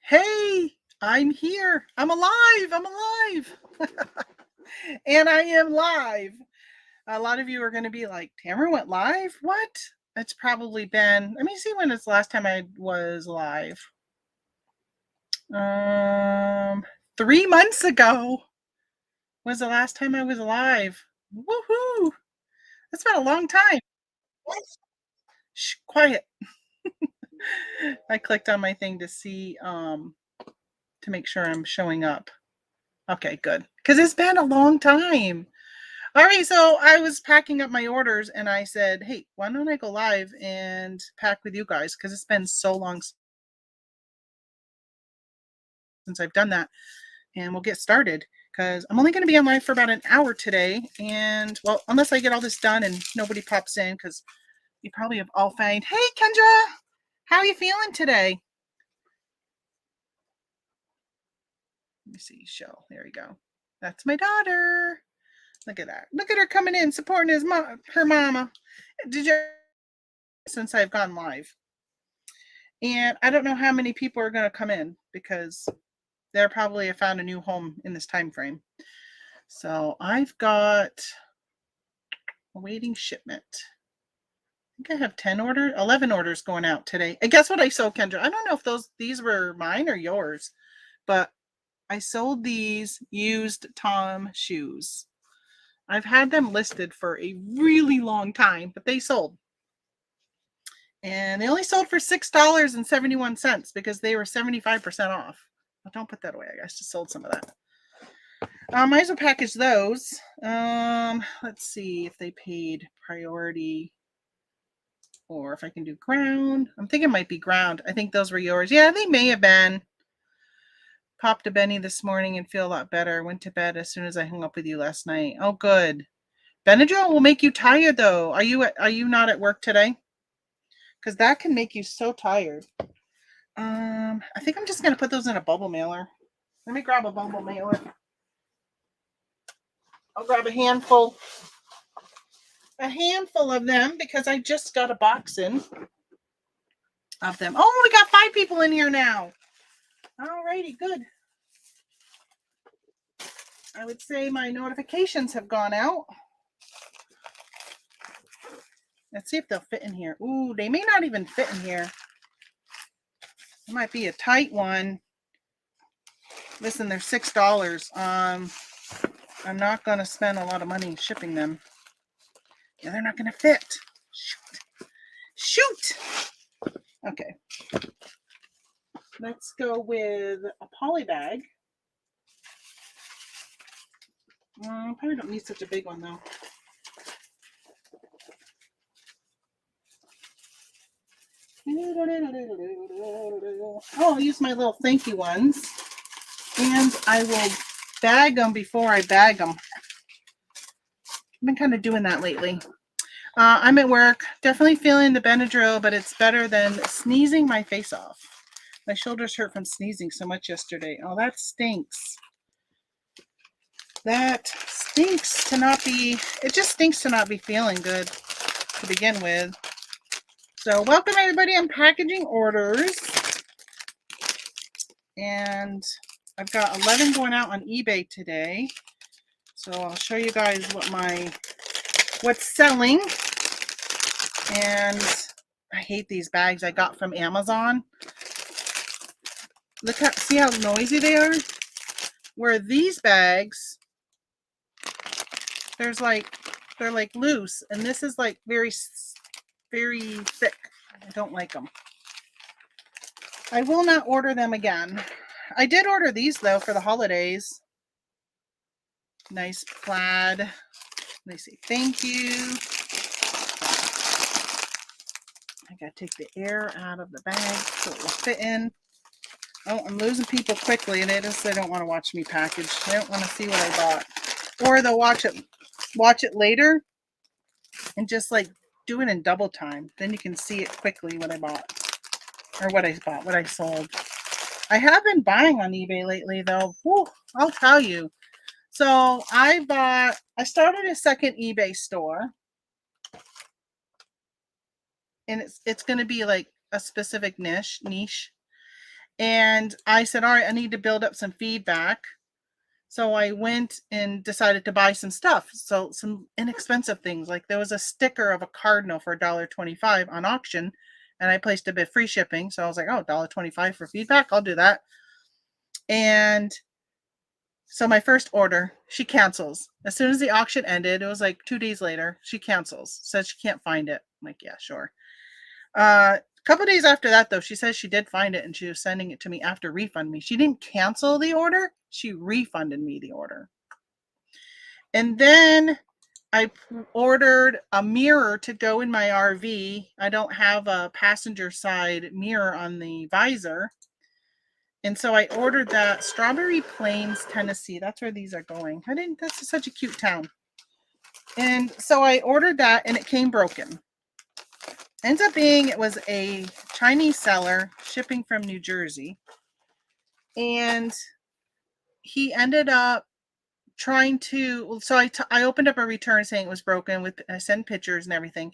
Hey, I'm here. I'm alive. I'm alive. And I am live. A lot of you are going to be like, Tamara went live? What? It's probably been, let me see when it's the last time I was live. 3 months ago was the last time I was alive. Woohoo! That's been a long time. Shh, quiet. I clicked on my thing to see, to make sure I'm showing up. Okay, good. Because it's been a long time. All right, so I was packing up my orders and I said, hey, why don't I go live and pack with you guys? Because it's been so long since I've done that. And we'll get started because I'm only going to be on live for about an hour today. And well, unless I get all this done and nobody pops in, because you probably have all found, hey, Kendra, how are you feeling today? Let me see, show. There we go. That's my daughter. Look at that. Look at her coming in, supporting her mama. Did you since I've gone live? And I don't know how many people are going to come in because they're probably have found a new home in this time frame. So I've got awaiting shipment. I think I have 11 orders going out today. And guess what I sold, Kendra? I don't know if these were mine or yours, but I sold these used Tom shoes. I've had them listed for a really long time, but they sold. And they only sold for $6.71 because they were 75% off. Well, don't put that away. I guess just sold some of that. Might as well package those. Let's see if they paid priority or if I can do ground. I'm thinking it might be ground. I think those were yours. Yeah, they may have been. Popped a Benny this morning and feel a lot better. Went to bed as soon as I hung up with you last night. Oh, good. Benadryl will make you tired, though. Are you not at work today? Because that can make you so tired. I think I'm just going to put those in a bubble mailer. Let me grab a bubble mailer. I'll grab a handful of them because I just got a box in of them. Oh, we got 5 people in here now. Alrighty, good. I would say my notifications have gone out. Let's see if they'll fit in here. Ooh, they may not even fit in here. It might be a tight one. Listen, they're $6. I'm not going to spend a lot of money shipping them. Yeah, they're not going to fit. Shoot. Okay. Let's go with a poly bag. Probably don't need such a big one, though. Oh, I'll use my little thank you ones. And I will bag them before I bag them. I've been kind of doing that lately. I'm at work. Definitely feeling the Benadryl, but it's better than sneezing my face off. My shoulders hurt from sneezing so much yesterday. Oh, that stinks. That stinks to not be, it just stinks to not be feeling good to begin with. So welcome everybody. I'm packaging orders. And I've got 11 going out on eBay today. So I'll show you guys what's selling. And I hate these bags I got from Amazon. See how noisy they are? Where these bags, they're like loose, and this is like very, very thick. I don't like them. I will not order them again. I did order these though for the holidays. Nice plaid. Let me see. Thank you. I gotta take the air out of the bag so it will fit in. Oh, I'm losing people quickly, and they don't want to watch me package. They don't want to see what I bought, or they'll watch it later, and just like do it in double time. Then you can see it quickly what I bought, or what I sold. I have been buying on eBay lately, though. Whew, I'll tell you. So I started a second eBay store, and it's going to be like a specific niche. And I said, all right, I need to build up some feedback. So I went and decided to buy some stuff. So some inexpensive things, like there was a sticker of a cardinal for $1.25 on auction, and I placed a bid free shipping. So I was like, oh, $1.25 for feedback. I'll do that. And so my first order, she cancels. As soon as the auction ended, it was like 2 days later, she cancels. Says she can't find it. I'm like, yeah, sure. A couple days after that, though, she says she did find it and she was sending it to me after refund me. She didn't cancel the order. She refunded me the order. And then I ordered a mirror to go in my RV. I don't have a passenger side mirror on the visor. And so I ordered that. Strawberry Plains, Tennessee. That's where these are going. That's such a cute town. And so I ordered that and it came broken. Ends up being, it was a Chinese seller shipping from New Jersey. And he ended up trying to, so I opened up a return saying it was broken. I sent pictures and everything.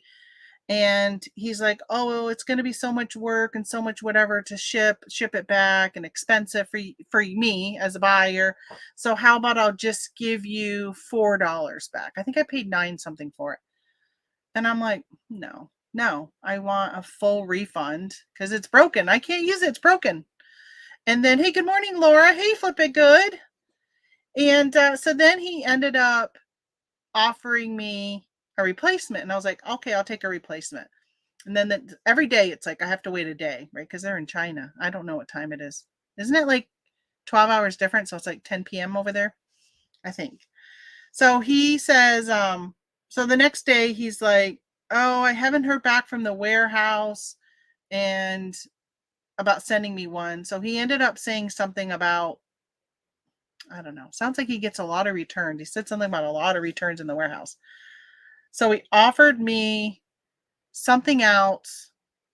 And he's like, oh, well, it's going to be so much work and so much whatever to ship it back and expensive for me as a buyer. So how about I'll just give you $4 back? I think I paid $9 something for it. And I'm like, no, I want a full refund because it's broken. I can't use it. It's broken. And then, hey, good morning, Laura. Hey, Flip It Good. And so then he ended up offering me a replacement. And I was like, okay, I'll take a replacement. And then every day it's like I have to wait a day, right? Because they're in China. I don't know what time it is. Isn't it like 12 hours different? So it's like 10 p.m. over there, I think. So he says, so the next day he's like, oh, I haven't heard back from the warehouse and about sending me one. So he ended up saying something about, I don't know, sounds like he gets a lot of returns. He said something about a lot of returns in the warehouse. So he offered me something else.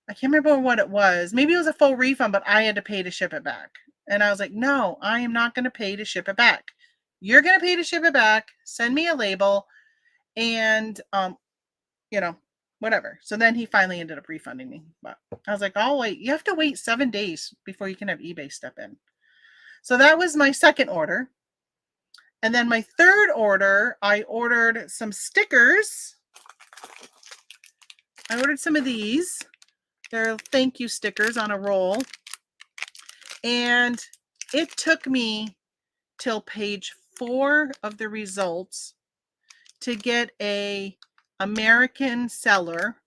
I can't remember what it was. Maybe it was a full refund, but I had to pay to ship it back. And I was like, no, I am not going to pay to ship it back. You're going to pay to ship it back. Send me a label and, whatever. So then he finally ended up refunding me. But I was like, oh, wait, you have to wait 7 days before you can have eBay step in. So that was my second order. And then my third order, I ordered some stickers. I ordered some of these. They're thank you stickers on a roll. And it took me till page 4 of the results to get a American seller.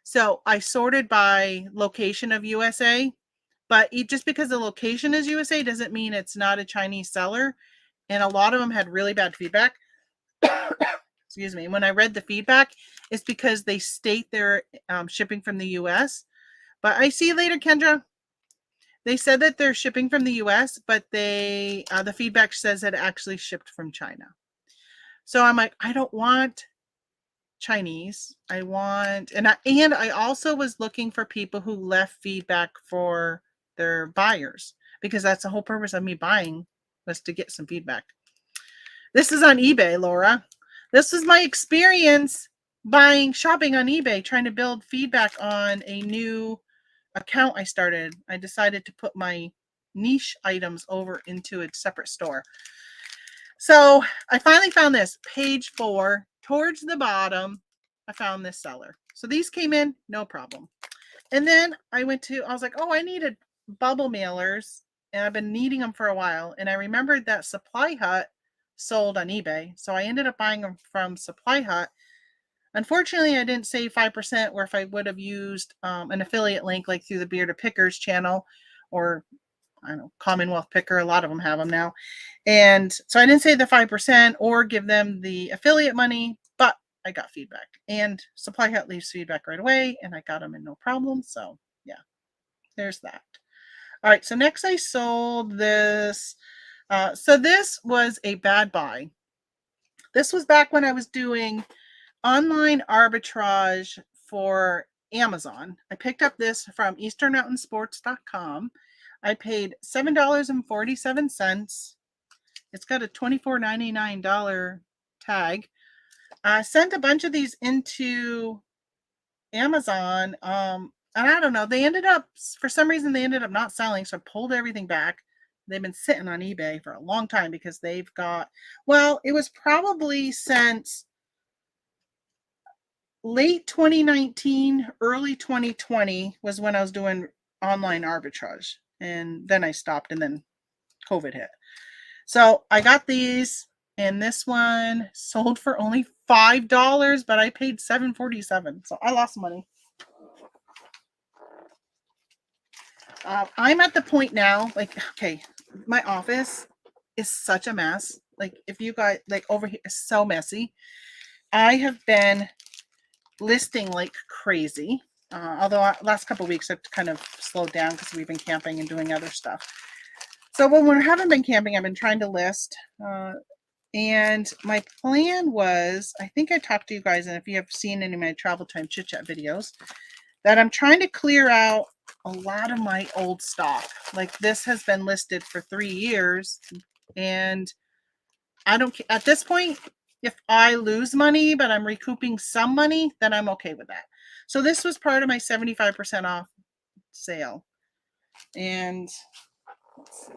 So I sorted by location of USA, but just because the location is USA doesn't mean it's not a Chinese seller. And a lot of them had really bad feedback. Excuse me. When I read the feedback, it's because they state they're shipping from the US. But I see you later, Kendra. They said that they're shipping from the US, but the feedback says that it actually shipped from China. So I'm like, I don't want Chinese. I want, and I also was looking for people who left feedback for their buyers, because that's the whole purpose of me buying, was to get some feedback. This is on eBay, Laura. This is my experience shopping on eBay, trying to build feedback on a new account I started. I decided to put my niche items over into a separate store. So I finally found this, page 4, towards the bottom. I found this seller. So these came in, no problem. And then I was like, oh, I needed bubble mailers, and I've been needing them for a while. And I remembered that Supply Hut sold on eBay. So I ended up buying them from Supply Hut. Unfortunately, I didn't save 5%, where if I would have used an affiliate link like through the Bearded Pickers channel, or I don't know, Commonwealth Picker, a lot of them have them now. And so I didn't save the 5% or give them the affiliate money, but I got feedback. And Supply Hut leaves feedback right away, and I got them in no problem. So yeah, there's that. All right, so next I sold this. So this was a bad buy. This was back when I was doing online arbitrage for Amazon. I picked up this from easternmountainsports.com. I paid $7.47. It's got a $24.99 tag. I sent a bunch of these into Amazon. And I don't know, they ended up, for some reason, they ended up not selling. So I pulled everything back. They've been sitting on eBay for a long time because they've got, well, it was probably since late 2019, early 2020 was when I was doing online arbitrage. And then I stopped, and then COVID hit. So I got these, and this one sold for only $5, but I paid $7.47. So I lost money. I'm at the point now, like, okay, my office is such a mess. Like, if you guys, like, over here is so messy. I have been listing like crazy. Although last couple of weeks I've kind of slowed down because we've been camping and doing other stuff. So when we haven't been camping, I've been trying to list. And my plan was, I think I talked to you guys, and if you have seen any of my travel time chit chat videos, that I'm trying to clear out a lot of my old stock. Like, this has been listed for 3 years, and I don't, at this point, if I lose money, but I'm recouping some money, then I'm okay with that. So this was part of my 75% off sale. And let's see.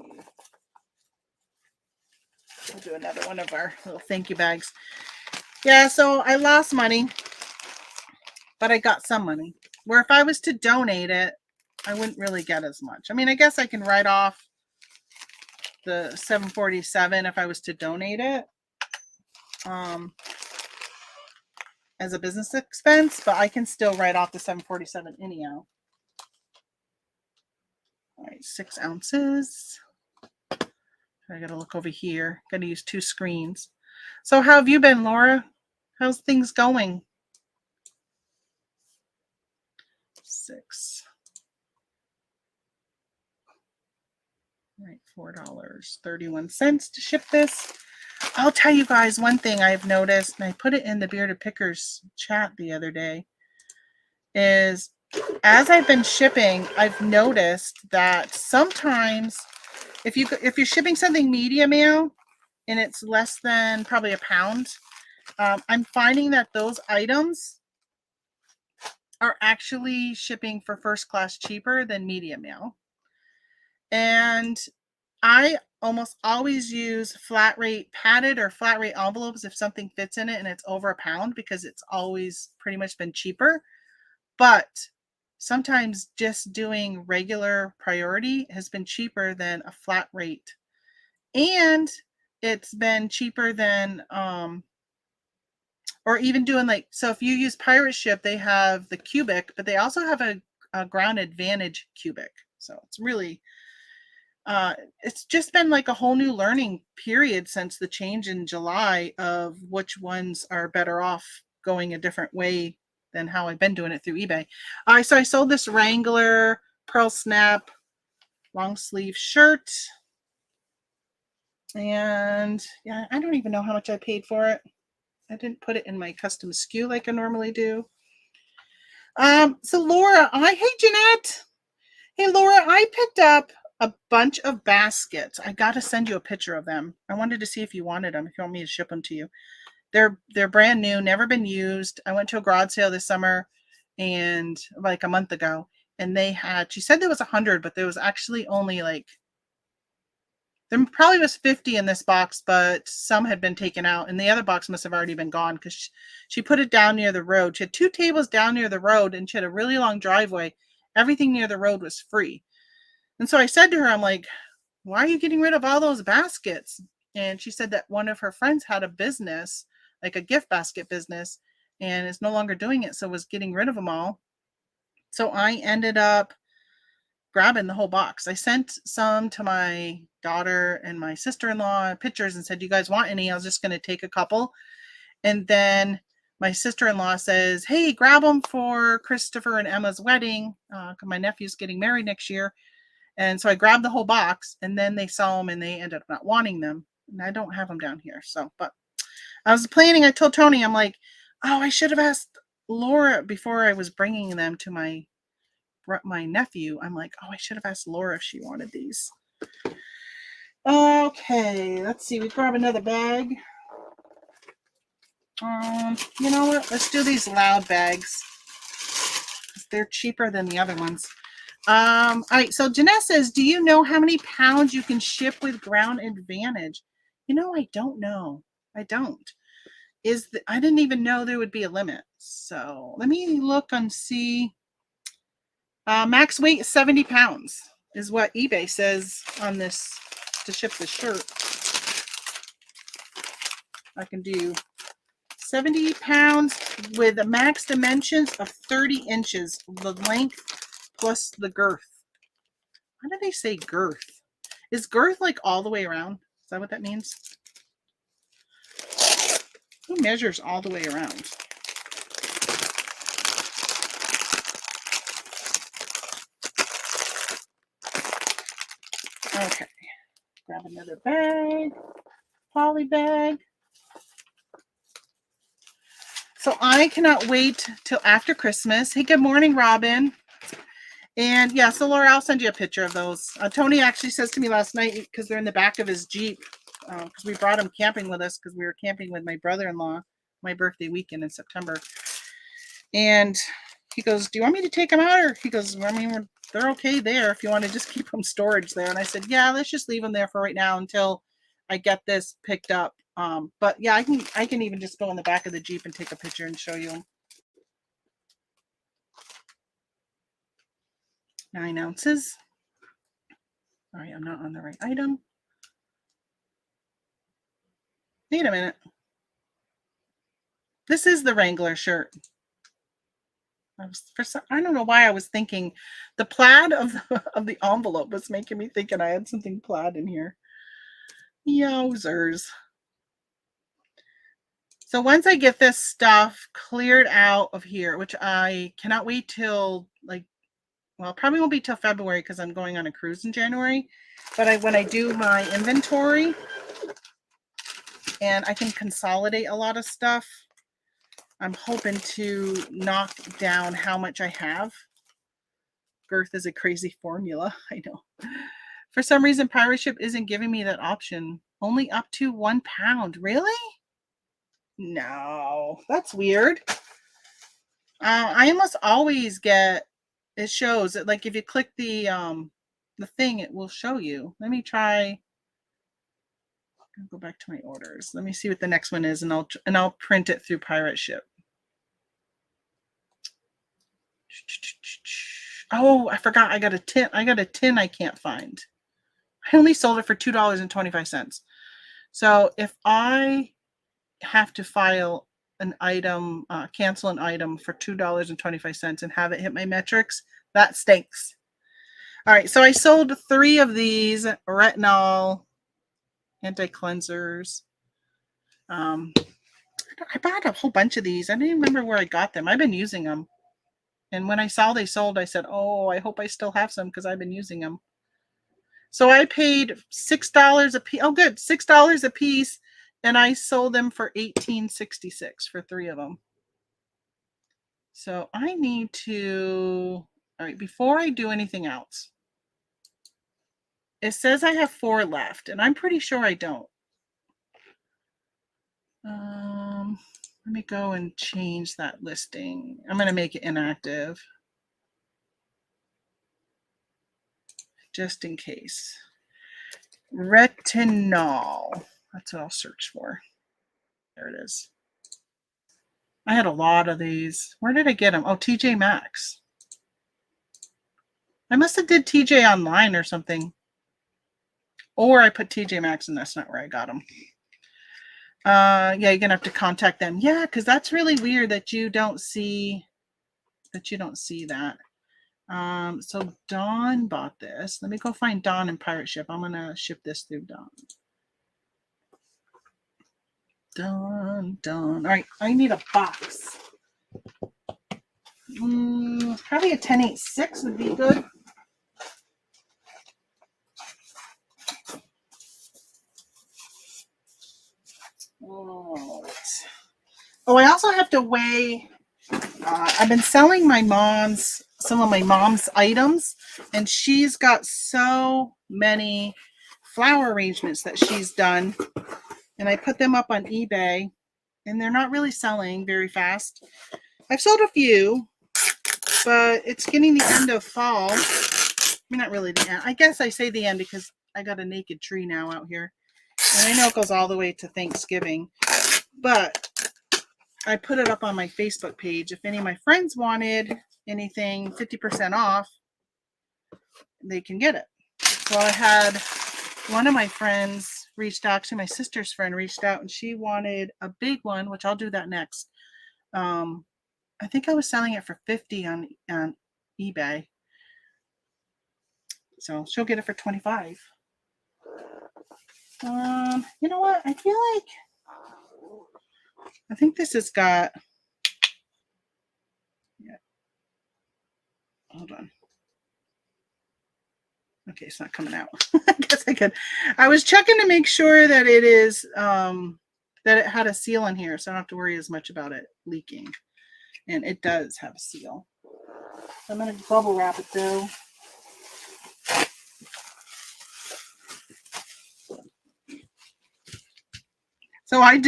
We'll do another one of our little thank you bags. Yeah, so I lost money, but I got some money. Where if I was to donate it, I wouldn't really get as much. I mean, I guess I can write off the $7.47 if I was to donate it as a business expense, but I can still write off the $7.47 anyhow. All right, 6 ounces. I gotta look over here. Gotta use 2 screens. So how have you been, Laura? How's things going? 6. All right, $4.31 to ship this. I'll tell you guys one thing I've noticed, and I put it in the Bearded Pickers chat the other day, is as I've been shipping, I've noticed that sometimes if you're shipping something media mail and it's less than probably a pound, I'm finding that those items are actually shipping for first class cheaper than media mail. And I almost always use flat rate padded or flat rate envelopes if something fits in it and it's over a pound, because it's always pretty much been cheaper. But sometimes just doing regular priority has been cheaper than a flat rate. And it's been cheaper than or even doing, like, so if you use Pirate Ship, they have the cubic, but they also have a Ground Advantage cubic. So it's really it's just been like a whole new learning period since the change in July of which ones are better off going a different way than how I've been doing it through eBay. So I sold this Wrangler Pearl Snap long sleeve shirt. And yeah, I don't even know how much I paid for it. I didn't put it in my custom SKU like I normally do. So Laura, hey Jeanette. Hey Laura, I picked up a bunch of baskets. I got to send you a picture of them. I wanted to see if you wanted them, if you want me to ship them to you. They're brand new, never been used. I went to a garage sale this summer, and like a month ago, and she said there was 100, but there was actually only like, there probably was 50 in this box, but some had been taken out, and the other box must have already been gone because she put it down near the road. She had 2 tables down near the road, and she had a really long driveway. Everything near the road was free. And so I said to her, I'm like, why are you getting rid of all those baskets? And she said that one of her friends had a business, like a gift basket business, and is no longer doing it, so was getting rid of them all. So I ended up grabbing the whole box. I sent some to my daughter and my sister-in-law pictures and said, do you guys want any? I was just going to take a couple. And then my sister-in-law says, hey, grab them for Christopher and Emma's wedding. My nephew's getting married next year. And so I grabbed the whole box, and then they saw them and they ended up not wanting them. And I don't have them down here. So, but I was planning, I told Tony, I'm like, oh, I should have asked Laura before I was bringing them to my nephew. I'm like, oh, I should have asked Laura if she wanted these. Okay, let's see. We grab another bag. You know what? Let's do these loud bags. they're cheaper than the other ones. All right, so Jeanette says, do you know how many pounds you can ship with Ground Advantage? You know, I don't know. I don't. I didn't even know there would be a limit. So let me look and see. Max weight 70 pounds is what eBay says on this to ship this shirt. I can do 70 pounds with a max dimensions of 30 inches, the length plus the girth. Why do they say girth? Is girth like all the way around? Is that what that means? Who measures all the way around? Okay, grab another bag, poly bag. So I cannot wait till after Christmas. Hey, good morning, Robin. And yeah, so Laura, I'll send you a picture of those. Tony actually says to me last night, because they're in the back of his Jeep, because we brought him camping with us because we were camping with my brother-in-law my birthday weekend in September. And he goes, do you want me to take them out? Or he goes, I mean, they're okay there if you want to just keep them storage there. And I said, yeah, let's just leave them there for right now until I get this picked up. But yeah, I can even just go in the back of the Jeep and take a picture and show you them. 9 ounces. Sorry, I'm not on the right item. Wait a minute. This is the Wrangler shirt. I don't know why I was thinking the plaid of the envelope was making me thinking I had something plaid in here. Yowzers. So once I get this stuff cleared out of here, which I cannot wait till probably won't be till February because I'm going on a cruise in January. But when I do my inventory and I can consolidate a lot of stuff, I'm hoping to knock down how much I have. Girth is a crazy formula. I know. For some reason, Pirate Ship isn't giving me that option. Only up to 1 pound. Really? No, that's weird. I almost always get, it shows that, like, if you click the thing, it will show you. Let me try. I'll go back to my orders. Let me see what the next one is, and I'll print it through Pirate Ship. Oh, I forgot. I got a tin. I can't find. I only sold it for $2.25. So if I have to file an item, cancel an item for $2.25 and have it hit my metrics, that stinks. All right, so I sold 3 of these retinol anti-cleansers. I bought a whole bunch of these. I don't even remember where I got them. I've been using them. And when I saw they sold, I said, oh, I hope I still have some because I've been using them. So I paid $6 a piece. Oh, good. $6 a piece. And I sold them for $18.66 for 3 of them. So I need to, all right, before I do anything else, it says I have 4 left, and I'm pretty sure I don't. Let me go and change that listing. I'm going to make it inactive. Just in case. Retinol. That's what I'll search for. There it is. I had a lot of these. Where did I get them? Oh, TJ Maxx. I must have did TJ online or something. Or I put TJ Maxx and that's not where I got them. Yeah, you're going to have to contact them. Yeah, because that's really weird that you don't see that. So Dawn bought this. Let me go find Dawn in Pirate Ship. I'm going to ship this through Dawn. Dawn. All right, I need a box. Probably a 10.86 would be good. Oh, I also have to weigh. I've been selling some of my mom's items, and she's got so many flower arrangements that she's done, and I put them up on eBay, and they're not really selling very fast. I've sold a few, but it's getting the end of fall. I mean, not really the end. I guess I say the end because I got a naked tree now out here. And I know it goes all the way to Thanksgiving. But I put it up on my Facebook page. If any of my friends wanted anything 50% off, they can get it. So I had one of my friends reached out, actually my sister's friend reached out, and she wanted a big one, which I'll do that next. I think I was selling it for $50 on eBay. So she'll get it for $25. You know what? I feel like I think this has got, yeah, hold on. Okay, it's not coming out. I guess I could. I was checking to make sure that it is, that it had a seal in here, so I don't have to worry as much about it leaking. And it does have a seal. I'm going to bubble wrap it though. So I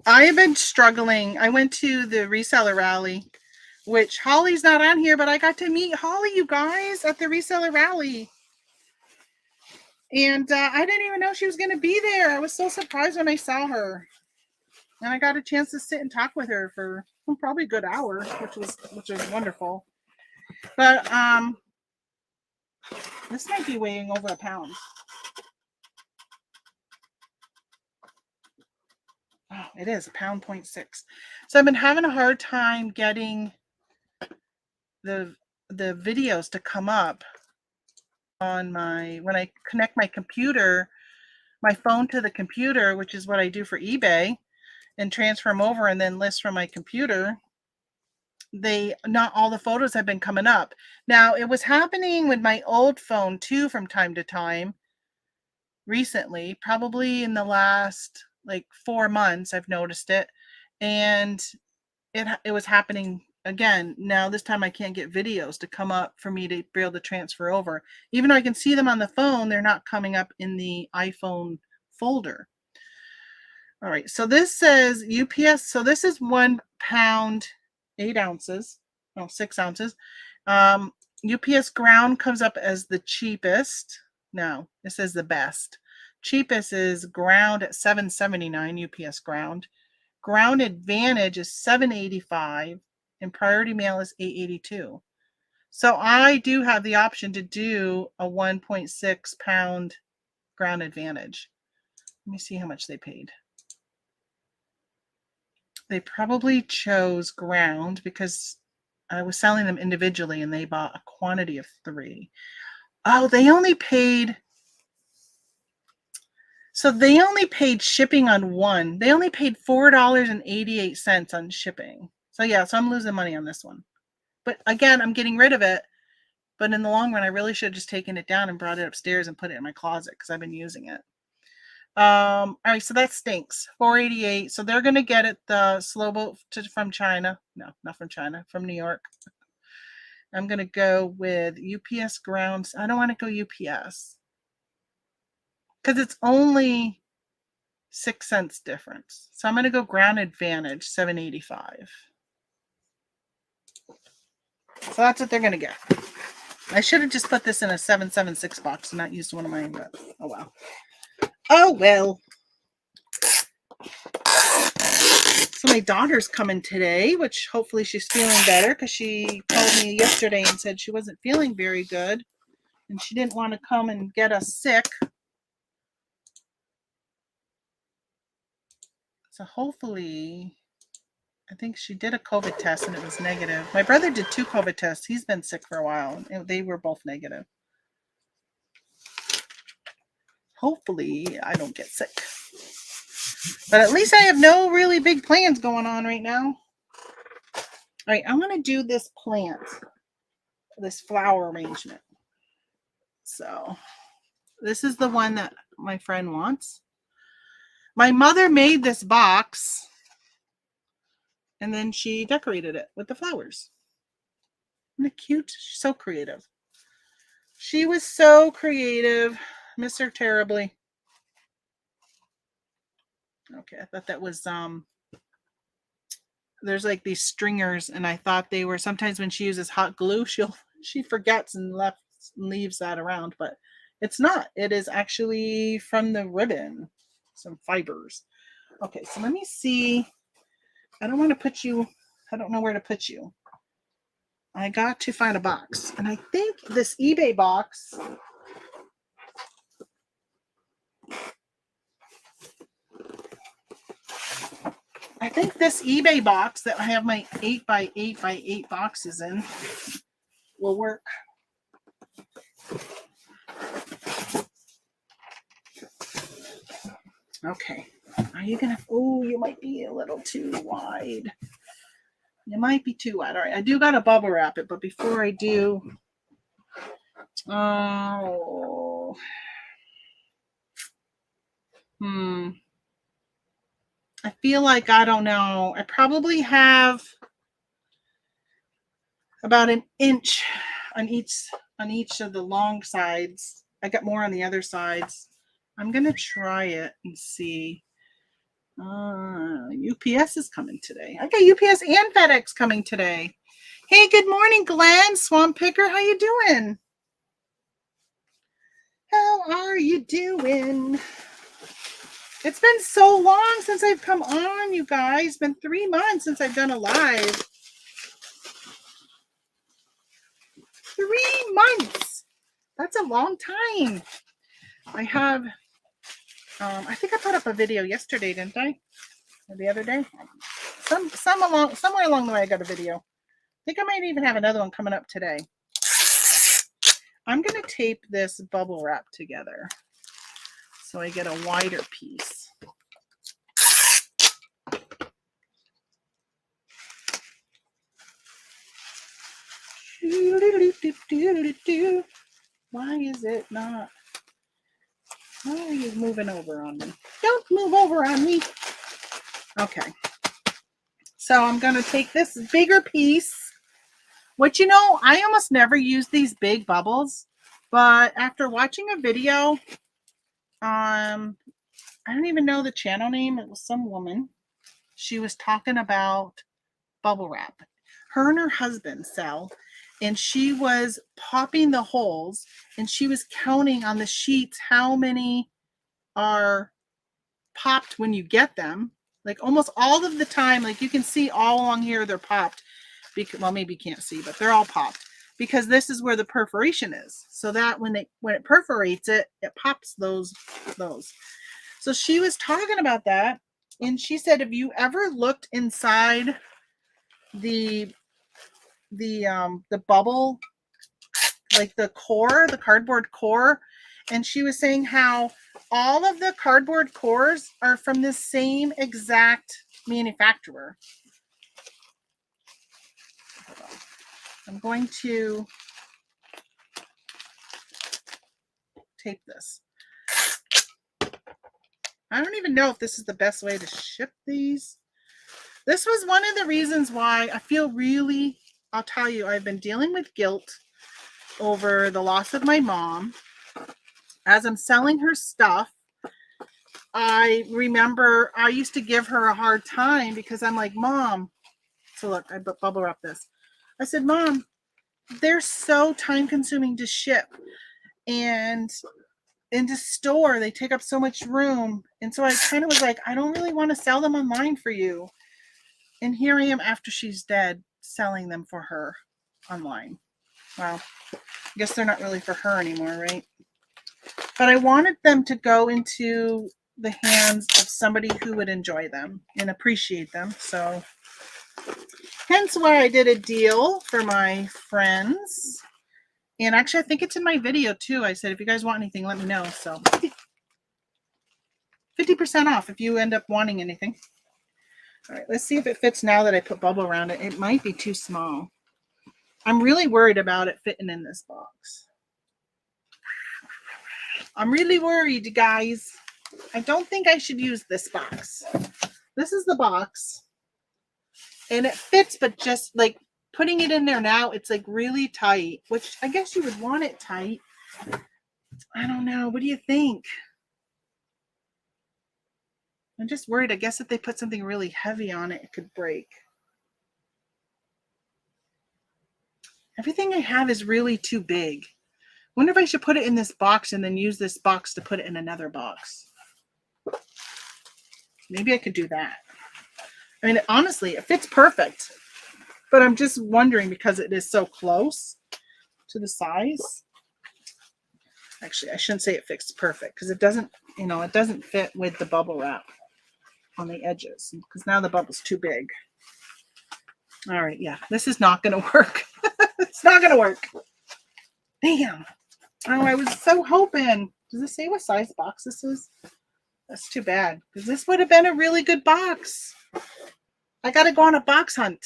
have been struggling. I went to the reseller rally, which Holly's not on here, but I got to meet Holly, you guys, at the reseller rally. And I didn't even know she was going to be there. I was so surprised when I saw her. And I got a chance to sit and talk with her for probably a good hour, which was wonderful. But this might be weighing over a pound. Oh, it is 1.6 pounds. So I've been having a hard time getting the videos to come up on when I connect my computer, my phone to the computer, which is what I do for eBay, and transfer them over and then list from my computer. Not all the photos have been coming up. Now, it was happening with my old phone too from time to time recently, probably in the last like 4 months I've noticed it, and it was happening again. Now this time I can't get videos to come up for me to be able to transfer over. Even though I can see them on the phone, they're not coming up in the iPhone folder. All right, so this says UPS. So this is 1 pound, 8 ounces, 6 ounces. UPS ground comes up as the cheapest. No, it says the best. Cheapest is ground at $7.79 UPS ground. Ground Advantage is $7.85 and Priority Mail is $8.82. So I do have the option to do a 1.6 pound Ground Advantage. Let me see how much they paid. They probably chose ground because I was selling them individually and they bought a quantity of 3. Oh, they only paid. So they only paid shipping on one. They only paid $4.88 on shipping. So yeah, so I'm losing money on this one. But again, I'm getting rid of it. But in the long run, I really should have just taken it down and brought it upstairs and put it in my closet because I've been using it. All right, so that stinks. $4.88. So they're gonna get it the slow boat from China. No, not from China, from New York. I'm gonna go with UPS grounds. I don't want to go UPS because it's only 6 cents difference. So I'm gonna go Ground Advantage, $7.85. So that's what they're gonna get. I should have just put this in a 776 box and not used one of mine, but oh well. Oh well. So my daughter's coming today, which hopefully she's feeling better because she called me yesterday and said she wasn't feeling very good and she didn't want to come and get us sick. So hopefully, I think she did a COVID test and it was negative. My brother did 2 COVID tests. He's been sick for a while and they were both negative. Hopefully I don't get sick. But at least I have no really big plans going on right now. All right, I'm going to do this plant, this flower arrangement. So this is the one that my friend wants. My mother made this box and then she decorated it with the flowers. Isn't it cute? She's so creative. She was so creative. Miss her terribly. Okay, I thought that was there's like these stringers, and I thought they were, sometimes when she uses hot glue, she forgets and leaves that around, but it's not. It is actually from the ribbon, some fibers. Okay, so let me see. I don't want to put you, I don't know where to put you. I got to find a box, and I think this eBay box, that I have my 8x8x8 boxes in will work. Okay. Are you gonna, oh, you might be a little too wide. You might be too wide. All right, I do gotta bubble wrap it, but before I do, oh, I feel like, I don't know. I probably have about an inch on each of the long sides. I got more on the other sides. I'm gonna try it and see. UPS is coming today. I got UPS and FedEx coming today. Hey, good morning, Glenn, Swamp Picker. How you doing? How are you doing? It's been so long since I've come on, you guys. It's been 3 months since I've done a live. 3 months. That's a long time. I have, I think I put up a video yesterday, didn't I? Or the other day? Somewhere along the way I got a video. I think I might even have another one coming up today. I'm going to tape this bubble wrap together so I get a wider piece. Why is it not? Why are you moving over on me? Don't move over on me. Okay. So I'm going to take this bigger piece, which, you know, I almost never use these big bubbles, but after watching a video, I don't even know the channel name. It was some woman. She was talking about bubble wrap. Her and her husband sell, and she was popping the holes, and she was counting on the sheets how many are popped when you get them. Like almost all of the time, like you can see all along here, they're popped. Because, well, maybe you can't see, but they're all popped because this is where the perforation is. So that when it perforates it, it pops those. So she was talking about that, and she said, have you ever looked inside the bubble, like the core, the cardboard core? And she was saying how all of the cardboard cores are from the same exact manufacturer. I'm going to tape this. I don't even know if this is the best way to ship these. This was one of the reasons why I feel really, I'll tell you, I've been dealing with guilt over the loss of my mom. As I'm selling her stuff, I remember I used to give her a hard time because I'm like, Mom, so look, I bubble wrap this. I said, Mom, they're so time consuming to ship, and to store, they take up so much room. And so I kind of was like, I don't really want to sell them online for you. And here I am after she's dead selling them for her online. Well, I guess they're not really for her anymore, right? But I wanted them to go into the hands of somebody who would enjoy them and appreciate them. So hence why I did a deal for my friends. And actually, I think it's in my video too. I said, if you guys want anything, let me know. So 50% off if you end up wanting anything. All right, let's see if it fits now that I put bubble around it. It might be too small. I'm really worried about it fitting in this box. I'm really worried, guys. I don't think I should use this box. This is the box. And it fits, but just like putting it in there now, it's like really tight, which I guess you would want it tight. I don't know. What do you think? I'm just worried. I guess if they put something really heavy on it, it could break. Everything I have is really too big. Wonder if I should put it in this box and then use this box to put it in another box. Maybe I could do that. I mean, honestly, it fits perfect. But I'm just wondering because it is so close to the size. Actually, I shouldn't say it fits perfect because it doesn't, it doesn't fit with the bubble wrap on the edges because now the bubble's too big. All right, yeah, this is not going to work. It's not going to work. Damn. Oh, I was so hoping. Does it say what size box this is? That's too bad because this would have been a really good box. I got to go on a box hunt.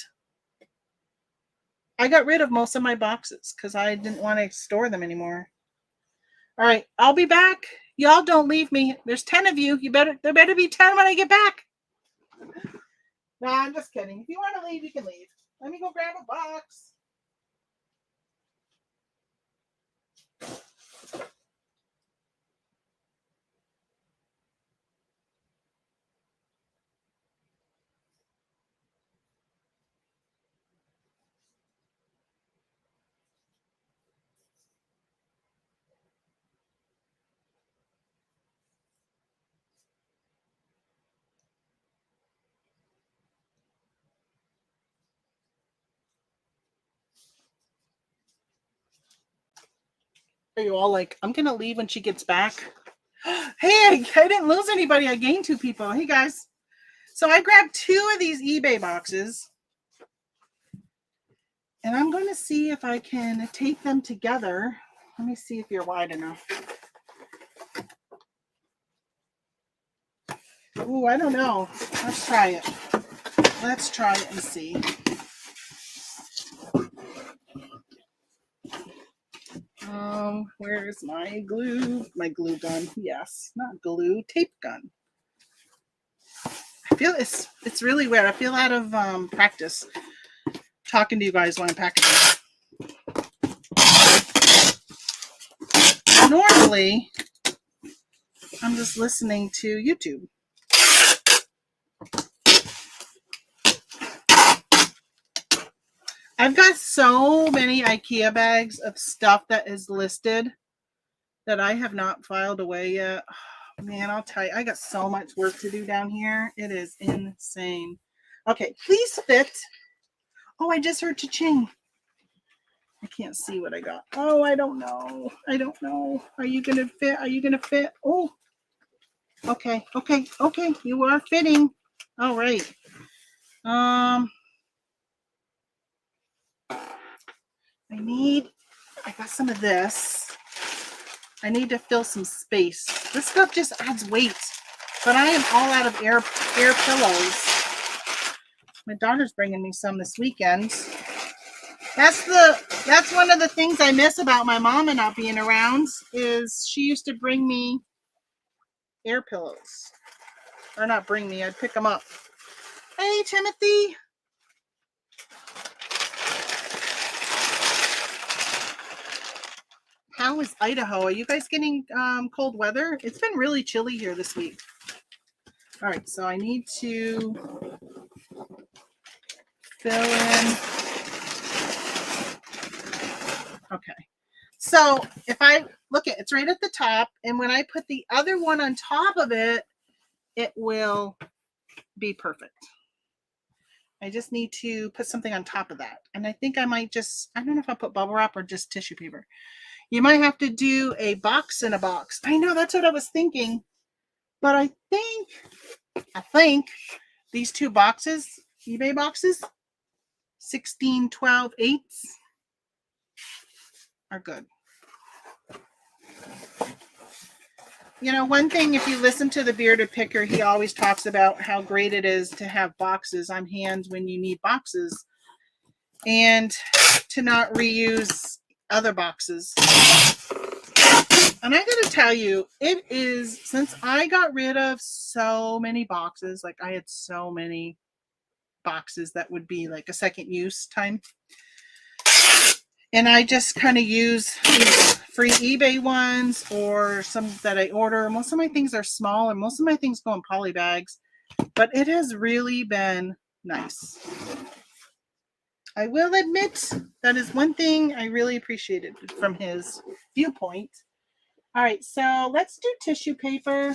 I got rid of most of my boxes because I didn't want to store them anymore. All right, I'll be back. Y'all don't leave me. There's 10 of you. There better be 10 when I get back. Nah, I'm just kidding. If you want to leave, you can leave. Let me go grab a box. Are you all like, I'm going to leave when she gets back? Hey, I didn't lose anybody. I gained 2 people. Hey, guys. So I grabbed 2 of these eBay boxes. And I'm going to see if I can tape them together. Let me see if you're wide enough. Ooh, I don't know. Let's try it. Let's try it and see. Where's my glue? My glue gun. Yes, not glue, tape gun. I feel it's really weird. I feel out of practice talking to you guys when I'm packaging. Normally, I'm just listening to YouTube. I've got so many IKEA bags of stuff that is listed that I have not filed away yet. Oh, man, I'll tell you, I got so much work to do down here. It is insane. Okay, please fit. Oh, I just heard cha-ching. I can't see what I got. Oh, I don't know. I don't know. Are you going to fit? Are you going to fit? Oh, okay. Okay. Okay. You are fitting. All right. I got some of this. I need to fill some space. This stuff just adds weight, but I am all out of air pillows. My daughter's bringing me some this weekend. That's one of the things I miss about my mama not being around is she used to bring me air pillows. Or not bring me, I'd pick them up. Hey, Timothy. How is Idaho? Are you guys getting cold weather? It's been really chilly here this week. All right, so I need to fill in. Okay. So if I look at it's right at the top, and when I put the other one on top of it, it will be perfect. I just need to put something on top of that. And I think I might I don't know if I'll put bubble wrap or just tissue paper. You might have to do a box in a box. I know, that's what I was thinking. But I think these 2 boxes, eBay boxes, 16, 12, 8s are good. You know, one thing, if you listen to the Bearded Picker, he always talks about how great it is to have boxes on hand when you need boxes and to not reuse other boxes. And I gotta tell you, it is, since I got rid of so many boxes, like I had so many boxes that would be like a second use time. And I just kind of use these free eBay ones or some that I order. Most of my things are small and most of my things go in poly bags. But it has really been nice. I will admit that is one thing I really appreciated from his viewpoint. All right, so let's do tissue paper.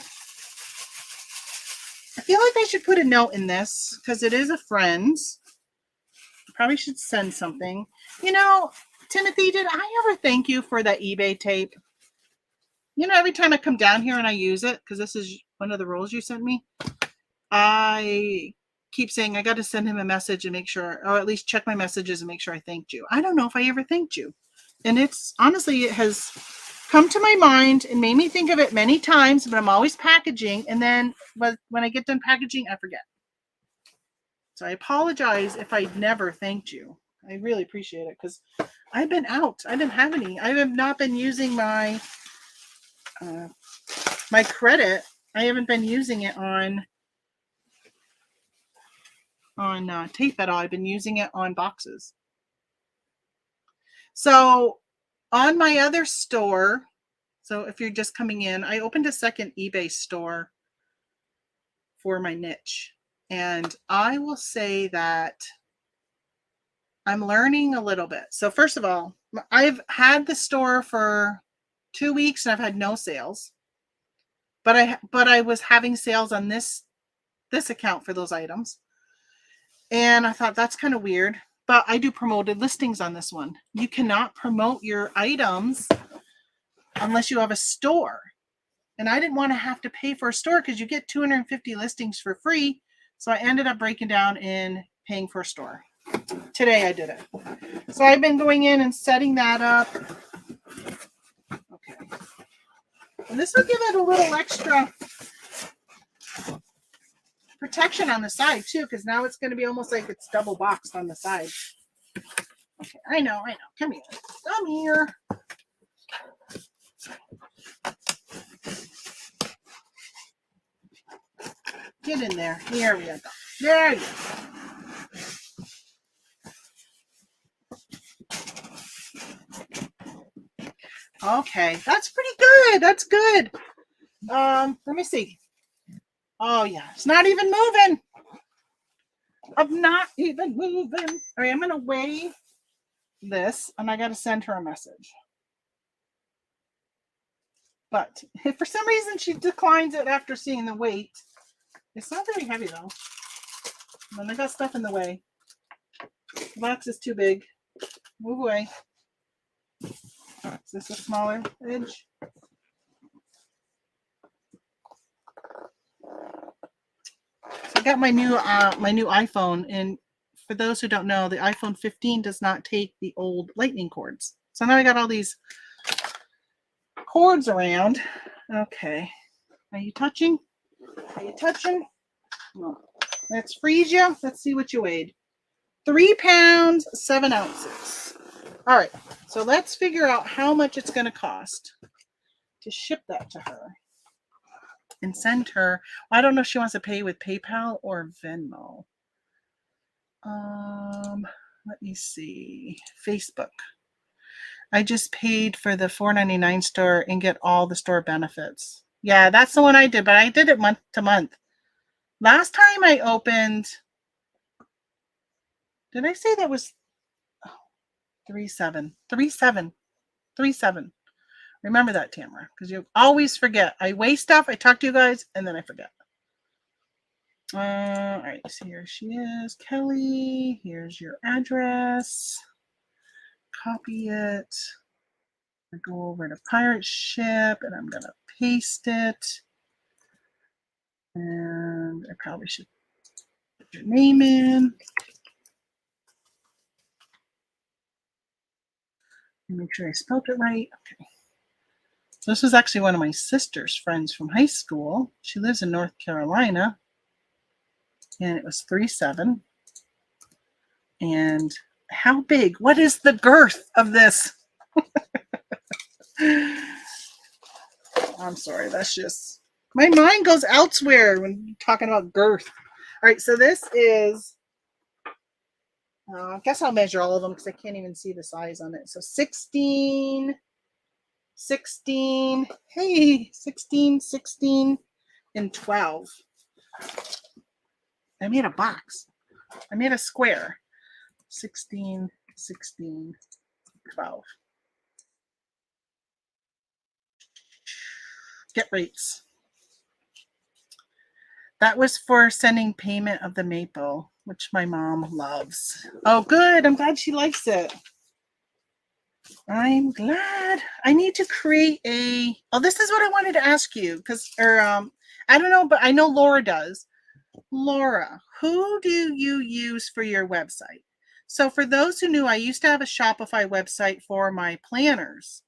I feel like I should put a note in this because it is a friend's. Probably should send something. You know, Timothy, did I ever thank you for that eBay tape? You know, every time I come down here and I use it, because this is one of the rolls you sent me, I keep saying I got to send him a message and make sure, or at least check my messages and make sure I thanked you. I don't know if I ever thanked you. And it's honestly, it has come to my mind and made me think of it many times, but I'm always packaging. And then when I get done packaging, I forget. So I apologize if I never thanked you. I really appreciate it because I've been out. I didn't have any. I have not been using my my credit. I haven't been using it on tape at all. I've been using it on boxes. So on my other store, so if you're just coming in, I opened a second eBay store for my niche. And I will say that I'm learning a little bit. So first of all, I've had the store for 2 weeks and I've had no sales. But I was having sales on this account for those items. And I thought that's kind of weird. But I do promoted listings on this one. You cannot promote your items unless you have a store. And I didn't want to have to pay for a store because you get 250 listings for free. So I ended up breaking down and paying for a store. Today I did it. So I've been going in and setting that up. Okay. And this will give it a little extra protection on the side too, because now it's going to be almost like it's double boxed on the side. Okay, I know. Come here. Come here. Get in there. Here we go. There you go. Okay, that's pretty good. That's good. Let me see. Oh yeah, it's not even moving. I'm not even moving. All right, I'm gonna weigh this, and I gotta send her a message. But if for some reason she declines it after seeing the weight, it's not very heavy though. And I got stuff in the way. The box is too big. Move away. Is this a smaller edge? So I got my new iPhone, and for those who don't know, the iPhone 15 does not take the old lightning cords. So now I got all these cords around. Okay. Are you touching? Are you touching? No. Let's freeze you. Let's see what you weighed. 3 pounds, 7 ounces. All right. So let's figure out how much it's going to cost to ship that to her and send her. I don't know if she wants to pay with PayPal or Venmo. Let me see. Facebook. I just paid for the $4.99 store and get all the store benefits. Yeah, that's the one I did, but I did it month to month. Last time I opened, did I say that was 37? Remember that, Tamara, because you always forget. I weigh stuff, I talk to you guys, and then I forget. All right, so here she is, Kelly. Here's your address. Copy it. I go over to Pirate Ship, and I'm gonna paste it. And I probably should put your name in. Make sure I spelled it right. Okay. So this is actually one of my sister's friends from high school. She lives in North Carolina. And it was 37. And how big? What is the girth of this? I'm sorry. That's just, my mind goes elsewhere when talking about girth. All right. So this is, I guess I'll measure all of them because I can't even see the size on it. So 16, hey, 16, and 12. I made a box. I made a square. 16, 16, 12. Get rates. That was for sending payment of the maple, which my mom loves. Oh, good. I'm glad she likes it. I'm glad. I need to create a. Oh, this is what I wanted to ask you I don't know, but I know Laura does. Laura, who do you use for your website? So for those who knew, I used to have a Shopify website for my planners.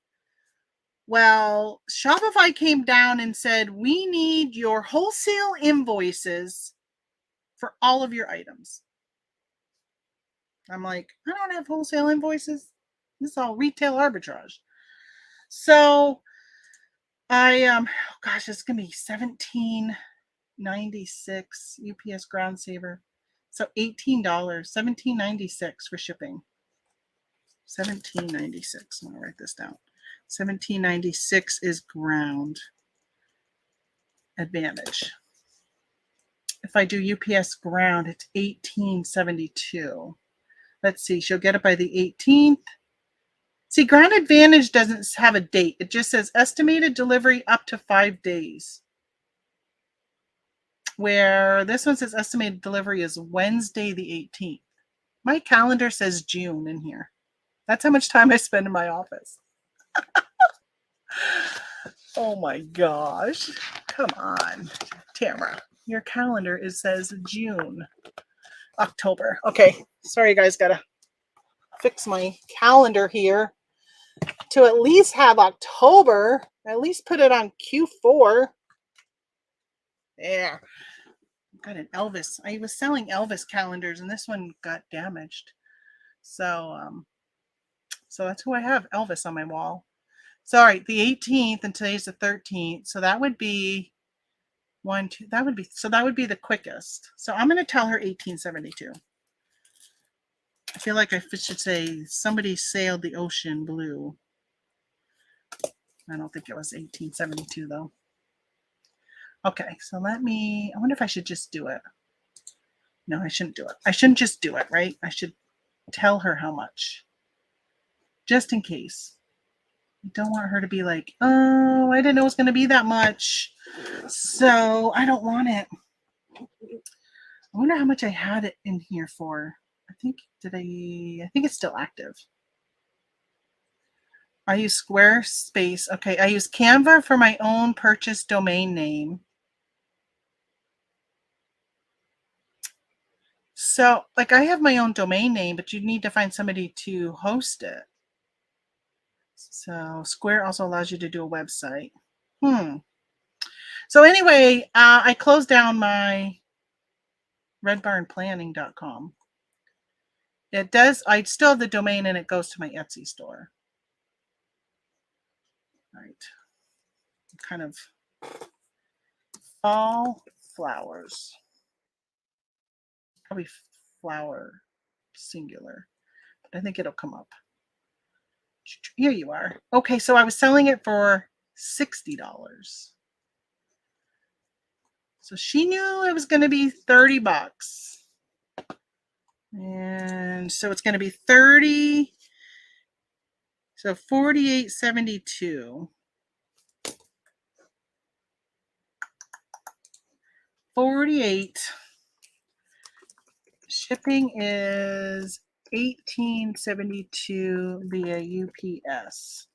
Well, Shopify came down and said, we need your wholesale invoices for all of your items. I'm like, I don't have wholesale invoices. This is all retail arbitrage. So oh gosh, it's gonna be $17.96 UPS Ground Saver. So $18, $17.96 for shipping. $17.96. I'm gonna write this down. $17.96 is Ground Advantage. If I do UPS Ground, it's $18.72. Let's see, she'll get it by the 18th. See, Ground Advantage doesn't have a date. It just says estimated delivery up to 5 days. Where this one says estimated delivery is Wednesday the 18th. My calendar says June in here. That's how much time I spend in my office. Oh my gosh. Come on, Tamara. Your calendar says June. October. Okay. Sorry, guys. Gotta fix my calendar here to at least have October. At least put it on Q4. There. Got an Elvis. I was selling Elvis calendars and this one got damaged. So that's who I have, Elvis, on my wall. Sorry, the 18th and today's the 13th. So that would be that would be the quickest. So I'm going to tell her 1872. I feel like I should say somebody sailed the ocean blue. I don't think it was 1872 though. Okay, so I wonder if I should just do it. No, I shouldn't do it. I shouldn't just do it, right? I should tell her how much. Just in case. I don't want her to be like, oh, I didn't know it was going to be that much. So I don't want it. I wonder how much I had it in here for. I think it's still active. I use Squarespace. Okay, I use Canva for my own purchase domain name. So, like, I have my own domain name, but you need to find somebody to host it. So, Square also allows you to do a website. So, anyway, I closed down my redbarnplanning.com. It does, I still have the domain and it goes to my Etsy store. All right. Kind of fall flowers. Probably flower singular. But I think it'll come up. Here you are. Okay, so I was selling it for $60. So she knew it was going to be $30. And so it's going to be 30. So 48.72. 48. Shipping is $18.72 via UPS.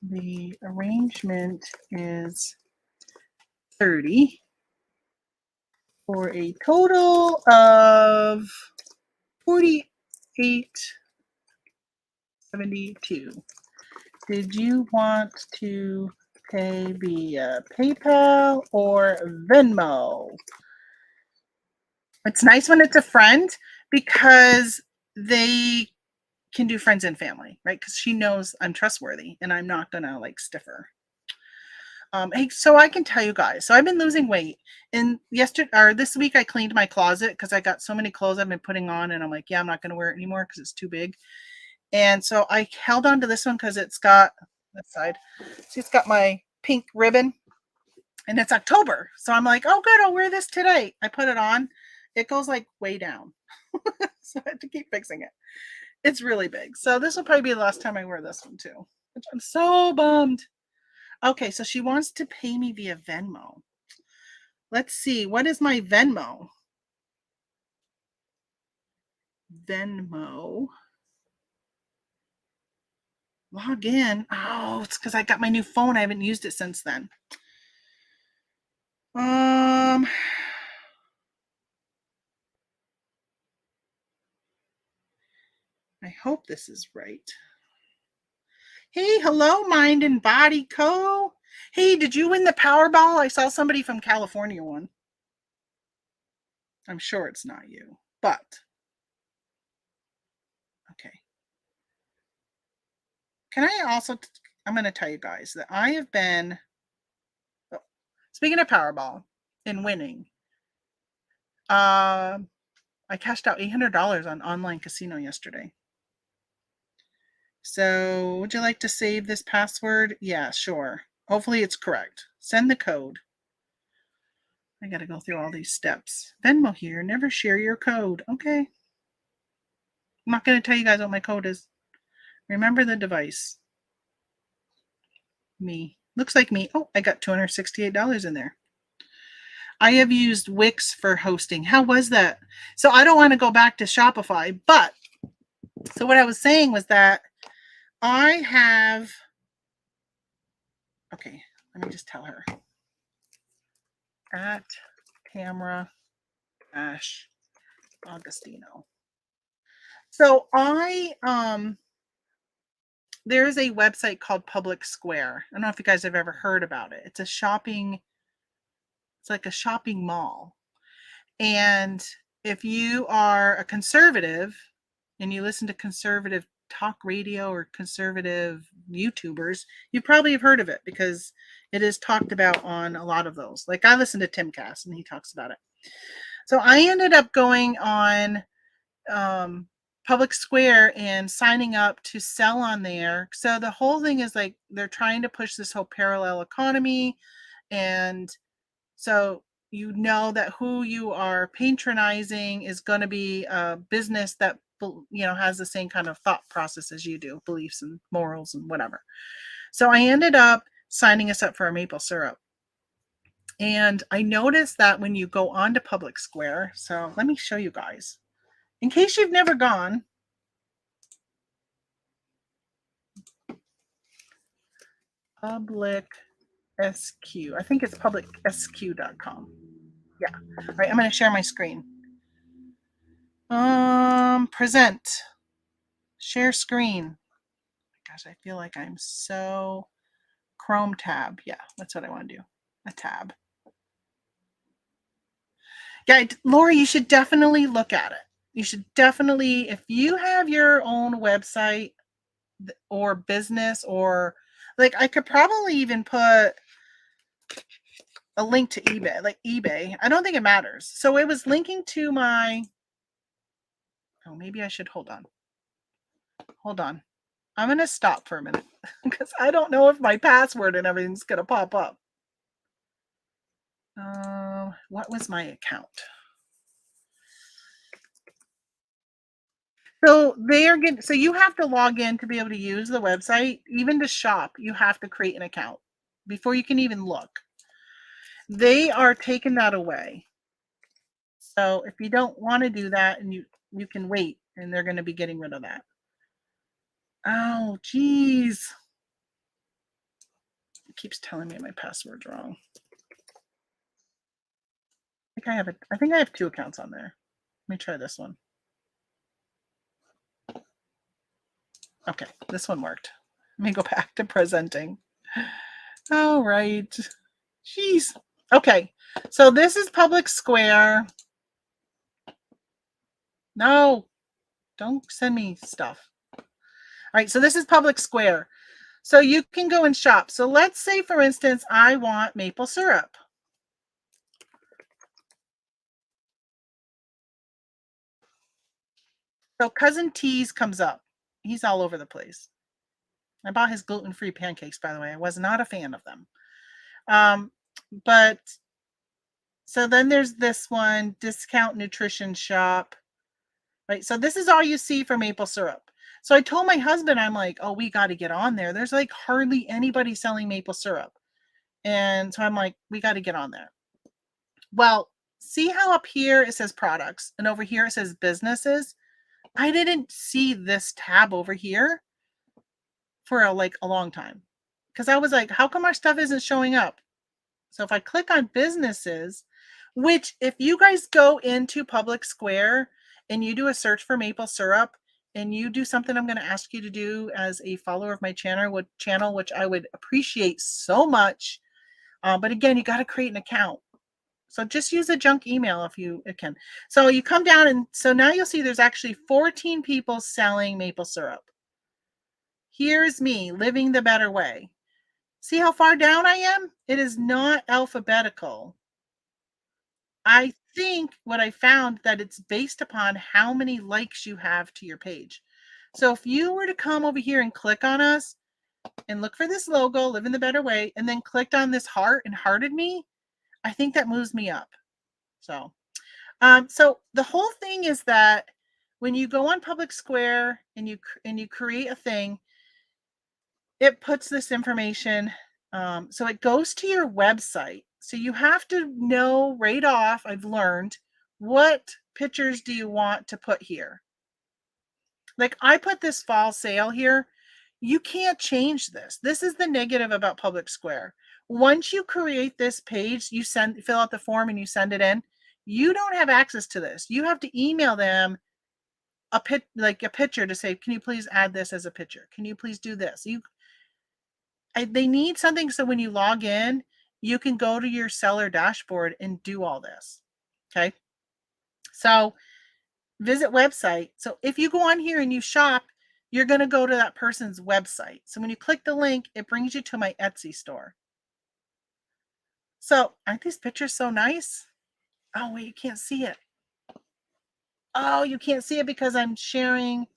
The arrangement is 30 for a total of 48.72. Did you want to pay via PayPal or Venmo? It's nice when it's a friend because they can do friends and family, right? Because she knows I'm trustworthy and I'm not gonna like stiff her. Hey, so I can tell you guys. So I've been losing weight, and this week I cleaned my closet because I got so many clothes I've been putting on, and I'm like, yeah, I'm not gonna wear it anymore because it's too big. And so I held on to this one because it's got that side. See, it's got my pink ribbon. And it's October. So I'm like, oh, good, I'll wear this today. I put it on. It goes like way down. So I had to keep fixing it. It's really big. So this will probably be the last time I wear this one too. Which I'm so bummed. Okay, so she wants to pay me via Venmo. Let's see. What is my Venmo? Venmo. Log in. Oh, it's because I got my new phone. I haven't used it since then. I hope this is right. Hey, hello, Mind and Body Co. Hey, did you win the Powerball? I saw somebody from California won. I'm sure it's not you, but okay. Can I also, I'm going to tell you guys that I have been, oh, speaking of Powerball and winning, I cashed out $800 on online casino yesterday. So would you like to save this password? Yeah, sure. Hopefully it's correct. Send the code. I got to go through all these steps. Venmo here. Never share your code. Okay. I'm not going to tell you guys what my code is. Remember the device. Me. Looks like me. Oh, I got $268 in there. I have used Wix for hosting. How was that? So I don't want to go back to Shopify, but so what I was saying was that I have, okay, let me just tell her. At Tamara Augustino. So there's a website called Public Square. I don't know if you guys have ever heard about it. It's like a shopping mall. And if you are a conservative and you listen to conservative talk radio or conservative YouTubers, you probably have heard of it because it is talked about on a lot of those. Like I listen to Tim Cass and he talks about it. So I ended up going on Public Square and signing up to sell on there. So the whole thing is like they're trying to push this whole parallel economy. And so you know that who you are patronizing is going to be a business that has the same kind of thought process as you do, beliefs and morals and whatever. So I ended up signing us up for a maple syrup. And I noticed that when you go onto Public Square, so let me show you guys. In case you've never gone, Public SQ. I think it's publicsq.com. Yeah. All right, I'm going to share my screen. Present. Share screen. Gosh, I feel like I'm so Chrome tab. Yeah, that's what I want to do. A tab. Yeah, Lori, you should definitely look at it. You should definitely, if you have your own website or business, or like I could probably even put a link to eBay, like eBay. I don't think it matters. So it was linking to my, oh, maybe I should hold on. I'm going to stop for a minute because I don't know if my password and everything's going to pop up. What was my account? So so you have to log in to be able to use the website. Even to shop, you have to create an account before you can even look. They are taking that away. So if you don't want to do that, and you can wait, and they're going to be getting rid of that. Oh, geez. It keeps telling me my password's wrong. I think I have 2 accounts on there. Let me try this one. Okay, this one worked. Let me go back to presenting. All right. Jeez. Okay, so this is Public Square. No, don't send me stuff. All right, so this is Public Square. So you can go and shop. So let's say, for instance, I want maple syrup. So Cousin T's comes up. He's all over the place. I bought his gluten-free pancakes, by the way. I was not a fan of them. But so then there's this one, discount nutrition shop, right? So this is all you see for maple syrup. So I told my husband, I'm like, oh, we got to get on there. There's like hardly anybody selling maple syrup. And so I'm like, we got to get on there. Well, see how up here it says products and over here it says businesses? I didn't see this tab over here for a long time because I was like, how come our stuff isn't showing up? So if I click on businesses, which if you guys go into Public Square and you do a search for maple syrup and you do something I'm going to ask you to do as a follower of my channel, which I would appreciate so much. But again, you got to create an account. So just use a junk email if you can. So you come down and so now you'll see there's actually 14 people selling maple syrup. Here's me living the better way. See how far down I am? It is not alphabetical. I think what I found that it's based upon how many likes you have to your page. So if you were to come over here and click on us and look for this logo, Live in the Better Way, and then clicked on this heart and hearted me, I think that moves me up. So the whole thing is that when you go on Public Square and you create a thing, it puts this information. So it goes to your website. So you have to know right off, I've learned, what pictures do you want to put here? Like I put this fall sale here. You can't change this. This is the negative about Public Square. Once you create this page, you fill out the form and you send it in. You don't have access to this. You have to email them a picture to say, can you please add this as a picture? Can you please do this? They need something so when you log in, you can go to your seller dashboard and do all this. Okay. So visit website. So if you go on here and you shop, you're going to go to that person's website. So when you click the link, it brings you to my Etsy store. So aren't these pictures so nice? Oh, wait, you can't see it. Oh, you can't see it because I'm sharing.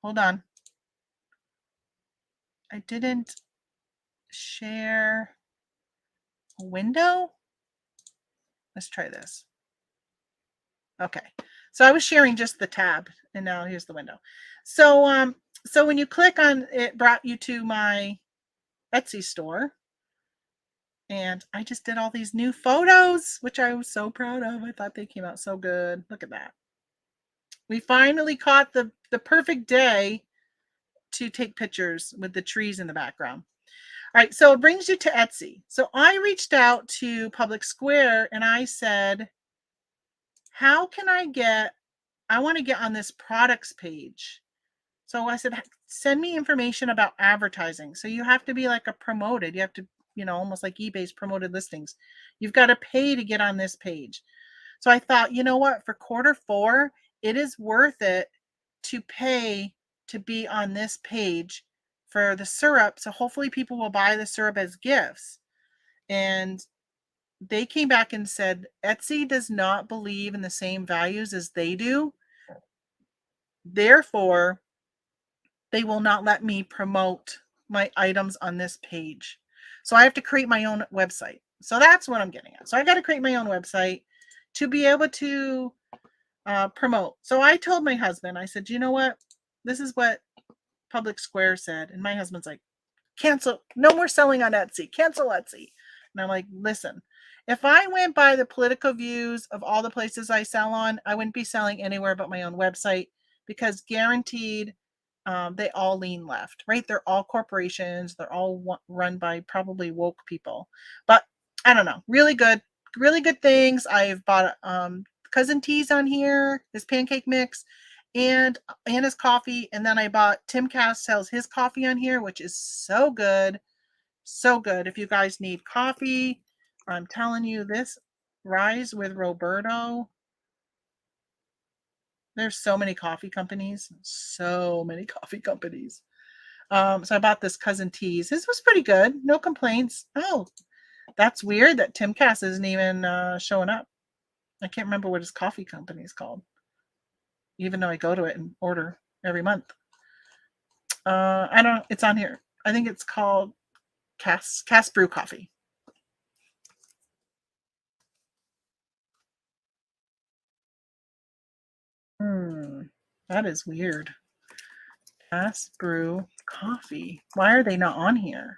Hold on. I didn't share a window. Let's try this. Okay. So I was sharing just the tab and now here's the window. So when you click on it, brought you to my Etsy store. And I just did all these new photos, which I was so proud of. I thought they came out so good. Look at that. We finally caught the perfect day to take pictures with the trees in the background. All right, so it brings you to Etsy. So I reached out to Public Square and I said, how can I want to get on this products page. So I said, send me information about advertising. So you have to be like a promoted, you have to, almost like eBay's promoted listings. You've got to pay to get on this page. So I thought, you know what, for Q4, it is worth it to pay to be on this page for the syrup. So hopefully people will buy the syrup as gifts. And they came back and said, Etsy does not believe in the same values as they do. Therefore, they will not let me promote my items on this page. So I have to create my own website. So that's what I'm getting at. So I got to create my own website to be able to promote. So I told my husband, I said, you know what? This is what Public Square said. And my husband's like, cancel. No more selling on Etsy. Cancel Etsy. And I'm like, listen, if I went by the political views of all the places I sell on, I wouldn't be selling anywhere but my own website because guaranteed they all lean left, right? They're all corporations. They're all run by probably woke people. But I don't know. Really good things. I've bought Cousin T's on here, his pancake mix, and Anna's coffee. And then I bought Tim Cass sells his coffee on here, which is so good. So good. If you guys need coffee, I'm telling you this Rise with Roberto. There's so many coffee companies. So many coffee companies. So I bought this Cousin T's. This was pretty good. No complaints. Oh, that's weird that Tim Cass isn't even showing up. I can't remember what his coffee company is called, even though I go to it and order every month. I don't. It's on here. I think it's called Cass Brew Coffee. That is weird. Fast brew coffee. Why are they not on here?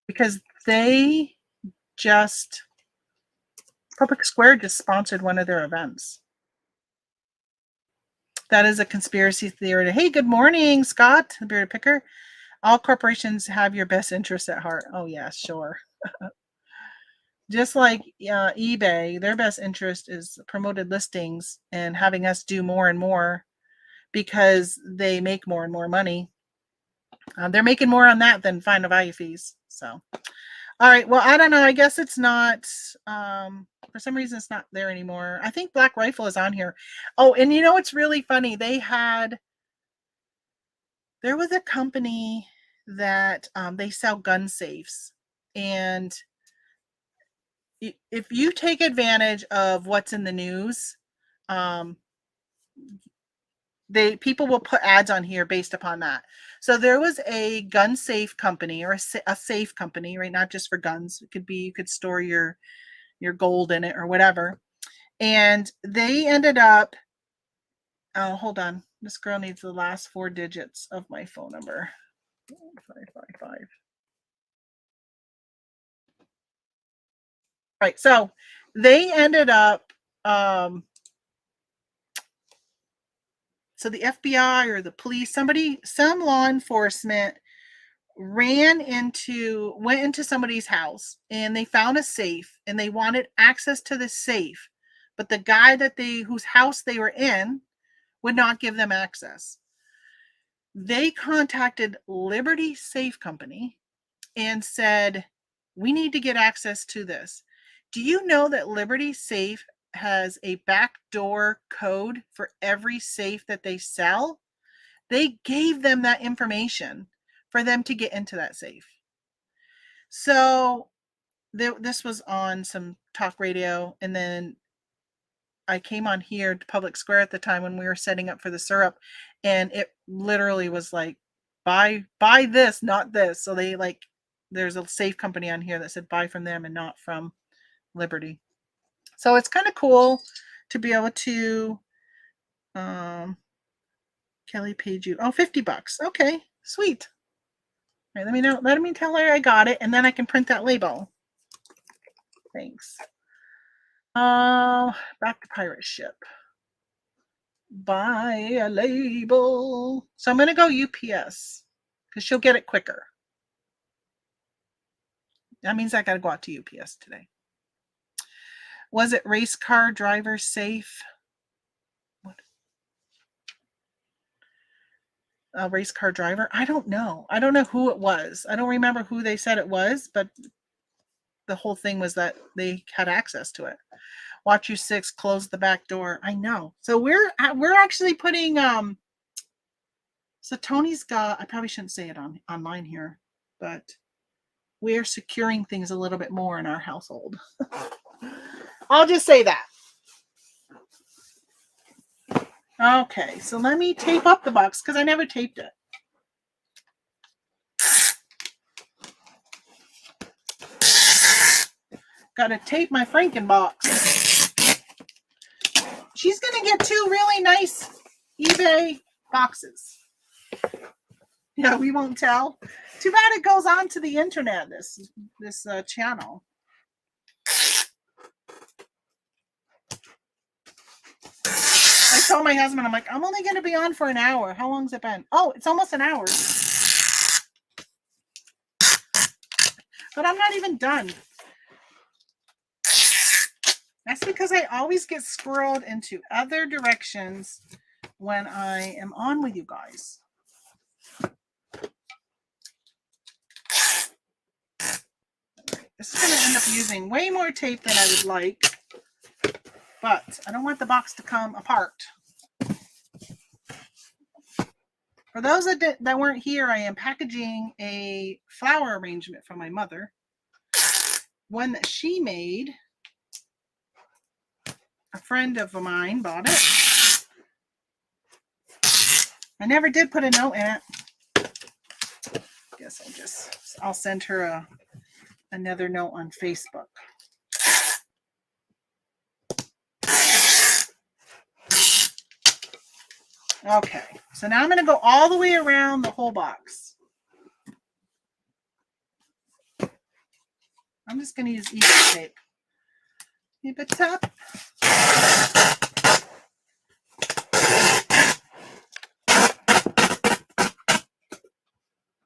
Because they just Public Square just sponsored one of their events. That is a conspiracy theory. Hey, good morning, Scott, the bearded picker. All corporations have your best interests at heart. Oh yeah, sure. Just like eBay, their best interest is promoted listings and having us do more and more because they make more and more money. They're making more on that than final value fees. So, all right. Well, I don't know. I guess it's not. For some reason, it's not there anymore. I think Black Rifle is on here. Oh, and you know, it's really funny. There was a company that they sell gun safes, and if you take advantage of what's in the news, um, people will put ads on here based upon that. So there was a gun safe company or a safe company, right? Not just for guns. It could be you could store your gold in it or whatever. And they ended up. Oh, hold on. This girl needs the last 4 digits of my phone number. 555. Right. So they ended up. So the FBI or the police, some law enforcement went into somebody's house and they found a safe and they wanted access to the safe, but the guy whose house they were in would not give them access. They contacted Liberty Safe Company and said, we need to get access to this. Do you know that Liberty Safe has a backdoor code for every safe that they sell? They gave them that information for them to get into that safe. So this was on some talk radio, and then I came on here to Public Square at the time when we were setting up for the syrup, and it literally was like, buy this, not this. So there's a safe company on here that said buy from them and not from Liberty. So it's kind of cool to be able to Kelly paid you $50. Okay, sweet. All right, let me tell her I got it, and then I can print that label. Thanks. Back to pirate ship. Buy a label. So I'm gonna go UPS because she'll get it quicker. That means I gotta go out to UPS today. Was it race car driver safe? What? A race car driver? I don't know. I don't know who it was. I don't remember who they said it was, but the whole thing was that they had access to it. Watch you 6, close the back door. I know. So we're actually putting so Tony's got, I probably shouldn't say it online here, but we're securing things a little bit more in our household. I'll just say that. Okay, so let me tape up the box because I never taped it. Gotta tape my Franken box. She's gonna get 2 really nice eBay boxes. Yeah, we won't tell. Too bad it goes on to the internet, this channel. I told my husband, I'm like, I'm only going to be on for an hour. How long's it been? Oh, it's almost an hour. But I'm not even done. That's because I always get squirreled into other directions when I am on with you guys. This is going to end up using way more tape than I would like, but I don't want the box to come apart. For those that weren't here, I am packaging a flower arrangement from my mother, one that she made. A friend of mine bought it. I never did put a note in it. Guess I'll send her another note on Facebook. Okay, so now I'm going to go all the way around the whole box. I'm just going to use eBay tape. eBay tape.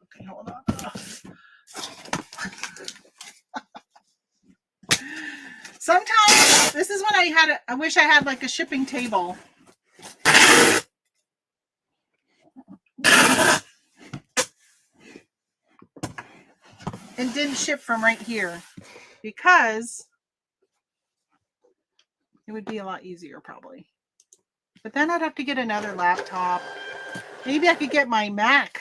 Okay, hold on. Sometimes, this is when I wish I had like a shipping table. And didn't ship from right here, because it would be a lot easier probably. But then I'd have to get another laptop. Maybe I could get my MacBook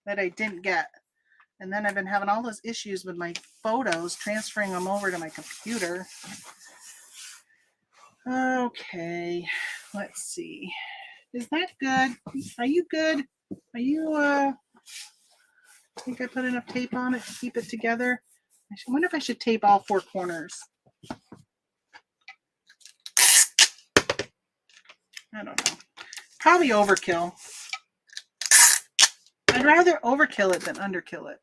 that I didn't get. And then I've been having all those issues with my photos, transferring them over to my computer. Okay, let's see. Is that good? Are you good? Are you, I think I put enough tape on it to keep it together. I wonder if I should tape all four corners. I don't know. Probably overkill. I'd rather overkill it than underkill it.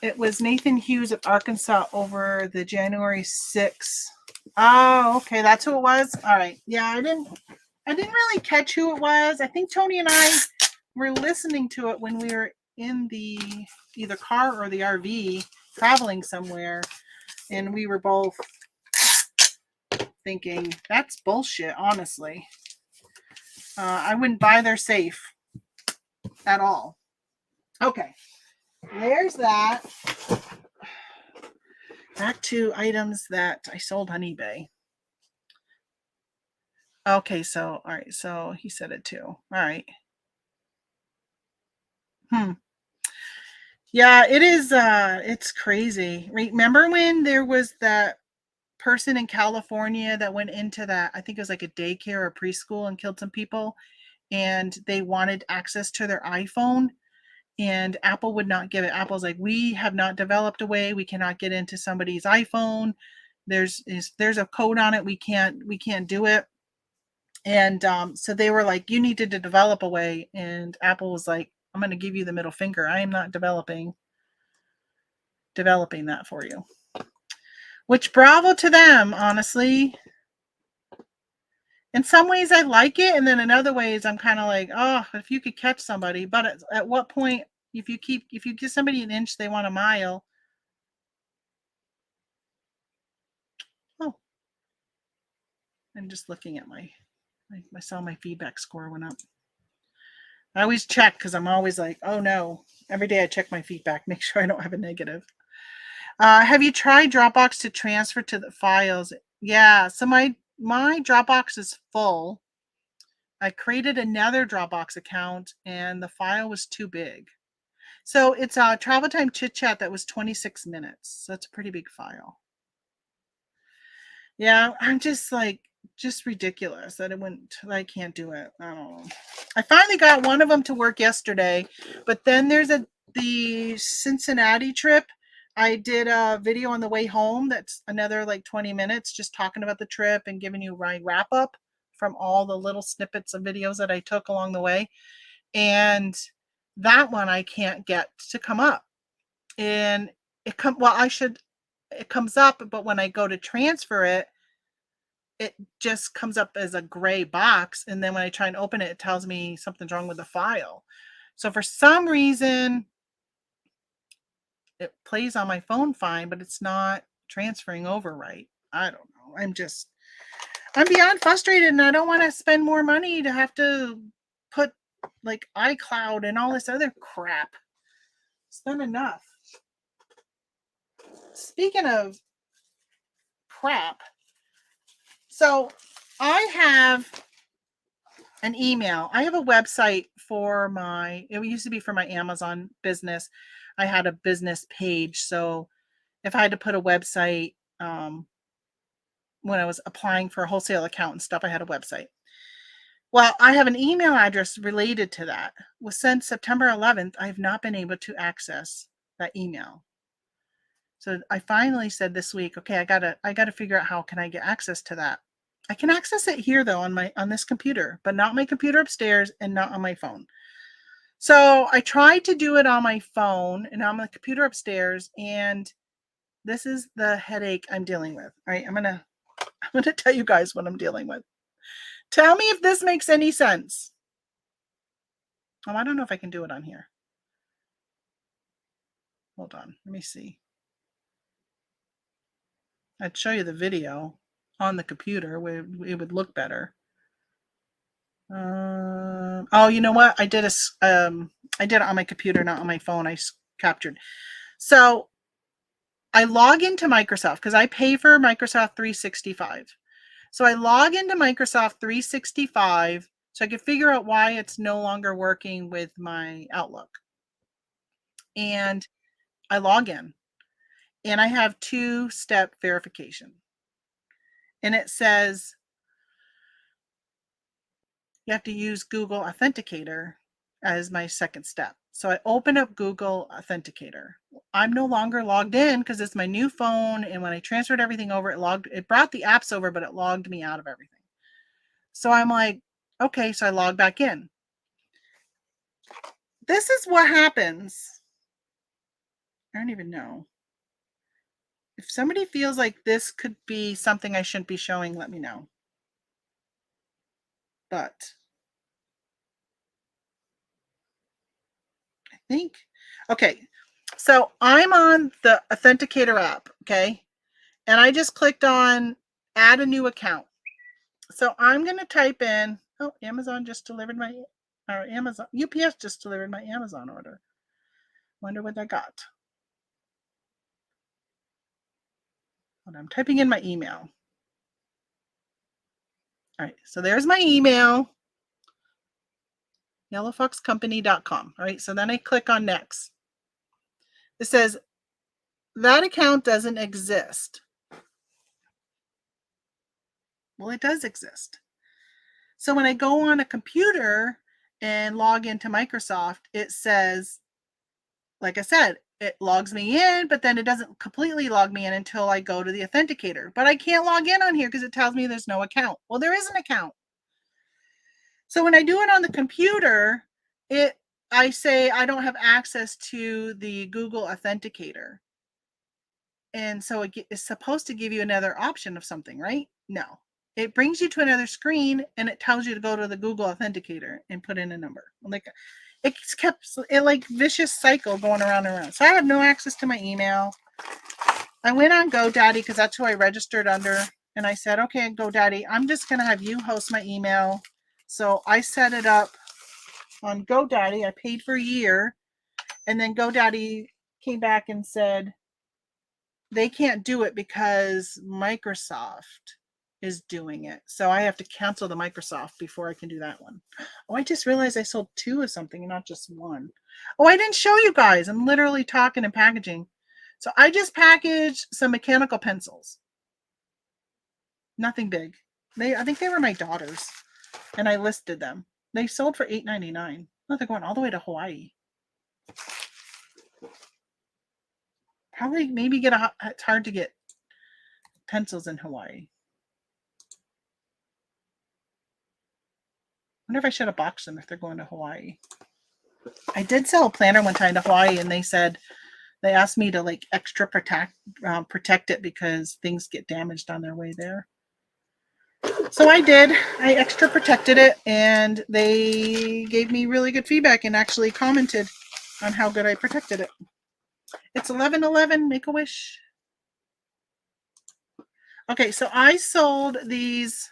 It was Nathan Hughes of Arkansas over the January 6th. Oh, okay, that's who it was. All right. Yeah, I didn't really catch who it was. I think Tony and I were listening to it when we were in the either car or the RV traveling somewhere, and we were both thinking that's bullshit, honestly. I wouldn't buy their safe at all. Okay, there's that. Back to items that I sold on eBay. Okay, so all right, so he said it too. All right. Yeah, it is it's crazy. Remember when there was that person in California that went into that, I think it was like a daycare or preschool, and killed some people, and they wanted access to their iPhone, and Apple would not give it. Apple's like, we have not developed a way, we cannot get into somebody's iPhone. There's a code on it. We can't do it. And so they were like, you needed to develop a way, and Apple was like, I'm going to give you the middle finger. I am not developing that for you. Which, bravo to them, honestly. In some ways I like it, and then in other ways I'm kind of like, oh, if you could catch somebody. But at what point, if you give somebody an inch, they want a mile. Oh, I'm just looking at I saw my feedback score went up. I always check, because I'm always like, oh no. Every day I check my feedback, make sure I don't have a negative. Have you tried Dropbox to transfer to the files? Yeah, so my Dropbox is full. I created another Dropbox account, and the file was too big. So it's a travel time chit chat that was 26 minutes. So it's a pretty big file. Yeah, I'm just like, just ridiculous that I can't do it. I don't know. I finally got one of them to work yesterday, but then there's the Cincinnati trip. I did a video on the way home that's another like 20 minutes, just talking about the trip and giving you my wrap up from all the little snippets of videos that I took along the way. And that one I can't get to come up. And it comes up, but when I go to transfer it, it just comes up as a gray box. And then when I try and open it, it tells me something's wrong with the file. So for some reason, it plays on my phone fine, but it's not transferring over right. I don't know. I'm beyond frustrated, and I don't want to spend more money to have to put like iCloud and all this other crap. It's not enough. Speaking of crap, so I have an email. I have a website for it used to be for my Amazon business. I had a business page. So if I had to put a website, when I was applying for a wholesale account and stuff, I had a website. Well, I have an email address related to that. Well, since September 11th, I have not been able to access that email. So I finally said this week, okay, I gotta figure out how can I get access to that. I can access it here though on this computer, but not my computer upstairs and not on my phone. So I tried to do it on my phone and on my computer upstairs, and this is the headache I'm dealing with. All right, I'm gonna tell you guys what I'm dealing with. Tell me if this makes any sense. Oh, I don't know if I can do it on here. Hold on, let me see. I'd show you the video on the computer where it would look better. Oh, you know what? I did it on my computer, not on my phone. I captured. So I log into Microsoft because I pay for Microsoft 365. So I log into Microsoft 365 so I could figure out why it's no longer working with my Outlook. And I log in and I have 2-step verification. And it says you have to use Google Authenticator as my second step. So I open up Google Authenticator. I'm no longer logged in because it's my new phone. And when I transferred everything over, it brought the apps over, but it logged me out of everything. So I'm like, okay, so I log back in. This is what happens. I don't even know. If somebody feels like this could be something I shouldn't be showing, let me know. But I think, okay, so I'm on the Authenticator app, okay? And I just clicked on add a new account. So I'm going to type in, oh, Amazon just delivered my, or Amazon, UPS just delivered my Amazon order. Wonder what I got. And I'm typing in my email. All right, so there's my email, yellowfoxcompany.com. All right, so then I click on next. It says that account doesn't exist. Well, it does exist. So when I go on a computer and log into Microsoft, it says, like I said, it logs me in, but then it doesn't completely log me in until I go to the authenticator. But I can't log in on here because it tells me there's no account. Well, there is an account. So when I do it on the computer, I say I don't have access to the Google Authenticator. And so it's supposed to give you another option of something, right? No. It brings you to another screen and it tells you to go to the Google Authenticator and put in a number. Like it's kept it like vicious cycle going around and around. So I have no access to my email. I went on GoDaddy because that's who I registered under. And I said, okay, GoDaddy, I'm just going to have you host my email. So I set it up on GoDaddy. I paid for a year. And then GoDaddy came back and said, they can't do it because Microsoft is doing it. So I have to cancel the Microsoft before I can do that one. Oh, I just realized I sold 2 of something and not just 1. Oh, I didn't show you guys. I'm literally talking and packaging. So I just packaged some mechanical pencils. Nothing big. I think they were my daughter's and I listed them. They sold for $8.99. Oh, they're going all the way to Hawaii. Probably maybe it's hard to get pencils in Hawaii. I wonder if I should have boxed them if they're going to Hawaii. I did sell a planner one time to Hawaii and they asked me to like extra protect it because things get damaged on their way there. So I did. I extra protected it and they gave me really good feedback and actually commented on how good I protected it. It's 11/11, Make-A-Wish. Okay, so I sold these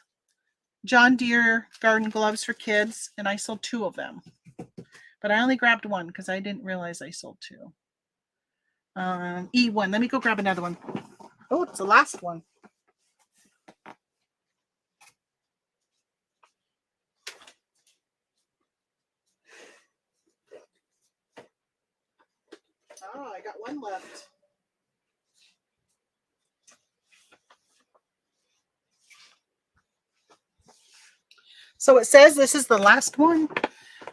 John Deere garden gloves for kids and I sold 2 of them. But I only grabbed 1 because I didn't realize I sold 2. E1. Let me go grab another one. Oh, it's the last one. Oh, I got 1 left. So it says this is the last one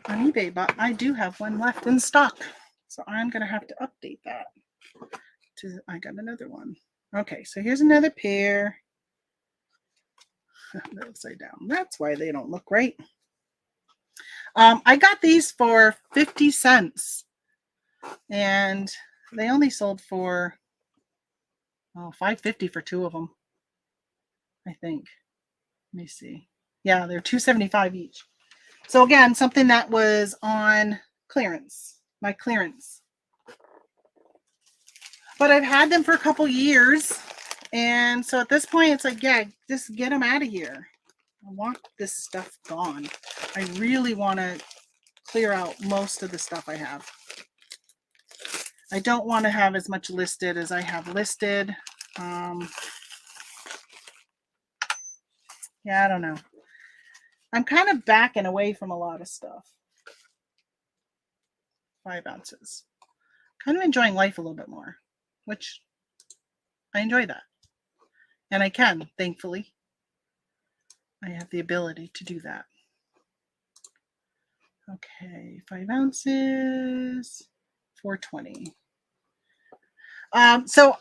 on eBay, but I do have 1 left in stock. So I'm going to have to update that. I got another one. Okay, so here's another pair. They're upside down. That's why they don't look right. I got these for 50 cents. And they only sold for $5.50 for two of them, I think. Let me see. Yeah, they're $2.75 each. So again, something that was on clearance, my clearance. But I've had them for a couple years. And so at this point, it's like, yeah, just get them out of here. I want this stuff gone. I really want to clear out most of the stuff I have. I don't want to have as much listed as I have listed. Yeah, I don't know. I'm kind of backing away from a lot of stuff. 5 ounces. Kind of enjoying life a little bit more, which I enjoy that. And I can, thankfully. I have the ability to do that. Okay, 5 ounces, $4.20. So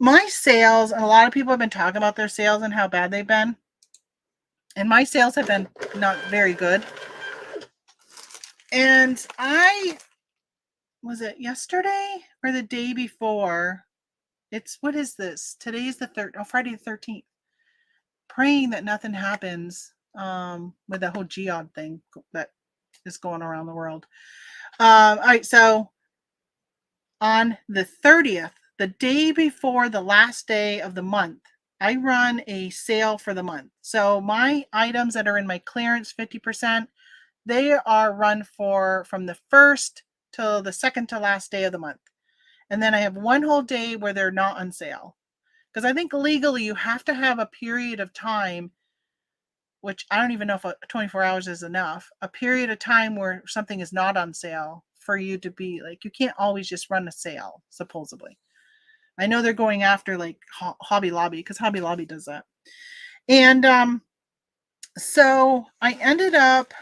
my sales, and a lot of people have been talking about their sales and how bad they've been. And my sales have been not very good. And was it yesterday or the day before? What is this? Today's Friday the 13th. Praying that nothing happens with the whole geode thing that is going around the world. All right, so on the 30th, the day before the last day of the month, I run a sale for the month. So my items that are in my clearance 50%, they are run from the 1st till the 2nd to last day of the month. And then I have one whole day where they're not on sale. Because I think legally you have to have a period of time, which I don't even know if 24 hours is enough, a period of time where something is not on sale for you to be like, you can't always just run a sale, supposedly. I know they're going after like Hobby Lobby, because Hobby Lobby does that. And so I ended up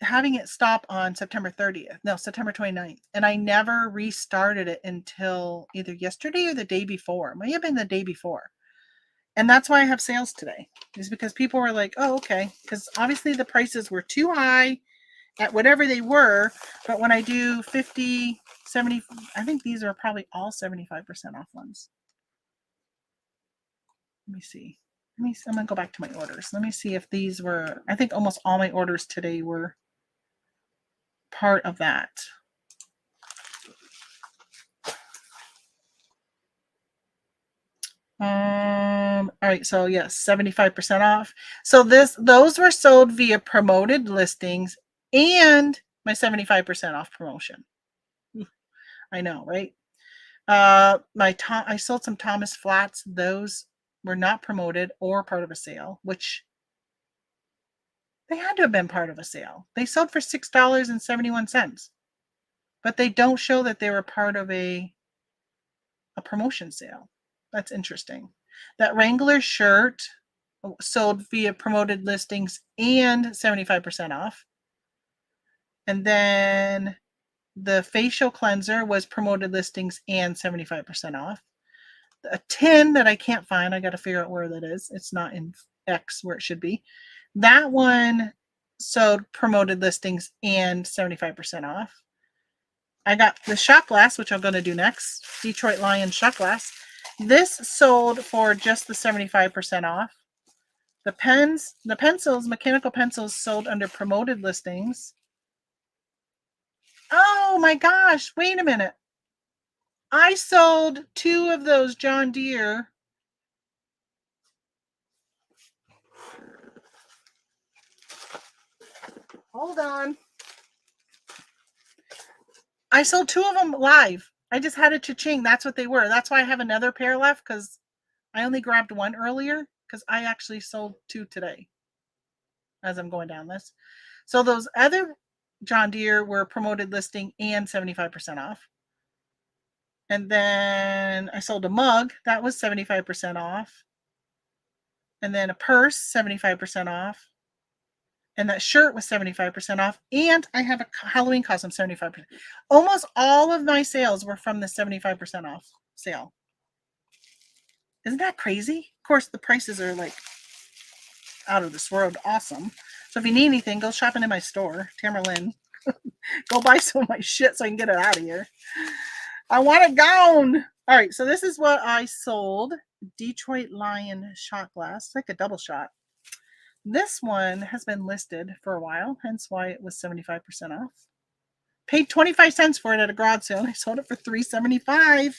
having it stop on September 29th. And I never restarted it until either yesterday or the day before. It might have been the day before. And that's why I have sales today, is because people were like, oh, okay. Because obviously the prices were too high at whatever they were. But when I do 50, 70, I think these are probably all 75% off ones. Let me see. I'm going to go back to my orders. Let me see if these were, I think almost all my orders today were part of that. All right, so yes, 75% off. So those were sold via promoted listings and my 75% off promotion. I know, right? I sold some Thomas Flats. Those were not promoted or part of a sale, which they had to have been part of a sale. They sold for $6.71, but they don't show that they were part of a promotion sale. That's interesting. That Wrangler shirt sold via promoted listings and 75% off. And then the facial cleanser was promoted listings and 75% off. A tin that I can't find, I got to figure out where that is. It's not in X where it should be. That one sold promoted listings and 75% off. I got the shot glass, which I'm going to do next. Detroit Lions shot glass. This sold for just the 75% off. The pencils, mechanical pencils sold under promoted listings. Oh my gosh, wait a minute. I sold 2 of those John Deere. Hold on. I sold 2 of them live. I just had a cha-ching. That's what they were. That's why I have another pair left, because I only grabbed one earlier, because I actually sold 2 today as I'm going down this. So those other John Deere were promoted listing and 75% off. And then I sold a mug. That was 75% off. And then a purse, 75% off. And that shirt was 75% off. And I have a Halloween costume, 75%. Almost all of my sales were from the 75% off sale. Isn't that crazy? Of course, the prices are like out of this world awesome. So if you need anything, go shopping in my store, Tamerlane. Go buy some of my shit so I can get it out of here. I want a gown. All right, so this is what I sold. Detroit Lion shot glass, like a double shot. This one has been listed for a while, hence why it was 75% off. Paid 25 cents for it at a garage sale. I sold it for $3.75.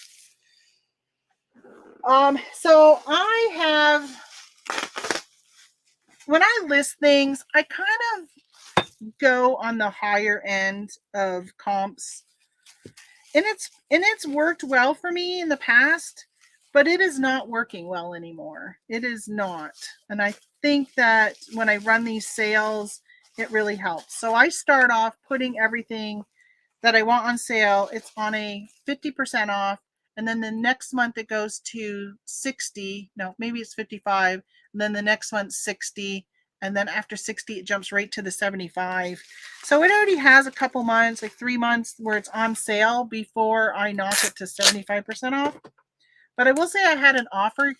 So I have, when I list things, I kind of go on the higher end of comps. And it's worked well for me in the past, but it is not working well anymore. It is not. And I think that when I run these sales, it really helps. So I start off putting everything that I want on sale. It's on a 50% off. And then the next month it goes to 60. No, maybe it's 55. And then the next month 60. And then after 60, it jumps right to the 75. So it already has a couple months, like 3 months where it's on sale before I knock it to 75% off. But I will say I had an offer.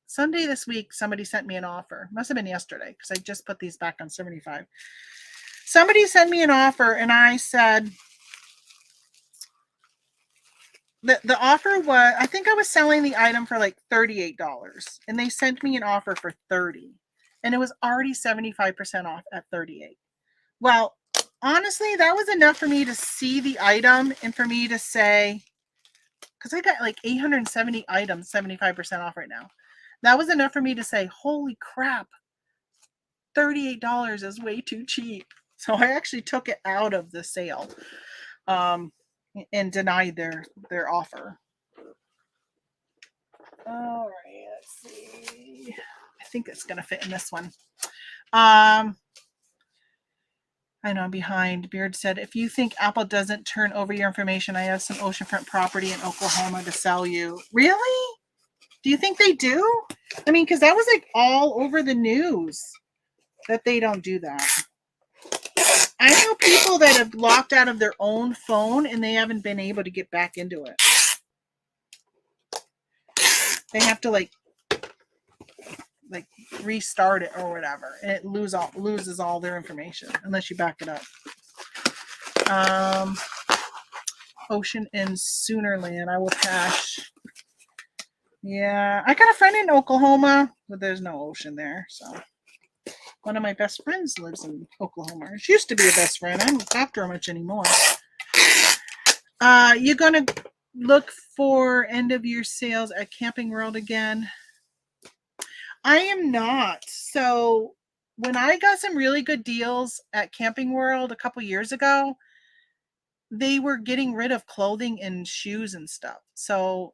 Sunday this week, somebody sent me an offer. Must have been yesterday because I just put these back on 75. Somebody sent me an offer and I said, the offer was, I think I was selling the item for like $38 and they sent me an offer for $30 and it was already 75% off at $38. Well, honestly, that was enough for me to see the item and for me to say, because I got like 870 items, 75% off right now. That was enough for me to say, holy crap, $38 is way too cheap. So I actually took it out of the sale and denied their offer. All right, let's see. I think it's going to fit in this one. I know I'm behind. Beard said, if you think Apple doesn't turn over your information, I have some oceanfront property in Oklahoma to sell you. Really? Do you think they do? I mean, because that was like all over the news that they don't do that. I know people that have locked out of their own phone and they haven't been able to get back into it. They have to like restart it or whatever, and it loses all their information unless you back it up. Ocean in Soonerland, I will pass. Yeah, I got a friend in Oklahoma, but there's no ocean there. So one of my best friends lives in Oklahoma. She used to be a best friend. I don't talk to her much anymore. You gonna look for end of year sales at Camping World again? I am not. So when I got some really good deals at Camping World a couple years ago, they were getting rid of clothing and shoes and stuff. So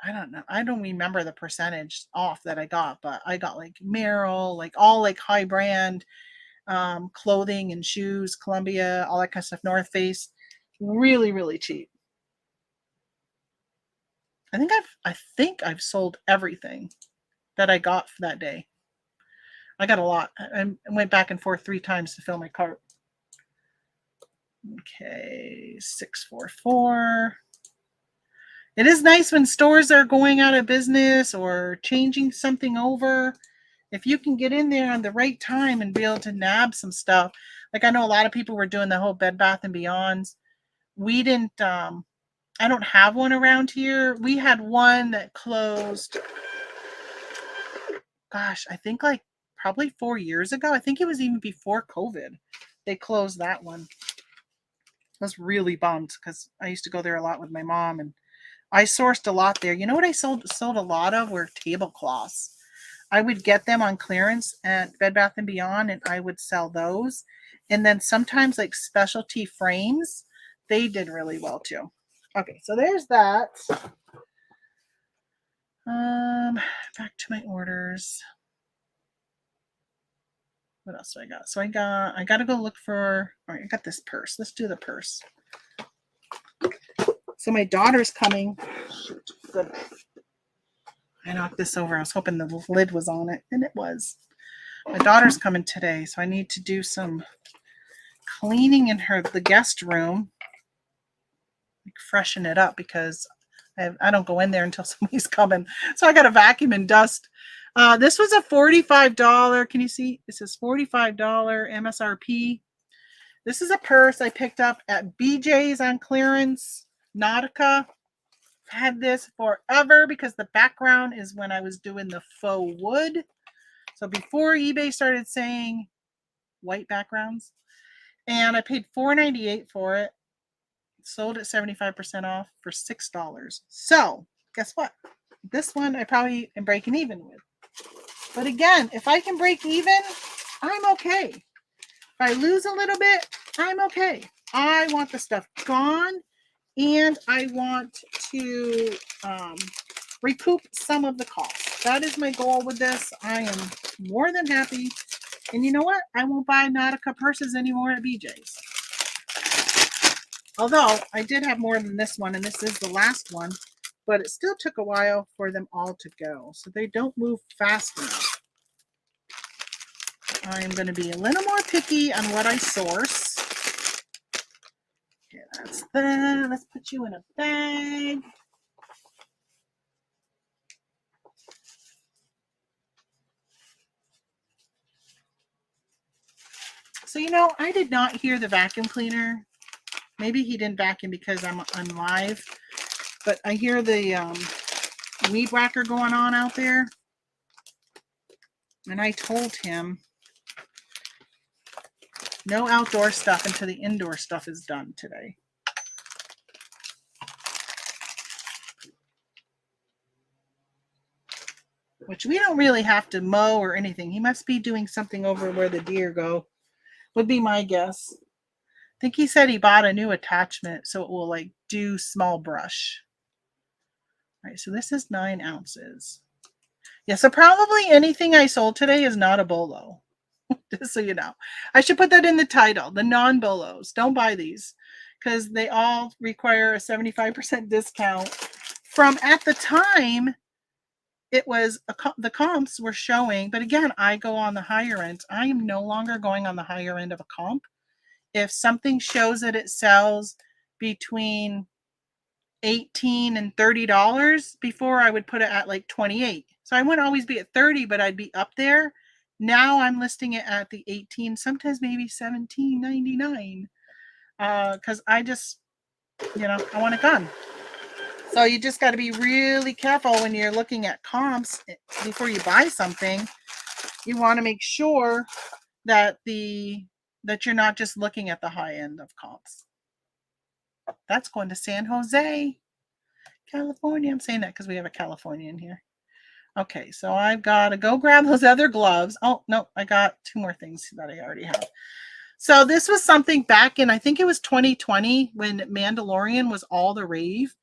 I don't know. I don't remember the percentage off that I got, but I got like Merrill, like all like high brand clothing and shoes, Columbia, all that kind of stuff, North Face, really, really cheap. I think I've sold everything that I got for that day. I got a lot. I went back and forth 3 times to fill my cart. Okay, 644. It is nice when stores are going out of business or changing something over. If you can get in there on the right time and be able to nab some stuff. Like I know a lot of people were doing the whole Bed Bath & Beyonds. We didn't, I don't have one around here. We had one that closed, gosh, I think like probably 4 years ago. I think it was even before COVID. They closed that one. I was really bummed because I used to go there a lot with my mom and I sourced a lot there. You know what I sold a lot of were tablecloths. I would get them on clearance at Bed Bath & Beyond and I would sell those. And then sometimes like specialty frames, they did really well too. Okay, so there's that. Back to my orders. What else do I got? So I got to go look for, all right, I got this purse. Let's do the purse. So my daughter's coming. Shoot, good. I knocked this over. I was hoping the lid was on it, and it was. My daughter's coming today, so I need to do some cleaning in the guest room, like freshen it up because I don't go in there until somebody's coming. So I got to vacuum and dust. This was a $45. Can you see? It says $45 MSRP. This is a purse I picked up at BJ's on clearance. Nautica. I've had this forever because the background is when I was doing the faux wood. So before eBay started saying white backgrounds. And I paid $4.98 for it. Sold it 75% off for $6. So guess what? This one I probably am breaking even with. But again, if I can break even, I'm okay. If I lose a little bit, I'm okay. I want the stuff gone, and I want to recoup some of the cost. That is my goal with this. I am more than happy. And you know what? I won't buy Nautica purses anymore at BJ's. Although I did have more than this one, and this is the last one, but it still took a while for them all to go. So they don't move fast enough. I'm going to be a little more picky on what I source. Okay, that's that. Let's put you in a bag. So, you know, I did not hear the vacuum cleaner. Maybe he didn't vacuum because I'm live, but I hear the weed whacker going on out there. And I told him no outdoor stuff until the indoor stuff is done today. Which we don't really have to mow or anything. He must be doing something over where the deer go, would be my guess. I think he said he bought a new attachment so it will like do small brush. All right, so this is 9 ounces. Yeah, so probably anything I sold today is not a bolo. Just so you know. I should put that in the title, the non-bolos. Don't buy these because they all require a 75% discount. From at the time, it was the comps were showing, but again, I go on the higher end. I am no longer going on the higher end of a comp. If something shows that it sells between $18 and $30, before I would put it at like 28. So I wouldn't always be at 30, but I'd be up there. Now I'm listing it at the 18, sometimes maybe $17.99. Because I just, I want it gone. So you just got to be really careful when you're looking at comps before you buy something. You want to make sure that you're not just looking at the high end of comps. That's going to San Jose, California. I'm saying that because we have a California in here. Okay, so I've got to go grab those other gloves. Oh, no, I got 2 more things that I already have. So this was something back in, I think it was 2020 when Mandalorian was all the rave.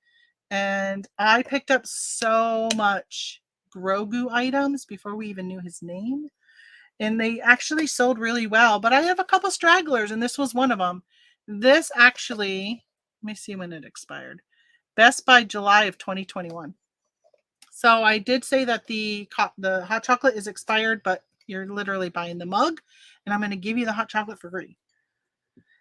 And I picked up so much Grogu items before we even knew his name. And they actually sold really well. But I have a couple stragglers, and this was one of them. This actually, let me see when it expired. Best by July of 2021. So I did say that the hot chocolate is expired, but you're literally buying the mug, and I'm going to give you the hot chocolate for free.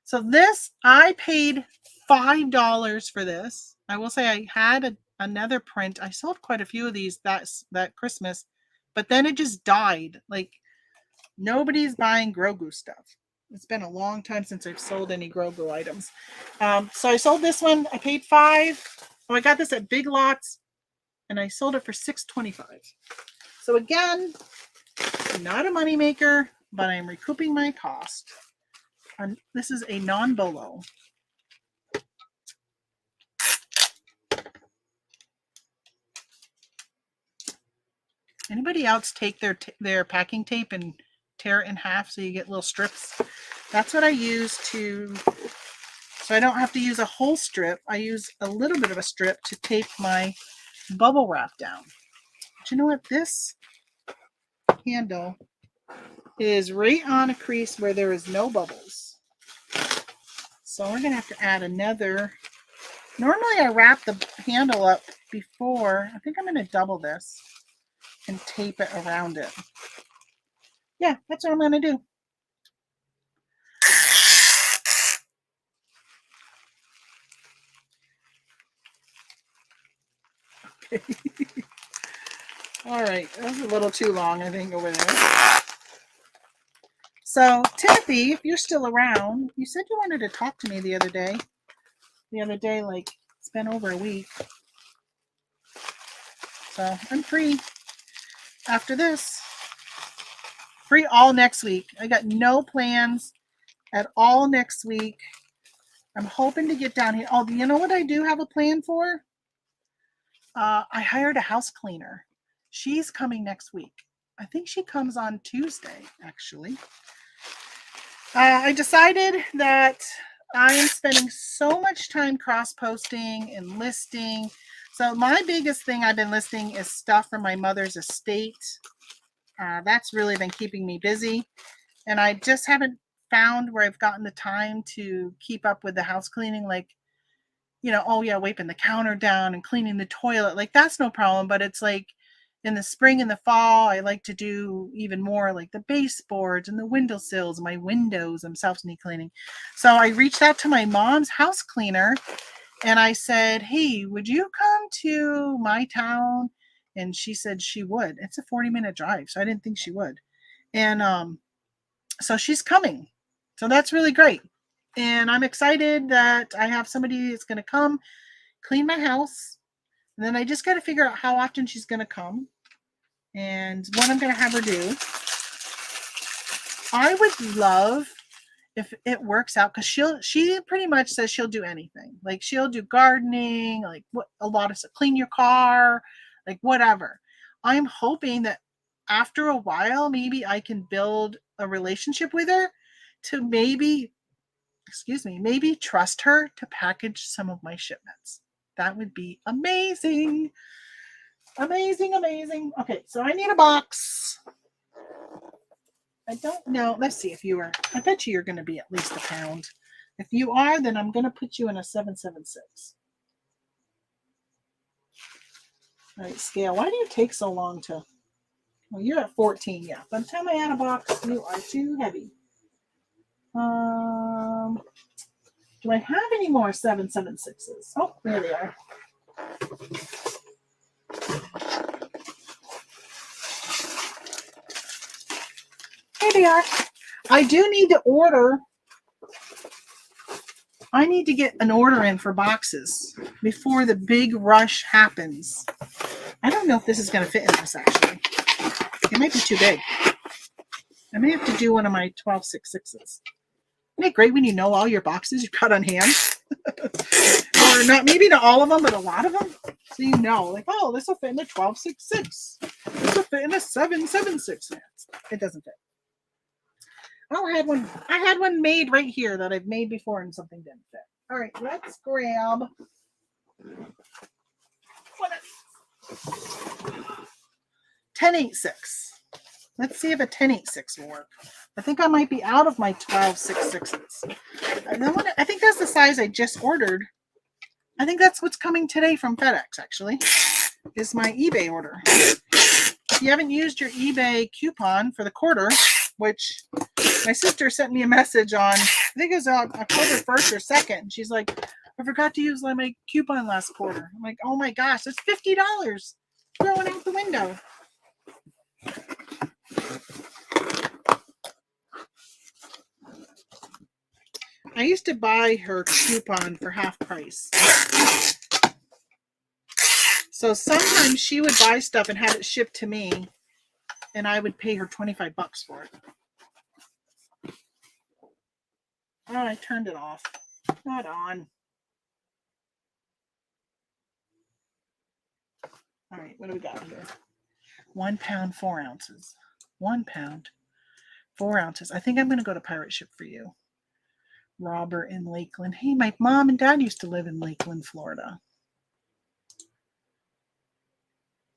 So this, I paid $5 for this. I will say I had another print. I sold quite a few of these that Christmas, but then it just died. Like, nobody's buying Grogu stuff. It's been a long time since I've sold any Grogu items. So I sold this one. I paid $5. Oh, I got this at Big Lots, and I sold it for $6.25. So again, not a moneymaker, but I'm recouping my cost. And this is a non-bolo. Anybody else take their packing tape and tear it in half so you get little strips? That's what I use so I don't have to use a whole strip. I use a little bit of a strip to tape my bubble wrap down. But you know what? This handle is right on a crease where there is no bubbles. So we're going to have to add another. Normally I wrap the handle up before. I think I'm going to double this and tape it around it. Yeah, that's what I'm going to do. All right, that was a little too long, I think, over there. So, Timothy, if you're still around, you said you wanted to talk to me the other day. Like, it's been over a week. So, I'm free after this. Free all next week. I got no plans at all next week. I'm hoping to get down here. Oh, you know what I do have a plan for? I hired a house cleaner. She's coming next week. I think she comes on Tuesday, actually. I decided that I am spending so much time cross-posting and listing. So my biggest thing I've been listing is stuff from my mother's estate. That's really been keeping me busy. And I just haven't found where I've gotten the time to keep up with the house cleaning. Like, oh yeah, wiping the counter down and cleaning the toilet. Like, that's no problem. But it's like in the spring and the fall, I like to do even more, like the baseboards and the windowsills, my windows themselves need cleaning. So I reached out to my mom's house cleaner and I said, hey, would you come to my town? And she said she would. It's a 40-minute drive, so I didn't think she would. And so she's coming. So that's really great. And I'm excited that I have somebody that's going to come clean my house. And then I just got to figure out how often she's going to come and what I'm going to have her do. I would love if it works out, because she pretty much says she'll do anything. Like, she'll do gardening, like a lot of stuff, clean your car, like whatever. I'm hoping that after a while, maybe I can build a relationship with her to maybe trust her to package some of my shipments. That would be amazing. Amazing. Okay, so I need a box. I don't know. Let's see if you are. I bet you're going to be at least a pound. If you are, then I'm going to put you in a 776. All right, scale. Why do you take so long to... Well, you're at 14, yeah. By the time I add a box, you are too heavy. Do I have any more 776s? Oh, there they are. Here they are. I do need to order. I need to get an order in for boxes before the big rush happens. I don't know if this is going to fit in this, actually. It might be too big. I may have to do one of my 12.66s. Isn't it great when you know all your boxes you've got on hand? Or not, maybe not all of them, but a lot of them. So you know, like, oh, this will fit in a 12.66. This will fit in a 7.76. It doesn't fit. Oh, I had one made right here that I've made before and something didn't fit. All right, let's grab 10.86. Let's see if a 10.86 will work. I think I might be out of my 12.66s. I think that's the size I just ordered. I think that's what's coming today from FedEx, actually, is my eBay order. If you haven't used your eBay coupon for the quarter, which my sister sent me a message on, I think it was October 1st or 2nd. She's like, I forgot to use my coupon last quarter. I'm like, oh my gosh, that's $50 thrown out the window. I used to buy her coupon for half price. So sometimes she would buy stuff and have it shipped to me, and I would pay her $25 for it. Oh, I turned it off. Not on. All right, what do we got here? 1 pound, 4 ounces. 1 pound, 4 ounces. I think I'm going to go to Pirate Ship for You. Robert in Lakeland. Hey, my mom and dad used to live in Lakeland, Florida.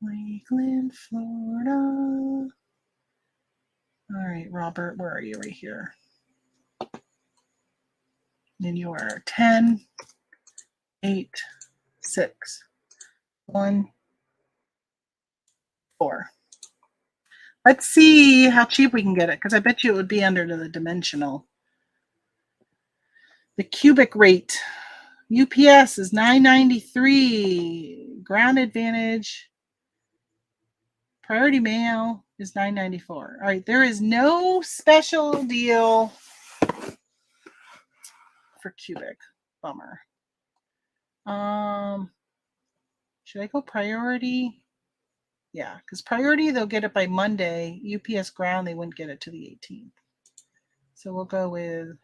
Lakeland, Florida. All right, Robert, where are you? Right here. And you are 10, 8, 6, 1, 4. Let's see how cheap we can get it, because I bet you it would be under the dimensional. The cubic rate. UPS is $9.93. Ground Advantage. Priority mail is $9.94. All right, there is no special deal for cubic. Bummer. Should I go priority? Yeah, because priority, they'll get it by Monday. UPS ground, they wouldn't get it to the 18th. So we'll go with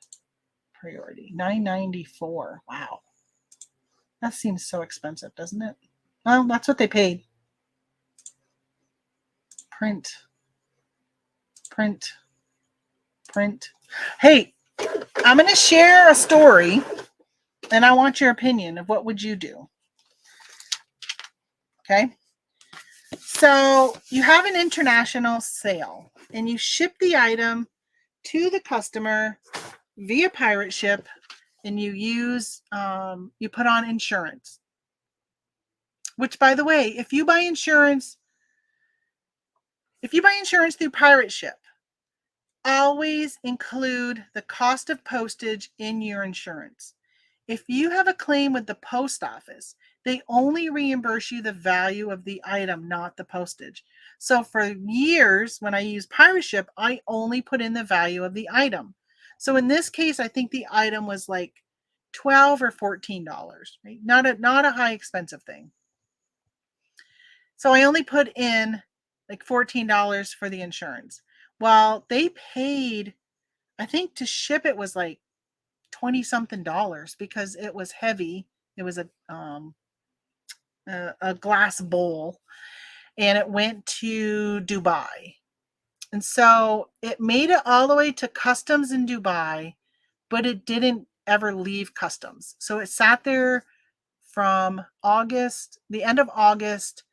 priority. $9.94. Wow. That seems so expensive, doesn't it? Well, that's what they paid. Print. Hey, I'm going to share a story, and I want your opinion of what would you do. Okay. So you have an international sale, and you ship the item to the customer via pirate ship, and you use, you put on insurance. Which, by the way, if you buy insurance through pirate ship, always include the cost of postage in your insurance. If you have a claim with the post office, they only reimburse you the value of the item, not the postage. So for years, when I used pirate ship, I only put in the value of the item. So in this case, I think the item was like $12 or $14, right? Not a high expensive thing. So I only put in like $14 for the insurance. Well, they paid, I think to ship it was like 20 something dollars because it was heavy. It was a glass bowl, and it went to Dubai. And so it made it all the way to customs in Dubai, but it didn't ever leave customs. So it sat there from August, the end of August,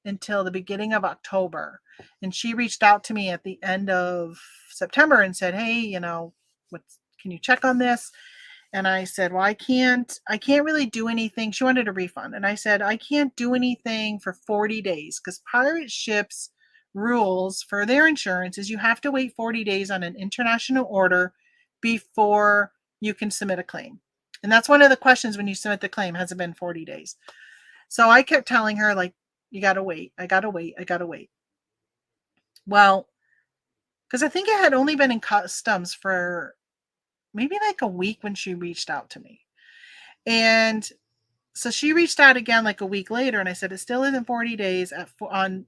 until the beginning of October. And she reached out to me at the end of September and said, hey, can you check on this? And I said, well, I can't really do anything. She wanted a refund. And I said, I can't do anything for 40 days because pirate ships rules for their insurance is you have to wait 40 days on an international order before you can submit a claim. And that's one of the questions when you submit the claim, has it been 40 days? So I kept telling her, like, you got to wait. I got to wait. Well, because I think it had only been in customs for maybe like a week when she reached out to me. And so she reached out again like a week later, and I said, it still isn't 40 days on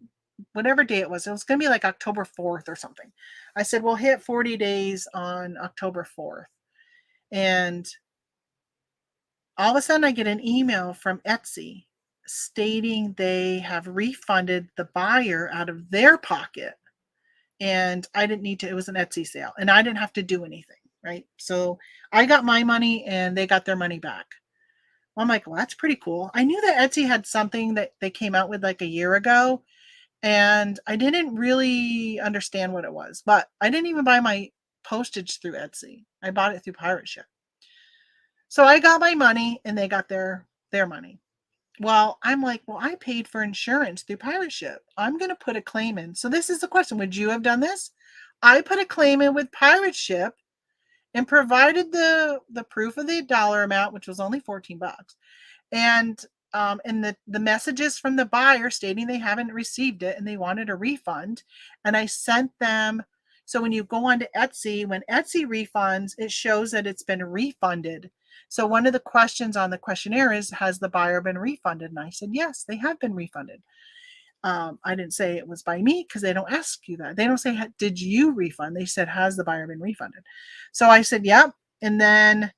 whatever day it was. It was going to be like October 4th or something. I said, we'll hit 40 days on October 4th. And all of a sudden I get an email from Etsy stating they have refunded the buyer out of their pocket. And I didn't need to, it was an Etsy sale, and I didn't have to do anything, right? So I got my money and they got their money back. I'm like, well, that's pretty cool. I knew that Etsy had something that they came out with like a year ago, and I didn't really understand what it was, but I didn't even buy my postage through Etsy. I bought it through pirate ship. So I got my money and they got their money. Well, I'm like, well, I paid for insurance through pirate ship. I'm going to put a claim in. So this is the question. Would you have done this? I put a claim in with pirate ship and provided the proof of the dollar amount, which was only 14 bucks. And the messages from the buyer stating they haven't received it and they wanted a refund. And I sent them. So when you go on to Etsy, when Etsy refunds, it shows that it's been refunded. So one of the questions on the questionnaire is, has the buyer been refunded? And I said, yes, they have been refunded. I didn't say it was by me because they don't ask you that. They don't say, did you refund? They said, has the buyer been refunded? So I said, yep. And then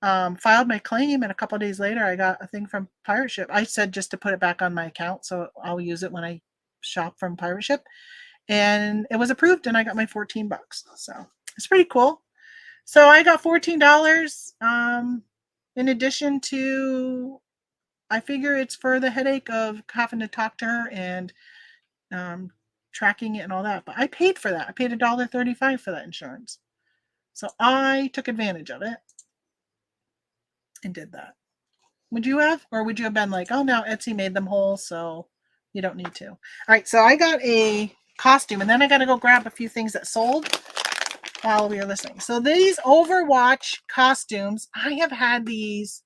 filed my claim, and a couple of days later I got a thing from pirate ship. I said just to put it back on my account so I'll use it when I shop from pirate ship, and it was approved and I got my 14 bucks. So it's pretty cool. So I got $14 in addition to, I figure it's for the headache of having to talk to her and tracking it and all that, but I paid for that. I paid $1.35 for that insurance. So I took advantage of it and did that. Would you have? Or would you have been like, oh, no, Etsy made them whole, so you don't need to? All right, so I got a costume, and then I got to go grab a few things that sold while we were listening. So these Overwatch costumes, I have had these.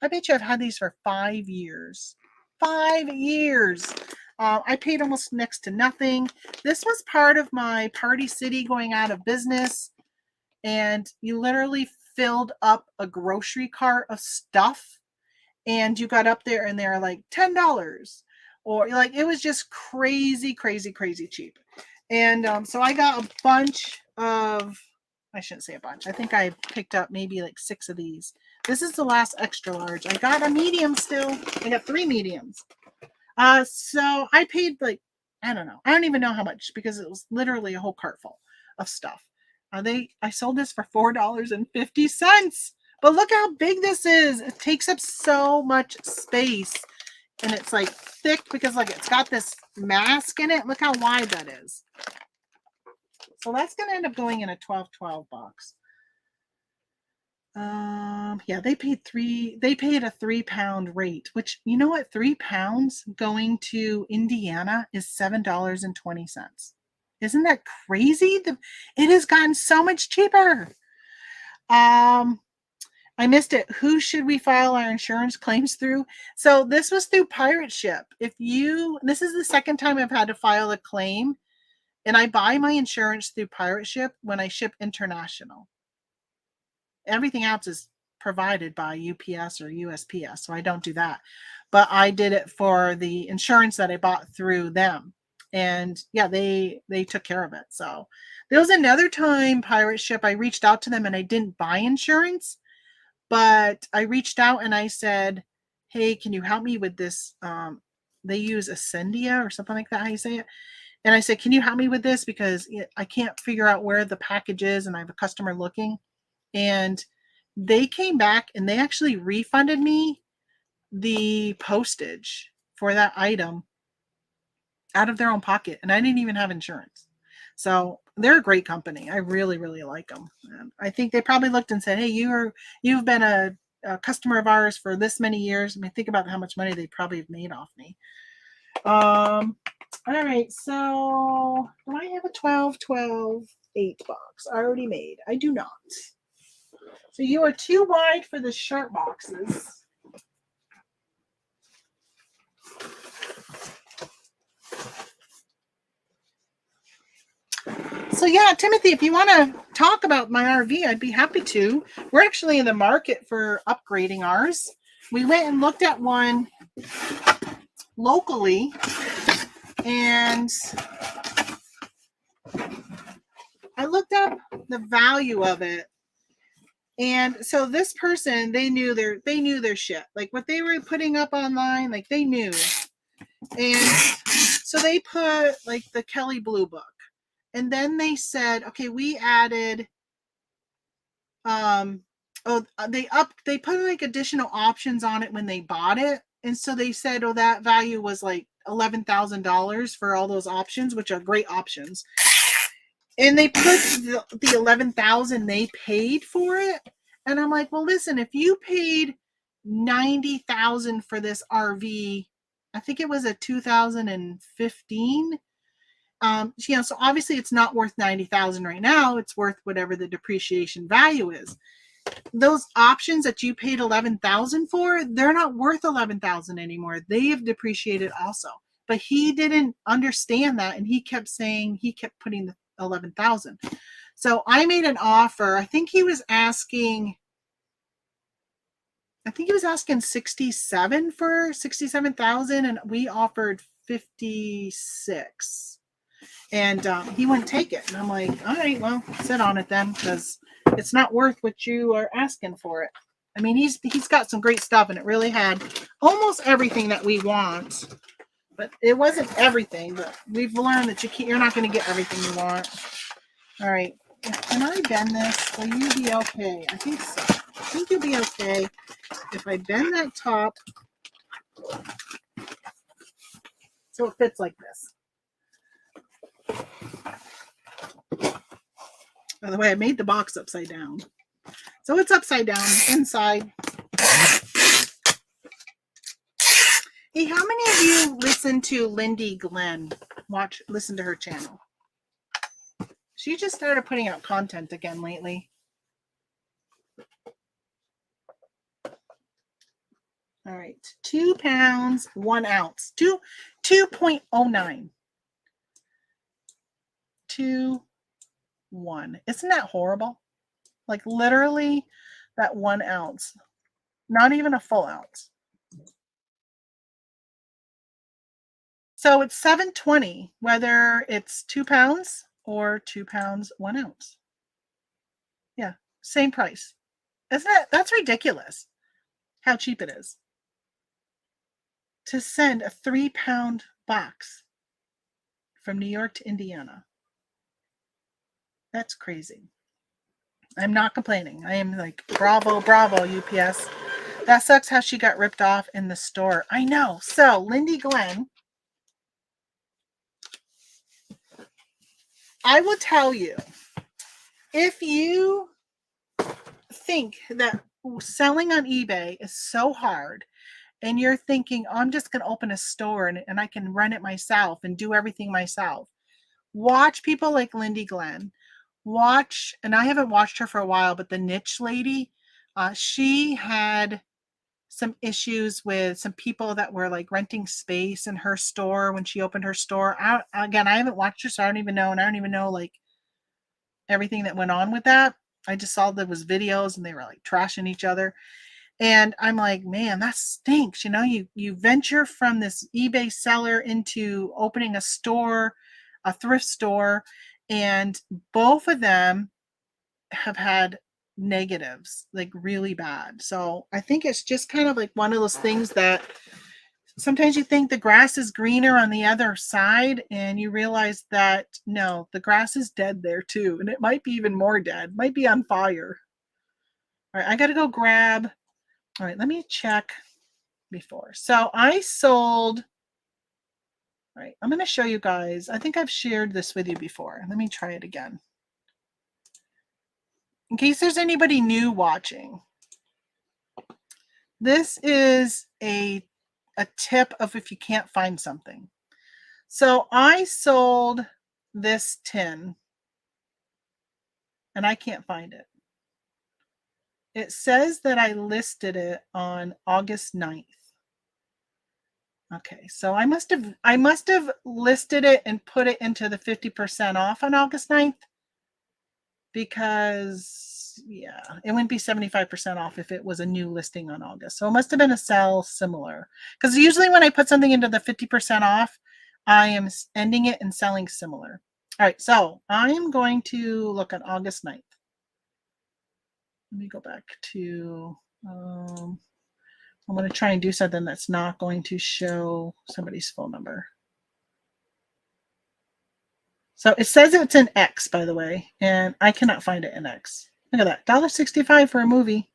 I bet you I've had these for 5 years. 5 years. I paid almost next to nothing. This was part of my Party City going out of business, and you literally filled up a grocery cart of stuff, and you got up there and they're like $10, or like it was just crazy, crazy, crazy cheap. And so I got a bunch of, I shouldn't say a bunch, I think I picked up maybe like 6 of these. This is the last extra large. I got a medium still. I got 3 mediums. So I paid like, I don't know. I don't even know how much, because it was literally a whole cart full of stuff. I sold this for $4.50. But look how big this is. It takes up so much space. And it's like thick because like it's got this mask in it. Look how wide that is. So that's going to end up going in a 12-12 box. Yeah, they paid a 3-pound rate, which, you know what, 3 pounds going to Indiana is $7.20. Isn't that crazy? It has gotten so much cheaper. I missed it. Who should we file our insurance claims through? So this was through Pirate Ship. This is the second time I've had to file a claim, and I buy my insurance through Pirate Ship when I ship international. Everything else is provided by UPS or USPS, so I don't do that. But I did it for the insurance that I bought through them. And yeah, they took care of it. So there was another time, Pirate Ship, I reached out to them and I didn't buy insurance, but I reached out and I said, hey, can you help me with this? They use Ascendia or something like that, how you say it. And I said, can you help me with this? Because I can't figure out where the package is and I have a customer looking. And they came back and they actually refunded me the postage for that item out of their own pocket. And I didn't even have insurance. So they're a great company. I really, really like them. And I think they probably looked and said, hey, you've been a customer of ours for this many years. I mean, think about how much money they probably have made off me. All right. So do I have a 12-12-8 box already made? I do not. So you are too wide for the shirt boxes. So yeah, Timothy, if you want to talk about my RV, I'd be happy to. We're actually in the market for upgrading ours. We went and looked at one locally, and I looked up the value of it. And so this person, they knew their shit. Like what they were putting up online, like they knew. And so they put like the Kelly Blue Book. And then they said, okay, we added they put like additional options on it when they bought it. And so they said, oh, that value was like $11,000 for all those options, which are great options. And they put the $11,000 they paid for it. And I'm like, well, listen, if you paid $90,000 for this RV, I think it was a 2015. So obviously it's not worth $90,000 right now. It's worth whatever the depreciation value is. Those options that you paid $11,000 for, they're not worth $11,000 anymore. They have depreciated also. But he didn't understand that, and he kept putting the $11,000. So I made an offer. I think he was asking 67,000, and we offered 56. And he wouldn't take it. And I'm like, all right, well, sit on it then, because it's not worth what you are asking for it. I mean, he's got some great stuff, and it really had almost everything that we want. But it wasn't everything. But we've learned that you're not going to get everything you want. All right. Can I bend this? Will you be okay? I think so. I think you'll be okay if I bend that top so it fits like this. By the way, I made the box upside down. So it's upside down inside. Hey, how many of you listen to Lindy Glenn? Listen to her channel. She just started putting out content again lately. All right. 2 pounds, 1 ounce. 2.09. 2, 1. Isn't that horrible? Like literally that 1 ounce. Not even a full ounce. So it's $7.20, whether it's 2 pounds or 2 pounds, 1 ounce. Yeah, same price. Isn't it? That's ridiculous how cheap it is to send a 3-pound box from New York to Indiana. That's crazy. I'm not complaining. I am like, bravo, bravo, UPS. That sucks how she got ripped off in the store. I know. So, Lindy Glenn, I will tell you, if you think that selling on eBay is so hard and you're thinking, oh, I'm just going to open a store and I can run it myself and do everything myself, watch people like Lindy Glenn. Watch, and I haven't watched her for a while, but the niche lady, she had some issues with some people that were like renting space in her store when she opened her store. I haven't watched her, so I don't even know. And I don't even know like everything that went on with that. I just saw there was videos and they were like trashing each other. And I'm like, man, that stinks. You know, you venture from this eBay seller into opening a store, a thrift store, and both of them have had negatives, like really bad. So I think it's just kind of like one of those things that sometimes you think the grass is greener on the other side and you realize that no, the grass is dead there too. And it might be even more dead, might be on fire. All right, I got to go grab. All right, let me check before. So I sold. All right, I'm going to show you guys. I think I've shared this with you before. Let me try it again. In case there's anybody new watching. This is a tip of if you can't find something. So I sold this tin and I can't find it. It says that I listed it on August 9th. Okay, so I must have listed it and put it into the 50% off on August 9th because yeah, it wouldn't be 75% off if it was a new listing on August. So it must have been a sell similar. Because usually when I put something into the 50% off, I am ending it and selling similar. All right, so I'm going to look at August 9th. Let me go back to I'm going to try and do something that's not going to show somebody's phone number. So it says it's an X, by the way, and I cannot find it in X. Look at that, $1.65 for a movie.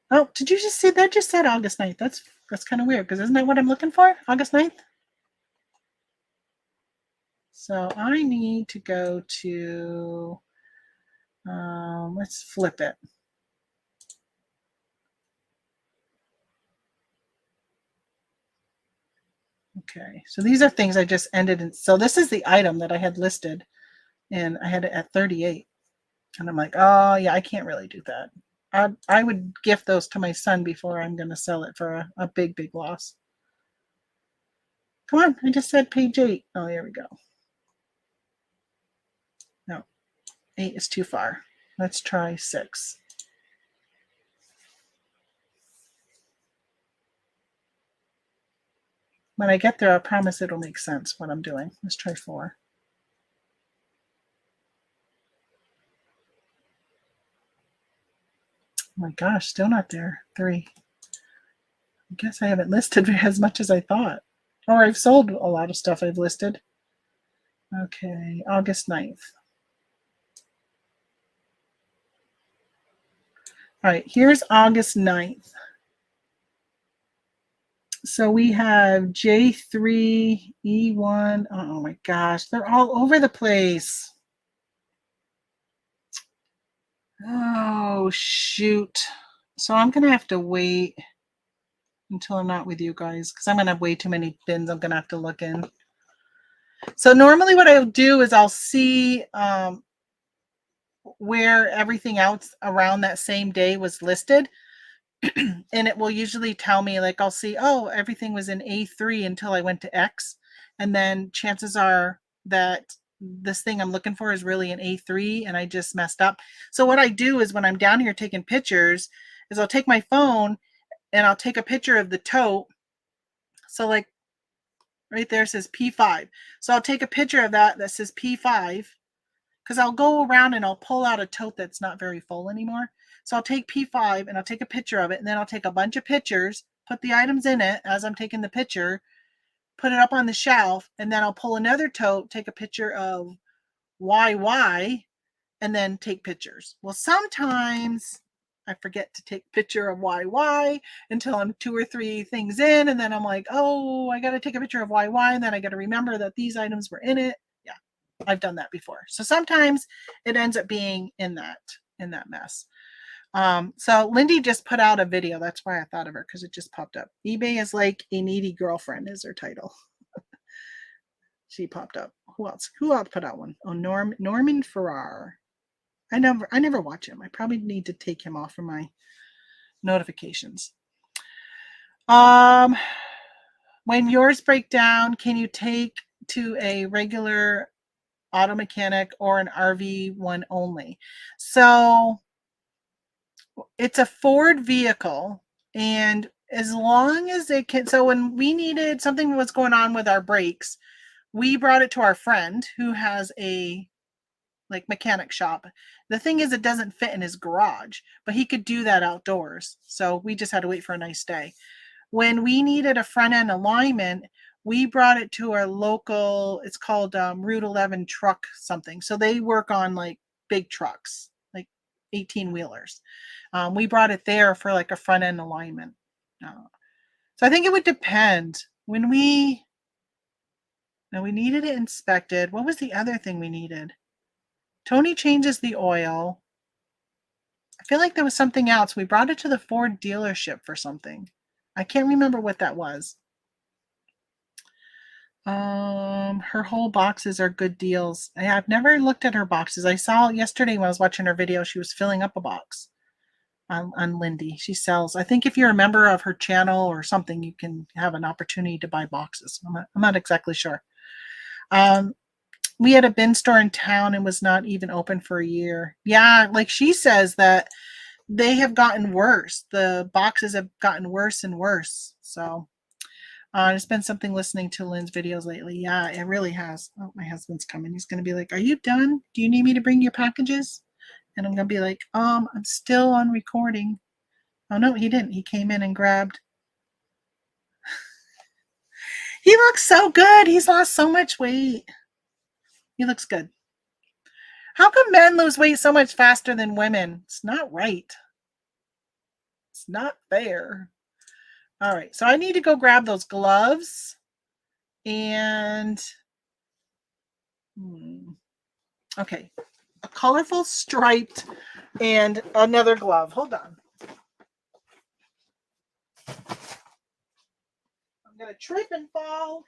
Oh, did you just see that? Just said August 9th. That's kind of weird because isn't that what I'm looking for? August 9th? So I need to go to, let's flip it. Okay, so these are things I just ended in. So this is the item that I had listed and I had it at 38. And I'm like, oh yeah, I can't really do that. I would gift those to my son before I'm going to sell it for a big, big loss. Come on, I just said page 8. Oh, here we go. No, 8 is too far. Let's try 6. When I get there, I promise it'll make sense what I'm doing. Let's try 4. Oh my gosh, still not there. 3. I guess I haven't listed as much as I thought. Or I've sold a lot of stuff I've listed. Okay, August 9th. All right, here's August 9th. So we have J3, E1. Oh my gosh, they're all over the place. Oh, shoot. So I'm going to have to wait until I'm not with you guys because I'm going to have way too many bins I'm going to have to look in. So normally what I'll do is I'll see where everything else around that same day was listed. And it will usually tell me, like, I'll see, oh, everything was in A3 until I went to X. And then chances are that this thing I'm looking for is really in A3 and I just messed up. So what I do is when I'm down here taking pictures is I'll take my phone and I'll take a picture of the tote. So like right there says P5. So I'll take a picture of that says P5 because I'll go around and I'll pull out a tote that's not very full anymore. So I'll take P5 and I'll take a picture of it, and then I'll take a bunch of pictures, put the items in it as I'm taking the picture, put it up on the shelf, and then I'll pull another tote, take a picture of YY, and then take pictures. Well, sometimes I forget to take a picture of YY until I'm 2 or 3 things in, and then I'm like, oh, I got to take a picture of YY, and then I got to remember that these items were in it. Yeah, I've done that before. So sometimes it ends up being in that mess. So Lindy just put out a video. That's why I thought of her, because it just popped up. eBay is like a needy girlfriend is her title. She popped up. Who else? Who else put out one? Oh, Norman Farrar. I never watch him. I probably need to take him off of my notifications. When yours break down, can you take to a regular auto mechanic or an RV one only? So it's a Ford vehicle, and as long as it can, so when we needed something was going on with our brakes, we brought it to our friend who has a like mechanic shop. The thing is, it doesn't fit in his garage, but he could do that outdoors. So we just had to wait for a nice day. When we needed a front end alignment, we brought it to our local, it's called Route 11 truck something. So they work on like big trucks, like 18 wheelers. We brought it there for like a front end alignment. So I think it would depend. When we needed it inspected. What was the other thing we needed? Tony changes the oil. I feel like there was something else. We brought it to the Ford dealership for something. I can't remember what that was. Her whole boxes are good deals. I've never looked at her boxes. I saw yesterday when I was watching her video, she was filling up a box on Lindy. She sells, I think if you're a member of her channel or something, you can have an opportunity to buy boxes. I'm not exactly sure. We had a bin store in town and was not even open for a year. Yeah, like she says that they have gotten worse. The boxes have gotten worse and worse. So it's been something listening to Lynn's videos lately. Yeah, it really has. Oh, my husband's coming. He's going to be like, are you done? Do you need me to bring your packages? And I'm going to be like, I'm still on recording. Oh, no, he didn't. He came in and grabbed. He looks so good. He's lost so much weight. He looks good. How come men lose weight so much faster than women? It's not right. It's not fair. All right, so I need to go grab those gloves and okay, a colorful striped and another glove. Hold on. I'm gonna trip and fall.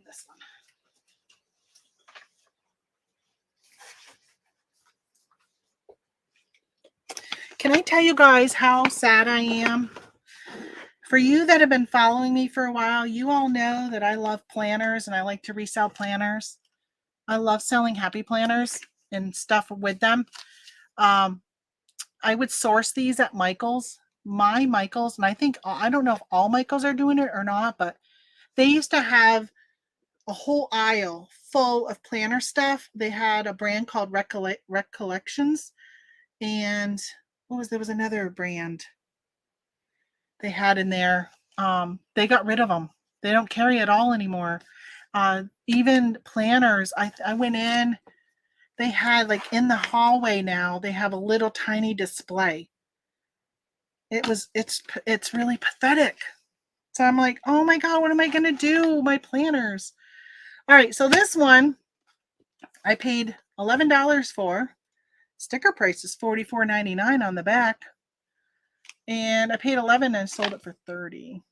This one. Can I tell you guys how sad I am? For you that have been following me for a while, you all know that I love planners and I like to resell planners. I love selling happy planners and stuff with them. I would source these at Michael's. My Michael's, and I don't know if all Michael's are doing it or not, but they used to have a whole aisle full of planner stuff. They had a brand called Recollections, and there was another brand they had in there. They got rid of them. They don't carry it all anymore. Even planners, I went in, they had like in the hallway now, they have a little tiny display. It's really pathetic. So I'm like, oh my God, what am I going to do? My planners. All right. So this one I paid $11 for. Sticker price is $44.99 on the back. And I paid $11 and sold it for $30.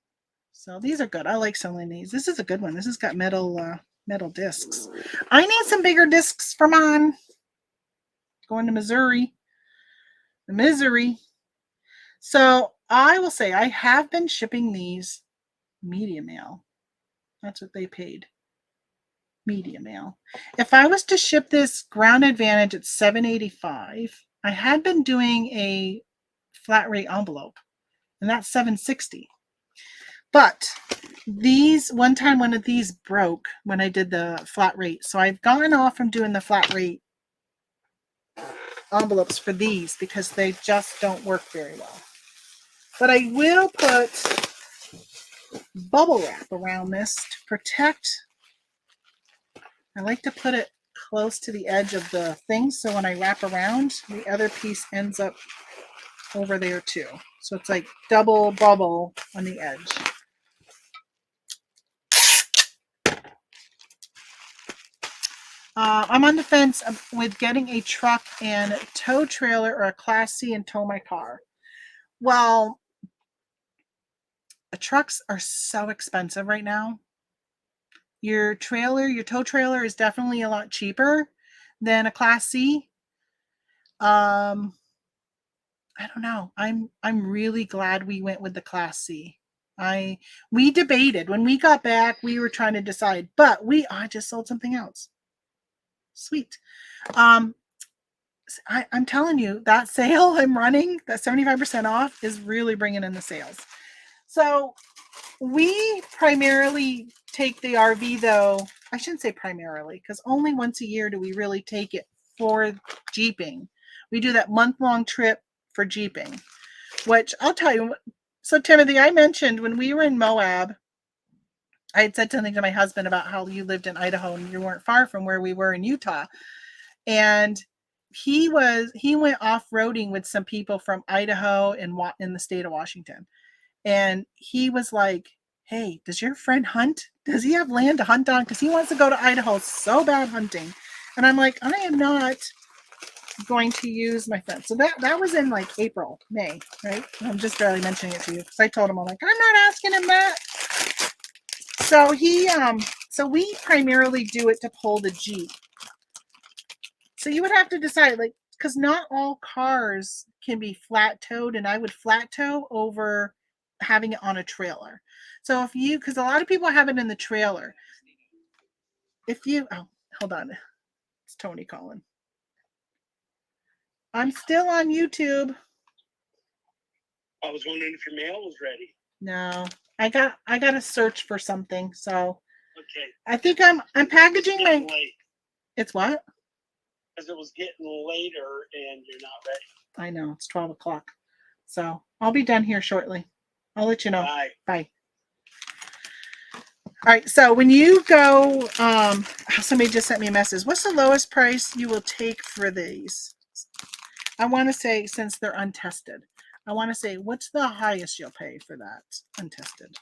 So these are good. I like selling these. This is a good one. This has got metal discs. I need some bigger discs for mine. Going to Missouri. The misery. So I will say I have been shipping these media mail. That's what they paid. Media mail. If I was to ship this Ground Advantage at $7.85, I had been doing a flat rate envelope, and that's $7.60. But these one time one of these broke when I did the flat rate, so I've gone off from doing the flat rate envelopes for these because they just don't work very well. But I will put bubble wrap around this to protect. I like to put it close to the edge of the thing so when I wrap around, the other piece ends up over there too. So it's like double bubble on the edge. I'm on the fence with getting a truck and tow trailer or a Class C and tow my car. Well, trucks are so expensive right now. Your tow trailer is definitely a lot cheaper than a Class C. I don't know. I'm really glad we went with the Class C. We debated when we got back. We were trying to decide, but I just sold something else. Sweet. I'm telling you, that sale I'm running, that 75% off, is really bringing in the sales. So we primarily take the RV, though. I shouldn't say primarily, because only once a year do we really take it for Jeeping. We do that month-long trip for Jeeping, which I'll tell you. So, Timothy, I mentioned when we were in Moab, I had said something to my husband about how you lived in Idaho and you weren't far from where we were in Utah. And he went off-roading with some people from Idaho and in the state of Washington. And he was like, hey, does your friend hunt? Does he have land to hunt on? Because he wants to go to Idaho so bad hunting. And I'm like, I am not going to use my friend. So that was in like April, May, right? I'm just barely mentioning it to you because I told him, I'm like, I'm not asking him that. So so we primarily do it to pull the Jeep. So you would have to decide, like, because not all cars can be flat towed, and I would flat tow over having it on a trailer. So because a lot of people have it in the trailer. Hold on. It's Tony calling. I'm still on YouTube. I was wondering if your mail was ready. No, I got to search for something. So okay, I think I'm packaging my. Late. It's what? Because it was getting later and you're not ready. I know it's 12 o'clock, so I'll be done here shortly. I'll let you know. Bye. Bye. All right, so when you go, somebody just sent me a message. What's the lowest price you will take for these? I want to say, since they're untested, I want to say, what's the highest you'll pay for that untested?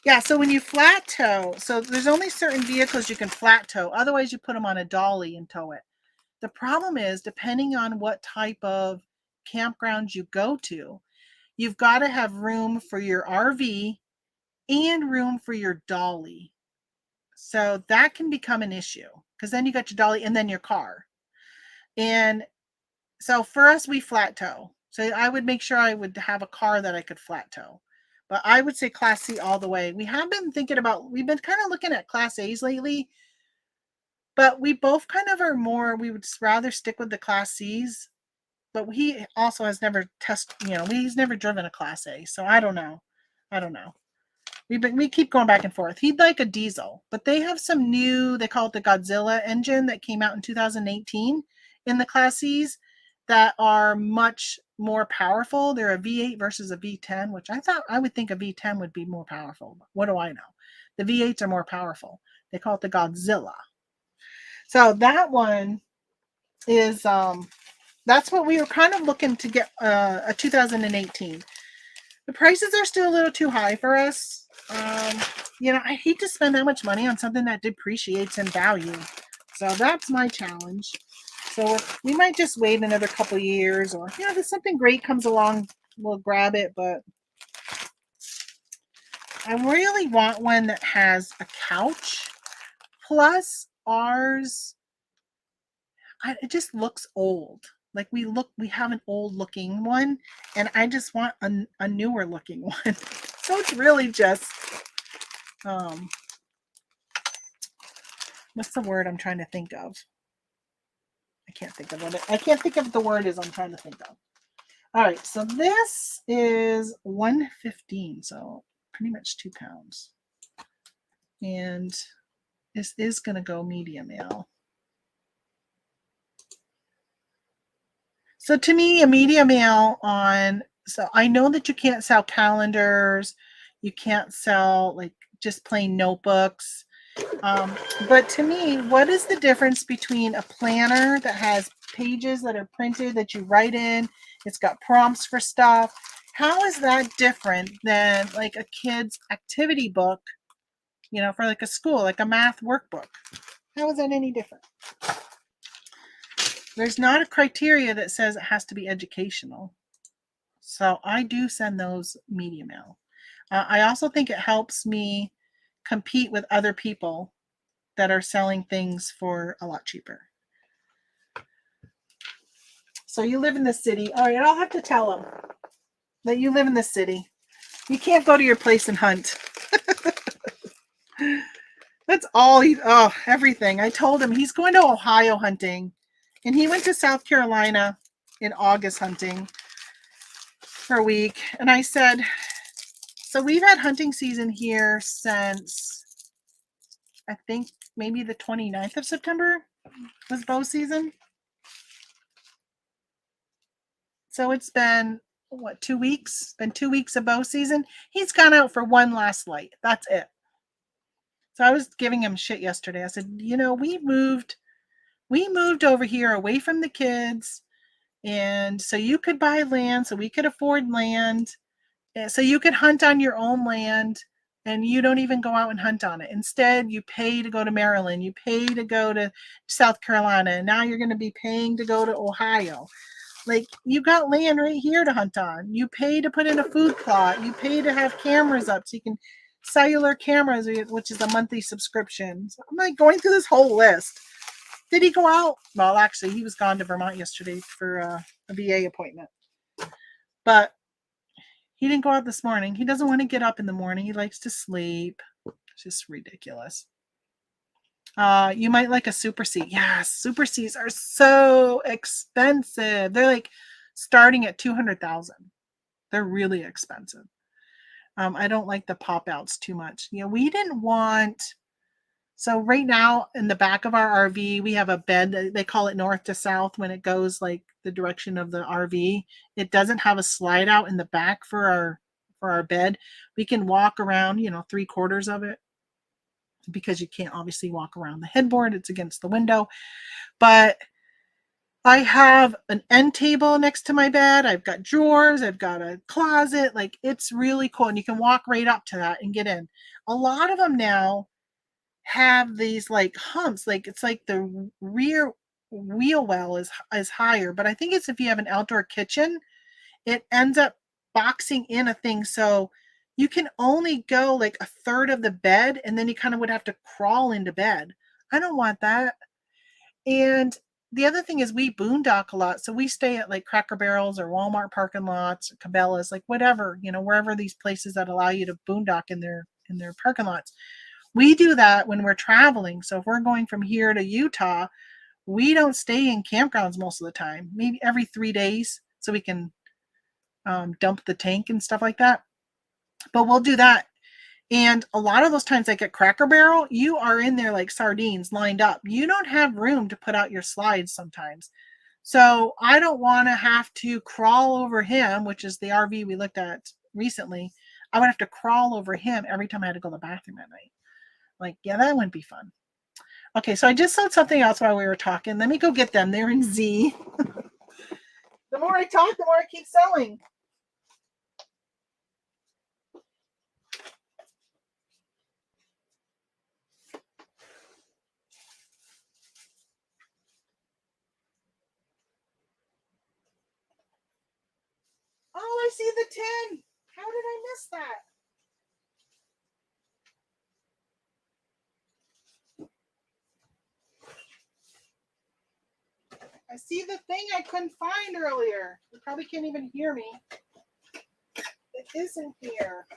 Yeah, so when you flat tow, so there's only certain vehicles you can flat tow. Otherwise, you put them on a dolly and tow it. The problem is, depending on what type of campgrounds you go to, you've got to have room for your RV and room for your dolly. So that can become an issue because then you got your dolly and then your car. And so for us, we flat tow. So I would make sure I would have a car that I could flat tow. But I would say Class C all the way. We've been kind of looking at Class A's lately. But we both kind of we would rather stick with the Class C's. But he also has never he's never driven a Class A. So I don't know. We keep going back and forth. He'd like a diesel, but they have some new, they call it the Godzilla engine that came out in 2018 in the Class C's that are much more powerful. They're a V8 versus a V10, which I would think a V10 would be more powerful. But what do I know? The V8s are more powerful. They call it the Godzilla. So that one is, that's what we were kind of looking to get, a 2018. The prices are still a little too high for us. I hate to spend that much money on something that depreciates in value. So that's my challenge. So we might just wait another couple years, or if something great comes along, we'll grab it. But I really want one that has a couch plus ours, it just looks old. Like we have an old looking one, and I just want a newer looking one. So it's really just, what's the word I'm trying to think of? I can't think of the word is I'm trying to think of. All right, so this is $115, so pretty much 2 pounds. And this is going to go medium mail. So to me, a medium mail so I know that you can't sell calendars, you can't sell like just plain notebooks. But to me, what is the difference between a planner that has pages that are printed that you write in? It's got prompts for stuff. How is that different than like a kid's activity book, for like a school, like a math workbook? How is that any different? There's not a criteria that says it has to be educational. So I do send those media mail. I also think it helps me compete with other people that are selling things for a lot cheaper. So you live in the city. All right, I'll have to tell them that you live in the city. You can't go to your place and hunt. That's all everything. I told him he's going to Ohio hunting, and he went to South Carolina in August hunting for a week. And I said, so we've had hunting season here since I think maybe the 29th of September was bow season. So it's been, 2 weeks? Been 2 weeks of bow season. He's gone out for one last light. That's it. So I was giving him shit yesterday. I said, we moved over here away from the kids. And so you could buy land, so we could afford land. So you could hunt on your own land, and you don't even go out and hunt on it. Instead, you pay to go to Maryland. You pay to go to South Carolina. And now you're going to be paying to go to Ohio. Like, you got land right here to hunt on. You pay to put in a food plot. You pay to have cameras up so you can cellular cameras, which is a monthly subscription. So I'm like going through this whole list. Did he go out? Well, actually, he was gone to Vermont yesterday for a VA appointment. But he didn't go out this morning. He doesn't want to get up in the morning. He likes to sleep. It's just ridiculous. You might like a Super C. Yes, Super Cs are so expensive. They're like starting at $200,000. They're really expensive. I don't like the pop outs too much. We didn't want. So right now in the back of our RV, we have a bed. They call it north to south when it goes like the direction of the RV. It doesn't have a slide out in the back for our bed. We can walk around, 3/4 of it, because you can't obviously walk around the headboard. It's against the window. But I have an end table next to my bed. I've got drawers. I've got a closet. Like, it's really cool. And you can walk right up to that and get in. A lot of them now have these like humps. Like, it's like the rear wheel well is higher. But I think it's if you have an outdoor kitchen, it ends up boxing in a thing. So you can only go like a third of the bed, and then you kind of would have to crawl into bed. I don't want that. And the other thing is we boondock a lot. So we stay at like Cracker Barrels or Walmart parking lots or Cabela's, like whatever, wherever these places that allow you to boondock in their parking lots. We do that when we're traveling. So if we're going from here to Utah, we don't stay in campgrounds most of the time, maybe every 3 days, so we can dump the tank and stuff like that. But we'll do that. And a lot of those times, like at Cracker Barrel, you are in there like sardines lined up. You don't have room to put out your slides sometimes. So I don't want to have to crawl over him, which is the RV we looked at recently. I would have to crawl over him every time I had to go to the bathroom at night. Like, yeah, that wouldn't be fun. Okay, so I just saw something else while we were talking. Let me go get them. They're in Z. The more I talk, the more I keep selling. Oh, I see the 10. How did I miss that? I see the thing I couldn't find earlier. You probably can't even hear me. It isn't here.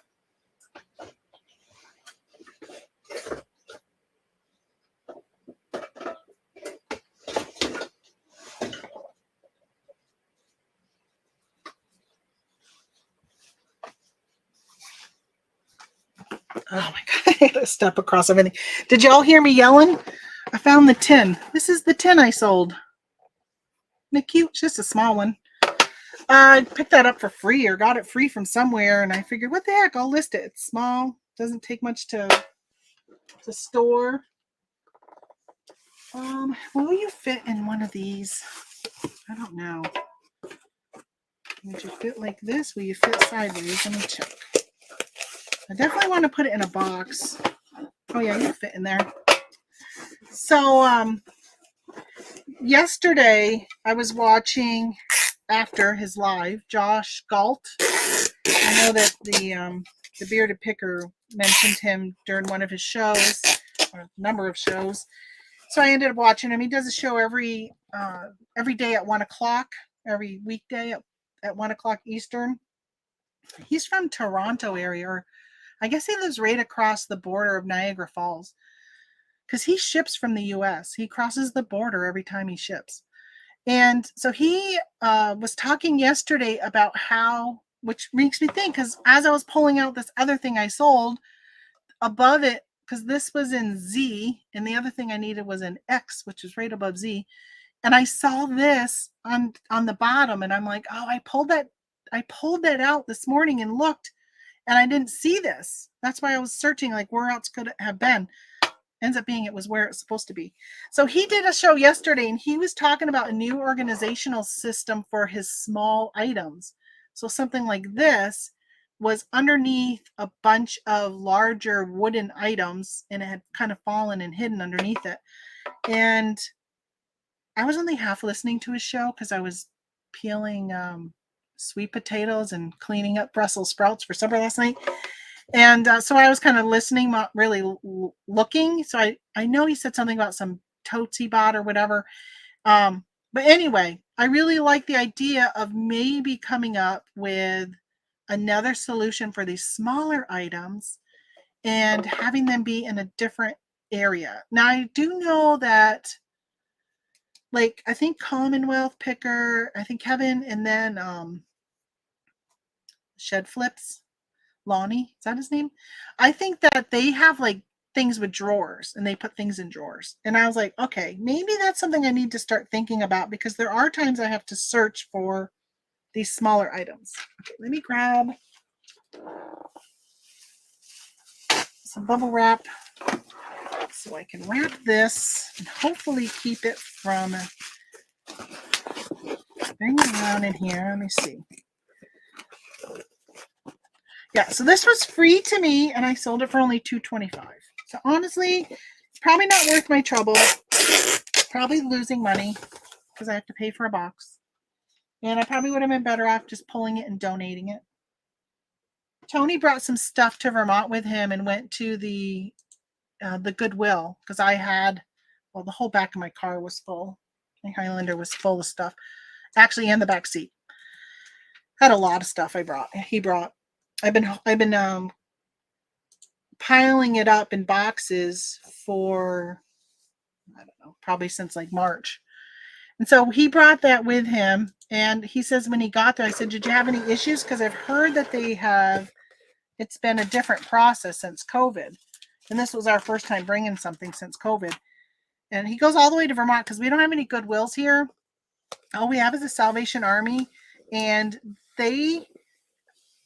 Oh my God, I gotta step across everything. Did y'all hear me yelling? I found the tin. This is the tin I sold. Isn't it cute? It's just a small one. I picked that up for free or got it free from somewhere, and I figured, what the heck? I'll list it. It's small. Doesn't take much to store. Will you fit in one of these? I don't know. Would you fit like this? Will you fit sideways? Let me check. I definitely want to put it in a box. Oh yeah, you fit in there. So yesterday I was watching after his live, Josh Galt. I know that the bearded picker mentioned him during one of his shows, or a number of shows. So I ended up watching him. He does a show every day at 1:00, every weekday at 1:00 Eastern. He's from Toronto area, or I guess he lives right across the border of Niagara Falls, because he ships from the US. He crosses the border every time he ships. And so he was talking yesterday about how, which makes me think, because as I was pulling out this other thing I sold, above it, because this was in Z and the other thing I needed was in X, which is right above Z. And I saw this on the bottom, and I'm like, oh, I pulled that out this morning and looked, and I didn't see this. That's why I was searching, like, where else could it have been? Ends up being it was where it's supposed to be. So he did a show yesterday, and he was talking about a new organizational system for his small items. So something like this was underneath a bunch of larger wooden items, and it had kind of fallen and hidden underneath it. And I was only half listening to his show because I was peeling sweet potatoes and cleaning up Brussels sprouts for supper last night. And so I was kind of listening, not really looking. So I know he said something about some totes he bought or whatever. But anyway, I really like the idea of maybe coming up with another solution for these smaller items and having them be in a different area. Now, I do know that, like, I think Commonwealth Picker, I think Kevin, and then Shed Flips, Lonnie, is that his name? I think that they have like things with drawers, and they put things in drawers. And I was like, okay, maybe that's something I need to start thinking about, because there are times I have to search for these smaller items. Okay, let me grab some bubble wrap so I can wrap this and hopefully keep it from bringing it around in here. Let me see. Yeah, so this was free to me, and I sold it for only $2.25. So honestly, it's probably not worth my trouble. Probably losing money because I have to pay for a box. And I probably would have been better off just pulling it and donating it. Tony brought some stuff to Vermont with him and went to the Goodwill, because I had, well, the whole back of my car was full. My Highlander was full of stuff, actually, in the back seat. Had a lot of stuff he brought. I've been piling it up in boxes for, I don't know, probably since like March. And so he brought that with him, and he says when he got there, I said, did you have any issues? Because I've heard that it's been a different process since COVID. And this was our first time bringing something since COVID. And he goes all the way to Vermont because we don't have any Goodwills here. All we have is the Salvation Army, and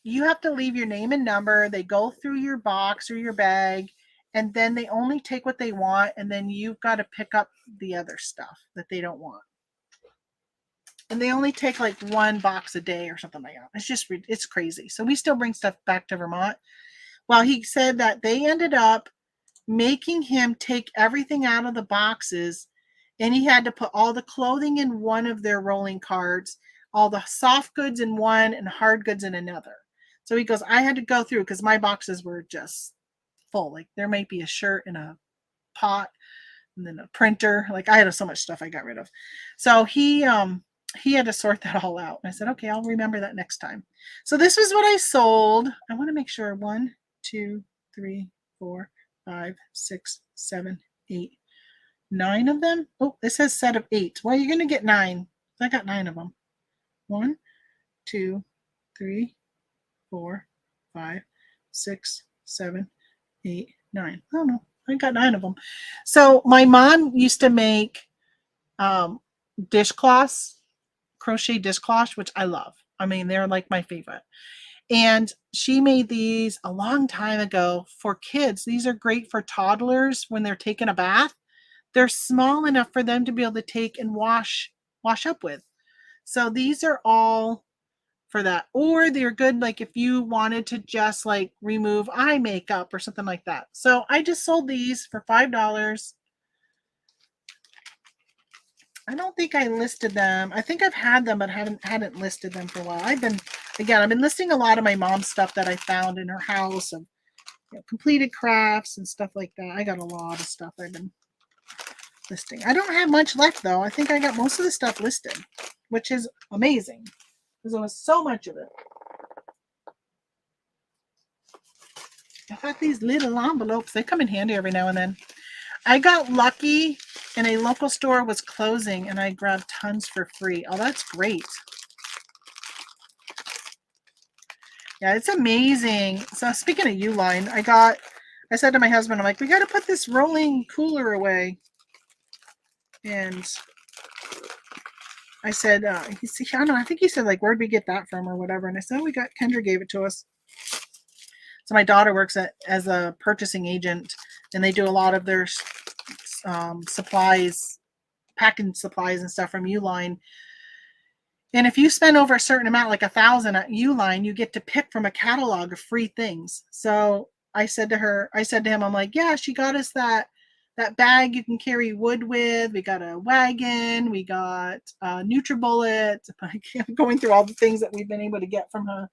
you have to leave your name and number. They go through your box or your bag, and then they only take what they want, and then you've got to pick up the other stuff that they don't want. And they only take like one box a day or something like that. It's crazy. So we still bring stuff back to Vermont. Well, he said that they ended up making him take everything out of the boxes, and he had to put all the clothing in one of their rolling carts, all the soft goods in one, and hard goods in another. So he goes, I had to go through because my boxes were just full. Like there might be a shirt in a pot and then a printer. Like I had so much stuff I got rid of. So he had to sort that all out. And I said, okay, I'll remember that next time. So this was what I sold. I want to make sure 1, 2, 3, 4, 5, 6, 7, 8, 9 of them. Oh, this says set of 8. Well, you're going to get 9. I got 9 of them. 1, 2, 3, 4, 5, 6, 7, 8, 9. Oh no, I got 9 of them. So my mom used to make dishcloths, crochet dishcloths, which I love. I mean, they're like my favorite. And she made these a long time ago for kids. These are great for toddlers when they're taking a bath. They're small enough for them to be able to take and wash up with. So these are all for that. Or they're good like if you wanted to just like remove eye makeup or something like that. So I just sold these for $5. I don't think I listed them. I think I've had them, but hadn't listed them for a while. I've been listing a lot of my mom's stuff that I found in her house of completed crafts and stuff like that. I got a lot of stuff I've been listing. I don't have much left though. I think I got most of the stuff listed, which is amazing because there was so much of it. I got these little envelopes. They come in handy every now and then. I got lucky and a local store was closing and I grabbed tons for free. Oh, that's great. Yeah, it's amazing. So speaking of Uline, I said to my husband, I'm like, we got to put this rolling cooler away. And I said, I don't know, I think he said like, where'd we get that from or whatever. And I said, oh, Kendra gave it to us. So my daughter works as a purchasing agent and they do a lot of their supplies, packing supplies and stuff from Uline. And if you spend over a certain amount, like $1,000 at Uline, you get to pick from a catalog of free things. So I said to him, I'm like, yeah, she got us that bag you can carry wood with. We got a wagon. We got NutriBullet. I'm going through all the things that we've been able to get from her.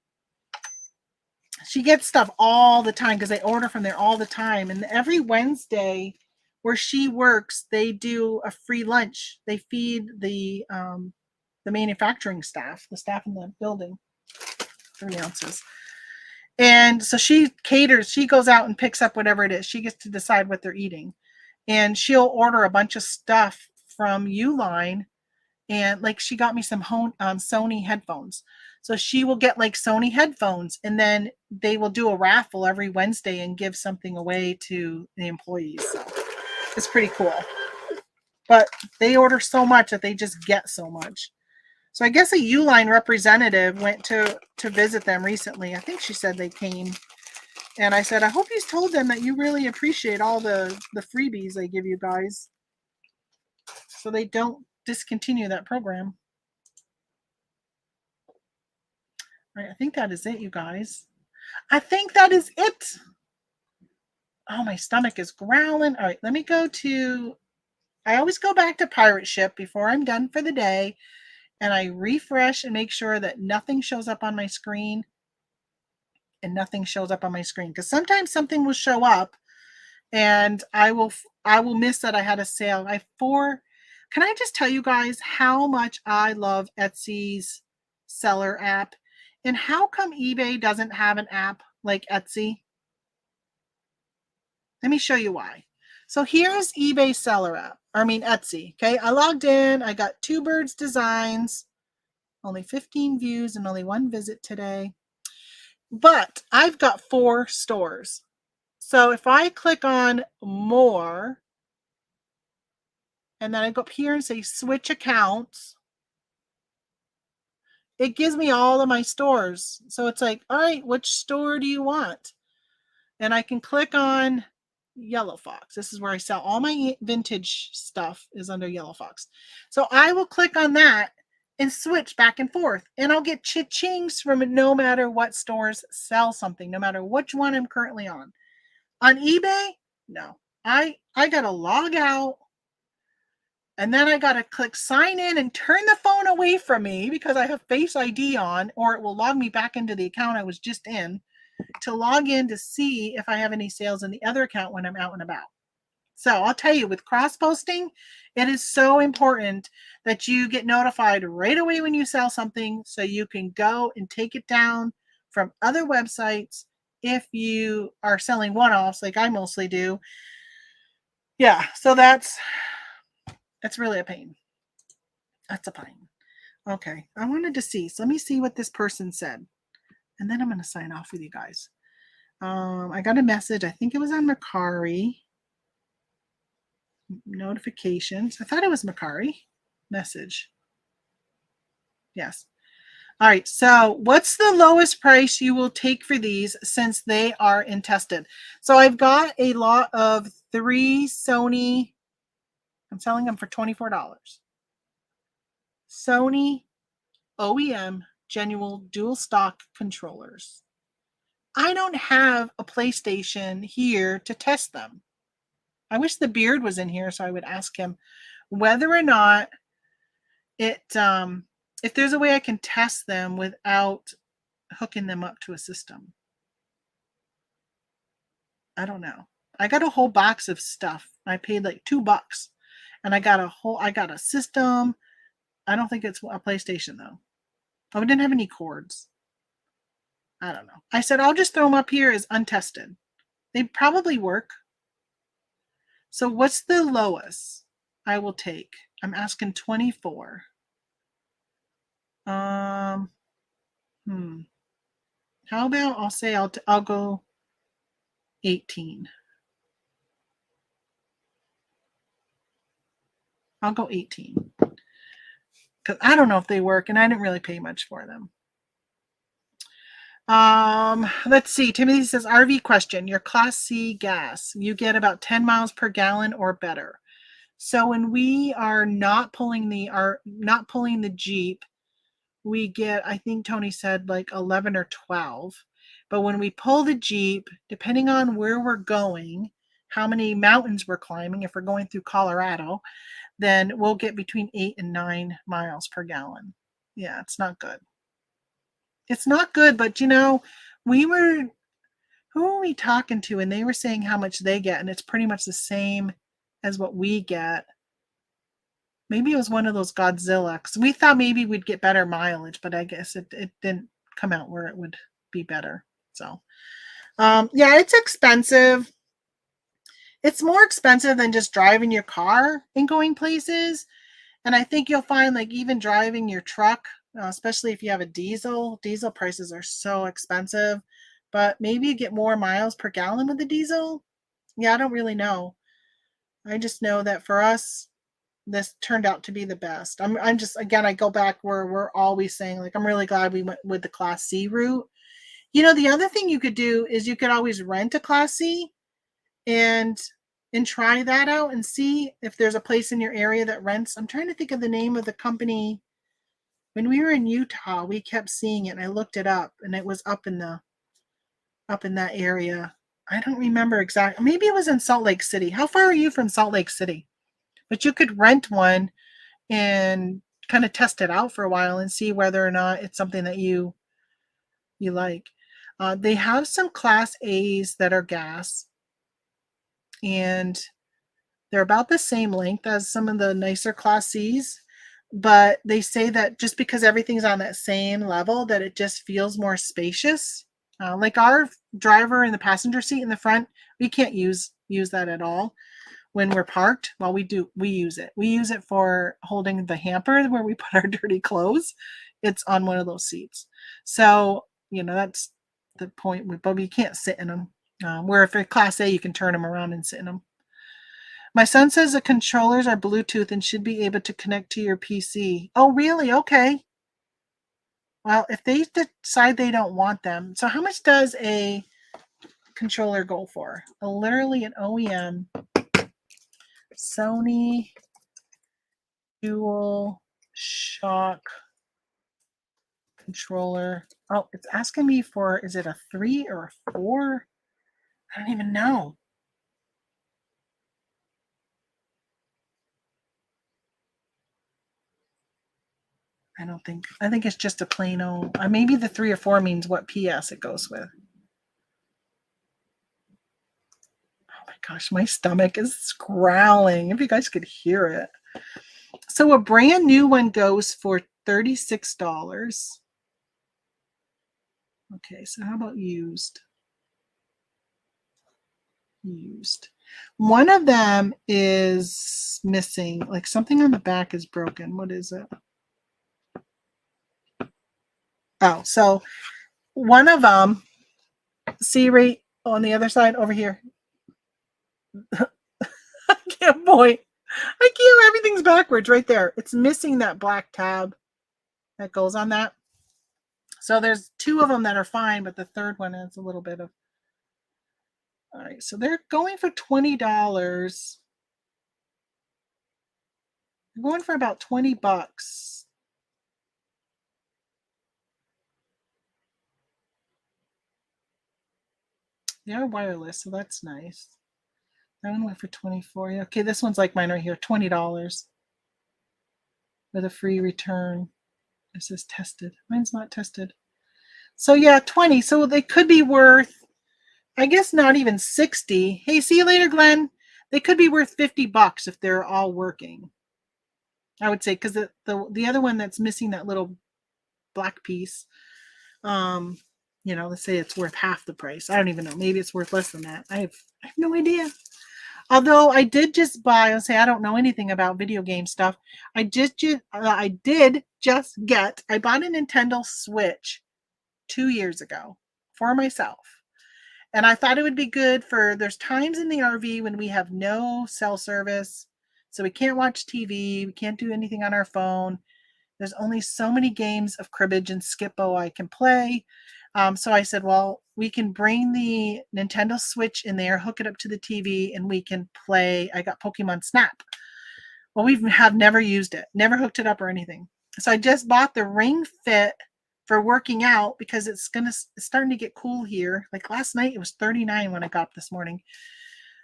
She gets stuff all the time because they order from there all the time. And every Wednesday where she works, they do a free lunch. They feed the manufacturing staff, the staff in the building, 3 ounces. And so she goes out and picks up whatever it is. She gets to decide what they're eating. And she'll order a bunch of stuff from Uline. And like she got me some Sony headphones. So she will get like Sony headphones and then they will do a raffle every Wednesday and give something away to the employees. So it's pretty cool. But they order so much that they just get so much. So I guess a Uline representative went to visit them recently. I think she said they came. And I said, I hope you told them that you really appreciate all the freebies they give you guys. So they don't discontinue that program. All right, I think that is it, you guys. I think that is it. Oh, my stomach is growling. All right, let me go to, I always go back to Pirate Ship before I'm done for the day. And I refresh and make sure that nothing shows up on my screen. And nothing shows up on my screen. Because sometimes something will show up and I will miss that I had a sale. Can I just tell you guys how much I love Etsy's seller app? And how come eBay doesn't have an app like Etsy? Let me show you why. So here's eBay seller app. Etsy. Okay, I logged in. I got 2 birds designs, only 15 views and only 1 visit today. But I've got 4 stores. So if I click on more, and then I go up here and say switch accounts, it gives me all of my stores. So it's like, all right, which store do you want? And I can click on Yellow Fox. This is where I sell all my vintage stuff is under Yellow Fox. So I will click on that and switch back and forth. And I'll get cha-chings from it no matter what stores sell something, no matter which one I'm currently on. On eBay, no. I got to log out. And then I got to click sign in and turn the phone away from me because I have Face ID on, or it will log me back into the account I was just in to log in to see if I have any sales in the other account when I'm out and about. So I'll tell you, with cross-posting, it is so important that you get notified right away when you sell something so you can go and take it down from other websites if you are selling one-offs like I mostly do. Yeah, so that's really a pain. That's a pain. Okay, I wanted to see. So let me see what this person said. And then I'm going to sign off with you guys. I got a message. I think it was on Mercari. Notifications. I thought it was Mercari. Message. Yes. All right. So what's the lowest price you will take for these since they are in tested? So I've got a lot of 3 Sony. I'm selling them for $24. Sony OEM genuine dual stock controllers. I don't have a PlayStation here to test them. I wish the beard was in here so I would ask him whether or not it if there's a way I can test them without hooking them up to a system. I don't know. I got a whole box of stuff. I paid like $2 and I got a system. I don't think it's a PlayStation though. Oh, it didn't have any cords. I don't know. I said I'll just throw them up here as untested. They probably work. So what's the lowest I will take? I'm asking 24. How about I'll say I'll go 18. I'll go 18. Because I don't know if they work and I didn't really pay much for them. Let's see. Timothy says, RV question. Your Class C gas, you get about 10 miles per gallon or better. So when we are not pulling the Jeep, we get, I think Tony said like 11 or 12. But when we pull the Jeep, depending on where we're going, how many mountains we're climbing, if we're going through Colorado, then we'll get between 8 and 9 miles per gallon. Yeah, it's not good. It's not good, but who were we talking to? And they were saying how much they get, and it's pretty much the same as what we get. Maybe it was one of those Godzilla, because we thought maybe we'd get better mileage, but I guess it didn't come out where it would be better. So, yeah, it's expensive. It's more expensive than just driving your car and going places. And I think you'll find like even driving your truck, especially if you have a diesel prices are so expensive, but maybe you get more miles per gallon with the diesel. Yeah, I don't really know. I just know that for us, this turned out to be the best. I'm just, again, I go back where we're always saying, like, I'm really glad we went with the Class C route. The other thing you could do is you could always rent a Class C and try that out and see if there's a place in your area that rents. I'm trying to think of the name of the company. When we were in Utah, we kept seeing it and I looked it up and it was up in that area. I don't remember exactly. Maybe it was in Salt Lake City. How far are you from Salt Lake City? But you could rent one and kind of test it out for a while and see whether or not it's something that you like. They have some Class A's that are gas, and they're about the same length as some of the nicer Class C's, but they say that just because everything's on that same level, that it just feels more spacious. Like our driver in the passenger seat in the front, we can't use that at all when we're parked. Well, we use it. We use it for holding the hamper where we put our dirty clothes. It's on one of those seats. So, that's the point. But we can't sit in them. Where if they're Class A, you can turn them around and sit in them. My son says the controllers are Bluetooth and should be able to connect to your PC. Oh, really? Okay. Well, if they decide they don't want them. So how much does a controller go for? Literally an OEM Sony Dual Shock controller. Oh, it's asking me for, is it a 3 or a 4? I don't even know. I think it's just a plain old, maybe the 3 or 4 means what PS it goes with. Oh my gosh, my stomach is growling. If you guys could hear it. So a brand new one goes for $36. Okay, so how about used? Used. One of them is missing, like something on the back is broken. What is it? Oh, so one of them, see right on the other side over here. I can't point. I can't, everything's backwards right there. It's missing that black tab that goes on that. So there's two of them that are fine, but the third one is a little bit of. All right, so they're going for $20. They're going for about $20. They are wireless, so that's nice. That one went for $24. Okay, this one's like mine right here, $20 with a free return. This is tested. Mine's not tested. So yeah, 20. So they could be worth, I guess not even 60. Hey, see you later, Glenn. They could be worth $50 if they're all working. I would say, because the other one that's missing that little black piece, let's say it's worth half the price. I don't even know. Maybe it's worth less than that. I have no idea. Although I did just buy, I don't know anything about video game stuff. I did just get, I bought a Nintendo Switch 2 years ago for myself. And I thought it would be good for, there's times in the RV when we have no cell service. So we can't watch TV. We can't do anything on our phone. There's only so many games of cribbage and Skippo I can play. So I said, well, we can bring the Nintendo Switch in there, hook it up to the TV, and we can play. I got Pokemon Snap. Well, we have never used it, never hooked it up or anything. So I just bought the Ring Fit for working out because it's starting to get cool here. Like last night, it was 39 when I got up this morning.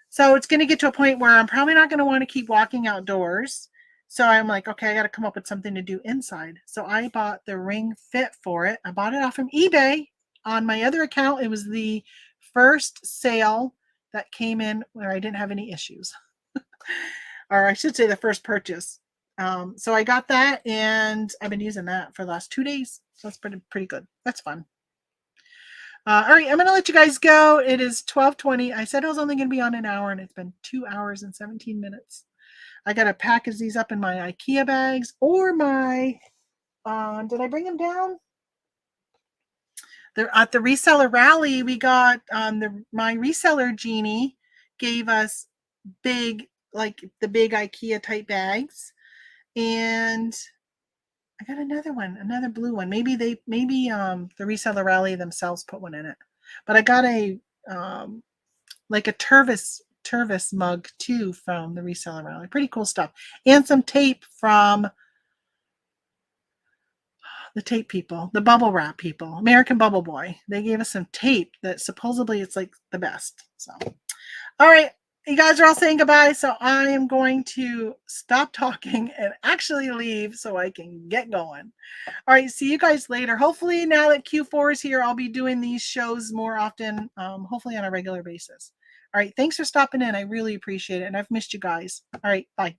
So it's going to get to a point where I'm probably not going to want to keep walking outdoors. So I'm like, okay, I got to come up with something to do inside. So I bought the Ring Fit for it. I bought it off from eBay. On my other account, it was the first sale that came in where I didn't have any issues. Or I should say the first purchase. So I got that, and I've been using that for the last 2 days. So that's pretty good. That's fun. All right, I'm going to let you guys go. It is 12:20. I said I was only going to be on an hour, and it's been 2 hours and 17 minutes. I got to package these up in my IKEA bags or my, did I bring them down? They're at the reseller rally. We got my reseller Jeannie gave us the big IKEA type bags, and I got another blue one. Maybe the reseller rally themselves put one in it, but I got a like a Tervis mug too from the reseller rally. Pretty cool stuff, and some tape from the tape people, the bubble wrap people, American Bubble Boy. They gave us some tape that supposedly it's like the best. So, all right, you guys are all saying goodbye. So I am going to stop talking and actually leave so I can get going. All right, see you guys later. Hopefully now that Q4 is here, I'll be doing these shows more often, hopefully on a regular basis. All right, thanks for stopping in. I really appreciate it. And I've missed you guys. All right, bye.